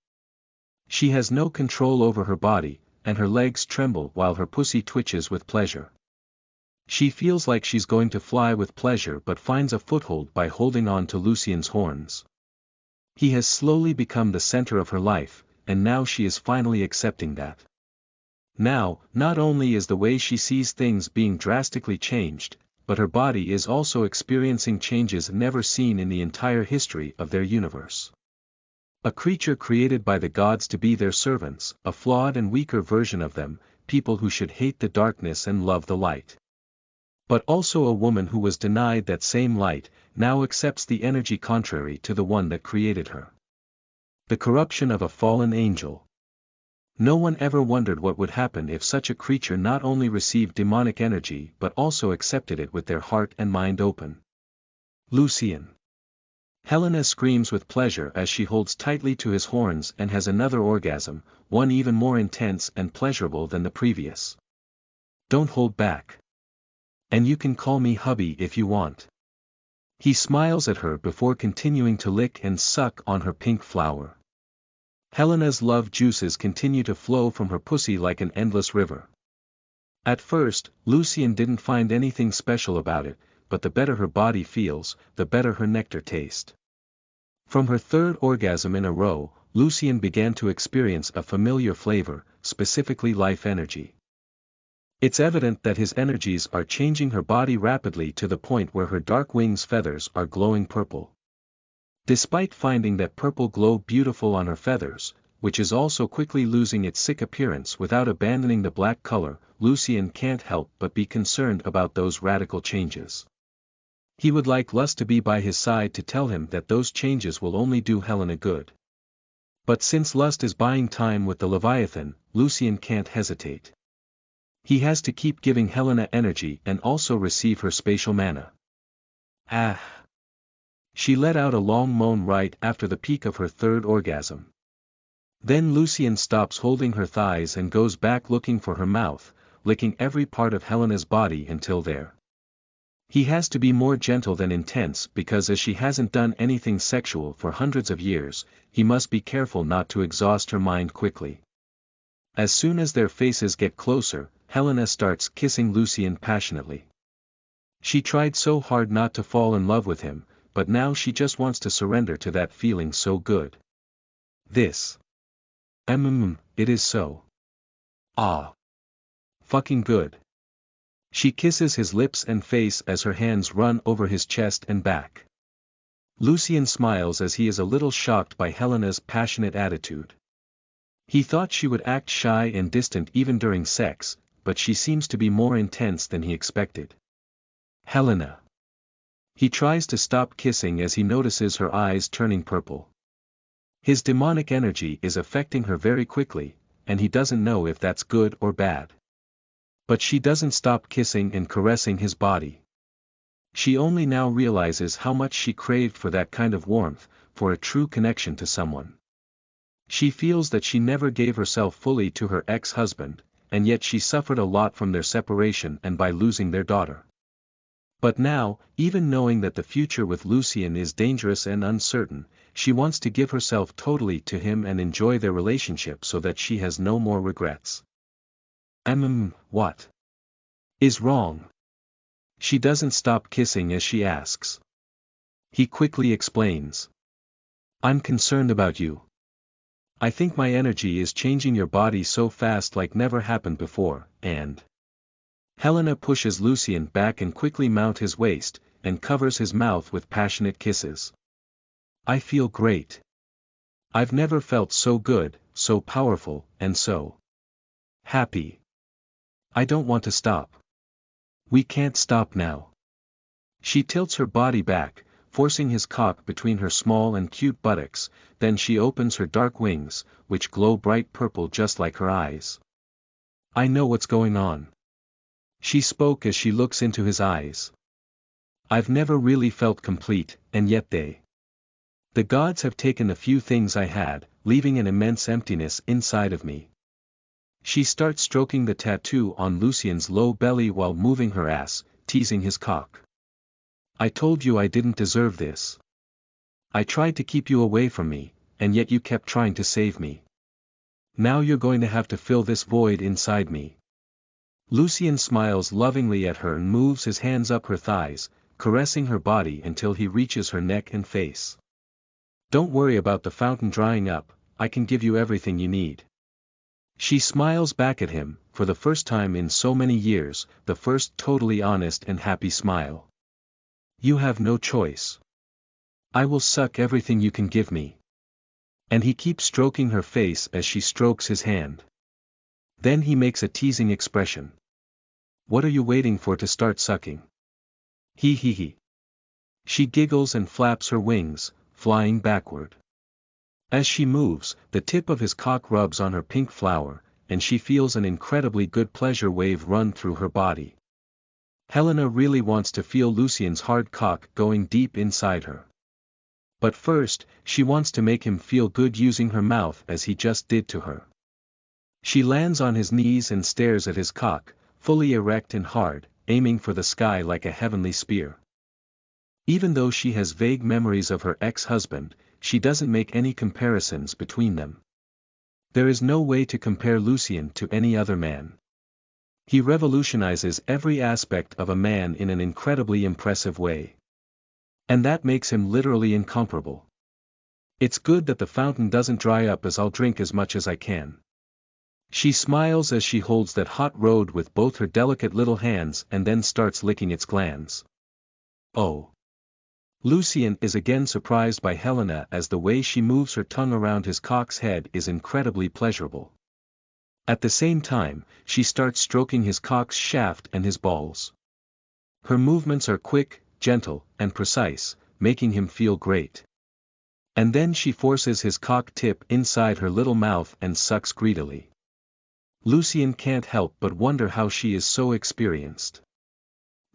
She has no control over her body, and her legs tremble while her pussy twitches with pleasure. She feels like she's going to fly with pleasure but finds a foothold by holding on to Lucien's horns. He has slowly become the center of her life, and now she is finally accepting that. Now, not only is the way she sees things being drastically changed, but her body is also experiencing changes never seen in the entire history of their universe. A creature created by the gods to be their servants, a flawed and weaker version of them, people who should hate the darkness and love the light. But also a woman who was denied that same light, now accepts the energy contrary to the one that created her. The corruption of a fallen angel. No one ever wondered what would happen if such a creature not only received demonic energy but also accepted it with their heart and mind open. Lucien. Helena screams with pleasure as she holds tightly to his horns and has another orgasm, one even more intense and pleasurable than the previous. Don't hold back. And you can call me hubby if you want. He smiles at her before continuing to lick and suck on her pink flower. Helena's love juices continue to flow from her pussy like an endless river. At first, Lucien didn't find anything special about it, but the better her body feels, the better her nectar tastes. From her third orgasm in a row, Lucien began to experience a familiar flavor, specifically life energy. It's evident that his energies are changing her body rapidly to the point where her dark wings' feathers are glowing purple. Despite finding that purple glow beautiful on her feathers, which is also quickly losing its sick appearance without abandoning the black color, Lucien can't help but be concerned about those radical changes. He would like Lust to be by his side to tell him that those changes will only do Helena good. But since Lust is buying time with the Leviathan, Lucien can't hesitate. He has to keep giving Helena energy and also receive her spatial mana. Ah! She let out a long moan right after the peak of her third orgasm. Then Lucien stops holding her thighs and goes back looking for her mouth, licking every part of Helena's body until there. He has to be more gentle than intense because as she hasn't done anything sexual for hundreds of years, he must be careful not to exhaust her mind quickly. As soon as their faces get closer, Helena starts kissing Lucien passionately. She tried so hard not to fall in love with him, but now she just wants to surrender to that feeling so good. This. It is so. Ah. Fucking good. She kisses his lips and face as her hands run over his chest and back. Lucien smiles as he is a little shocked by Helena's passionate attitude. He thought she would act shy and distant even during sex, but she seems to be more intense than he expected. Helena. He tries to stop kissing as he notices her eyes turning purple. His demonic energy is affecting her very quickly, and he doesn't know if that's good or bad. But she doesn't stop kissing and caressing his body. She only now realizes how much she craved for that kind of warmth, for a true connection to someone. She feels that she never gave herself fully to her ex-husband, and yet she suffered a lot from their separation and by losing their daughter. But now, even knowing that the future with Lucien is dangerous and uncertain, she wants to give herself totally to him and enjoy their relationship so that she has no more regrets. What is wrong? She doesn't stop kissing as she asks. He quickly explains. I'm concerned about you. I think my energy is changing your body so fast like never happened before, and... Helena pushes Lucien back and quickly mounts his waist, and covers his mouth with passionate kisses. I feel great. I've never felt so good, so powerful, and so happy. I don't want to stop. We can't stop now. She tilts her body back, forcing his cock between her small and cute buttocks, then she opens her dark wings, which glow bright purple just like her eyes. I know what's going on. She spoke as she looks into his eyes. I've never really felt complete, and yet the gods have taken a few things I had, leaving an immense emptiness inside of me. She starts stroking the tattoo on Lucien's low belly while moving her ass, teasing his cock. I told you I didn't deserve this. I tried to keep you away from me, and yet you kept trying to save me. Now you're going to have to fill this void inside me. Lucien smiles lovingly at her and moves his hands up her thighs, caressing her body until he reaches her neck and face. Don't worry about the fountain drying up, I can give you everything you need. She smiles back at him, for the first time in so many years, the first totally honest and happy smile. You have no choice. I will suck everything you can give me. And he keeps stroking her face as she strokes his hand. Then he makes a teasing expression. What are you waiting for to start sucking? He. She giggles and flaps her wings, flying backward. As she moves, the tip of his cock rubs on her pink flower, and she feels an incredibly good pleasure wave run through her body. Helena really wants to feel Lucien's hard cock going deep inside her. But first, she wants to make him feel good using her mouth as he just did to her. She lands on his knees and stares at his cock, fully erect and hard, aiming for the sky like a heavenly spear. Even though she has vague memories of her ex-husband, she doesn't make any comparisons between them. There is no way to compare Lucien to any other man. He revolutionizes every aspect of a man in an incredibly impressive way. And that makes him literally incomparable. It's good that the fountain doesn't dry up, as I'll drink as much as I can. She smiles as she holds that hot road with both her delicate little hands and then starts licking its glands. Oh. Lucien is again surprised by Helena, as the way she moves her tongue around his cock's head is incredibly pleasurable. At the same time, she starts stroking his cock's shaft and his balls. Her movements are quick, gentle, and precise, making him feel great. And then she forces his cock tip inside her little mouth and sucks greedily. Lucien can't help but wonder how she is so experienced.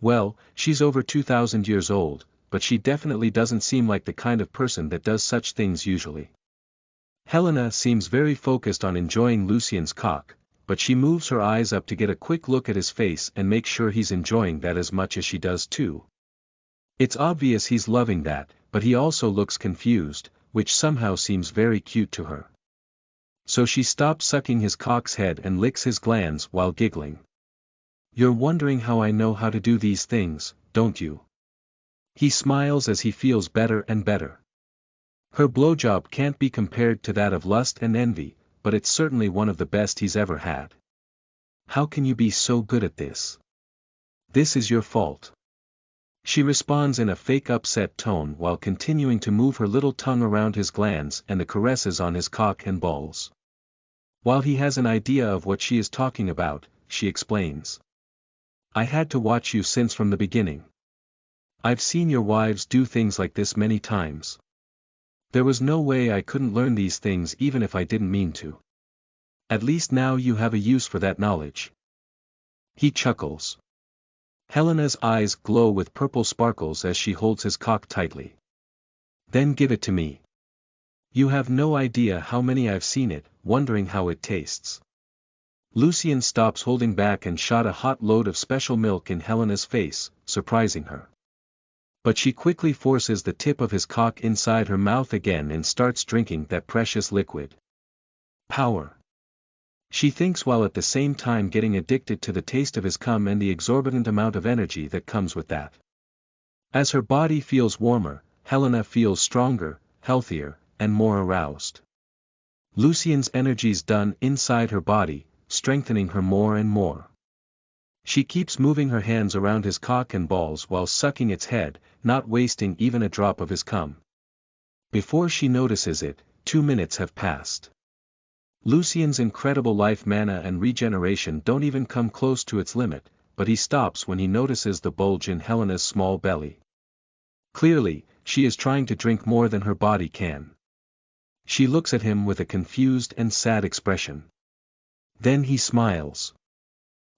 Well, she's over 2,000 years old, but she definitely doesn't seem like the kind of person that does such things usually. Helena seems very focused on enjoying Lucien's cock, but she moves her eyes up to get a quick look at his face and make sure he's enjoying that as much as she does too. It's obvious he's loving that, but he also looks confused, which somehow seems very cute to her. So she stops sucking his cock's head and licks his glands while giggling. "You're wondering how I know how to do these things, don't you?" He smiles as he feels better and better. Her blowjob can't be compared to that of lust and envy, but it's certainly one of the best he's ever had. "How can you be so good at this? This is your fault." She responds in a fake upset tone while continuing to move her little tongue around his glands and the caresses on his cock and balls. While he has an idea of what she is talking about, she explains. "I had to watch you since from the beginning. I've seen your wives do things like this many times. There was no way I couldn't learn these things even if I didn't mean to. At least now you have a use for that knowledge." He chuckles. Helena's eyes glow with purple sparkles as she holds his cock tightly. "Then give it to me. You have no idea how many I've seen it, wondering how it tastes." Lucien stops holding back and shot a hot load of special milk in Helena's face, surprising her. But she quickly forces the tip of his cock inside her mouth again and starts drinking that precious liquid. Power. She thinks, while at the same time getting addicted to the taste of his cum and the exorbitant amount of energy that comes with that. As her body feels warmer, Helena feels stronger, healthier, and more aroused. Lucien's energy's done inside her body, strengthening her more and more. She keeps moving her hands around his cock and balls while sucking its head, not wasting even a drop of his cum. Before she notices it, 2 minutes have passed. Lucien's incredible life mana and regeneration don't even come close to its limit, but he stops when he notices the bulge in Helena's small belly. Clearly, she is trying to drink more than her body can. She looks at him with a confused and sad expression. Then he smiles.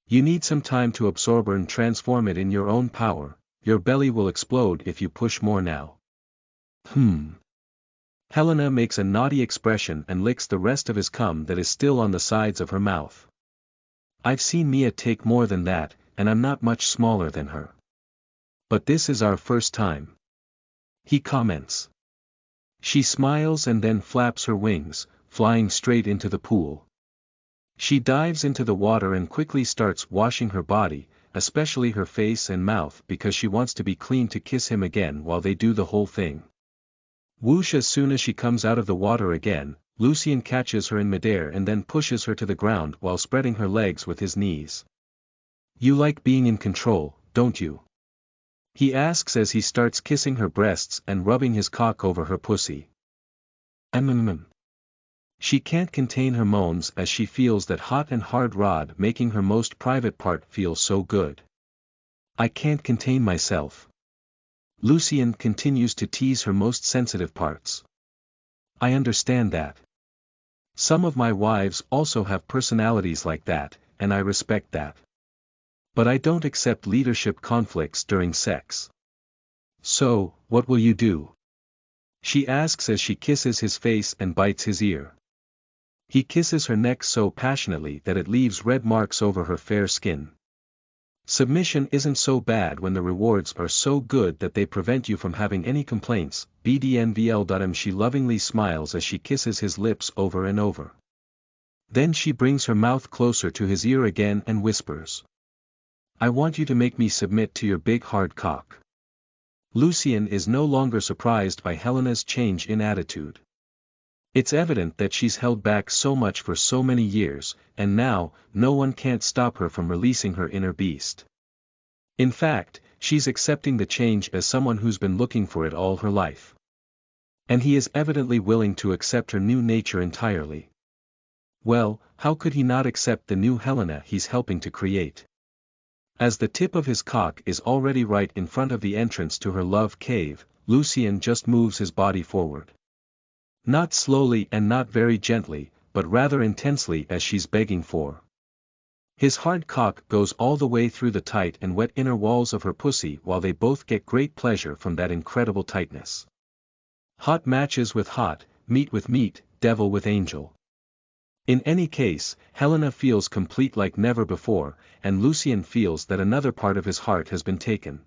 "You need some time to absorb and transform it in your own power. Your belly will explode if you push more now." Helena makes a naughty expression and licks the rest of his cum that is still on the sides of her mouth. "I've seen Mia take more than that, and I'm not much smaller than her. But this is our first time," he comments. She smiles and then flaps her wings, flying straight into the pool. She dives into the water and quickly starts washing her body, especially her face and mouth, because she wants to be clean to kiss him again while they do the whole thing. Whoosh! As soon as she comes out of the water again, Lucien catches her in midair and then pushes her to the ground while spreading her legs with his knees. "You like being in control, don't you?" he asks as he starts kissing her breasts and rubbing his cock over her pussy. She can't contain her moans as she feels that hot and hard rod making her most private part feel so good. "I can't contain myself." Lucien continues to tease her most sensitive parts. "I understand that. Some of my wives also have personalities like that, and I respect that. But I don't accept leadership conflicts during sex. So, what will you do?" she asks as she kisses his face and bites his ear. He kisses her neck so passionately that it leaves red marks over her fair skin. Submission isn't so bad when the rewards are so good that they prevent you from having any complaints. BDNVL. She lovingly smiles as she kisses his lips over and over. Then she brings her mouth closer to his ear again and whispers. I want you to make me submit to your big hard cock. Lucien is no longer surprised by Helena's change in attitude. It's evident that she's held back so much for so many years, and now, no one can't stop her from releasing her inner beast. In fact, she's accepting the change as someone who's been looking for it all her life. And he is evidently willing to accept her new nature entirely. Well, how could he not accept the new Helena he's helping to create? As the tip of his cock is already right in front of the entrance to her love cave, Lucien just moves his body forward. Not slowly and not very gently, but rather intensely as she's begging for. His hard cock goes all the way through the tight and wet inner walls of her pussy while they both get great pleasure from that incredible tightness. Hot matches with hot, meat with meat, devil with angel. In any case, Helena feels complete like never before, and Lucien feels that another part of his heart has been taken.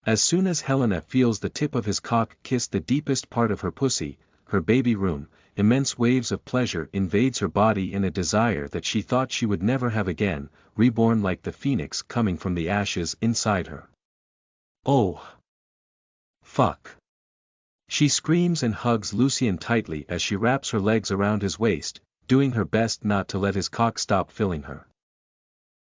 As soon as Helena feels the tip of his cock kiss the deepest part of her pussy, her baby room, immense waves of pleasure invades her body in a desire that she thought she would never have again, reborn like the phoenix coming from the ashes inside her. Oh! Fuck! She screams and hugs Lucien tightly as she wraps her legs around his waist, doing her best not to let his cock stop filling her.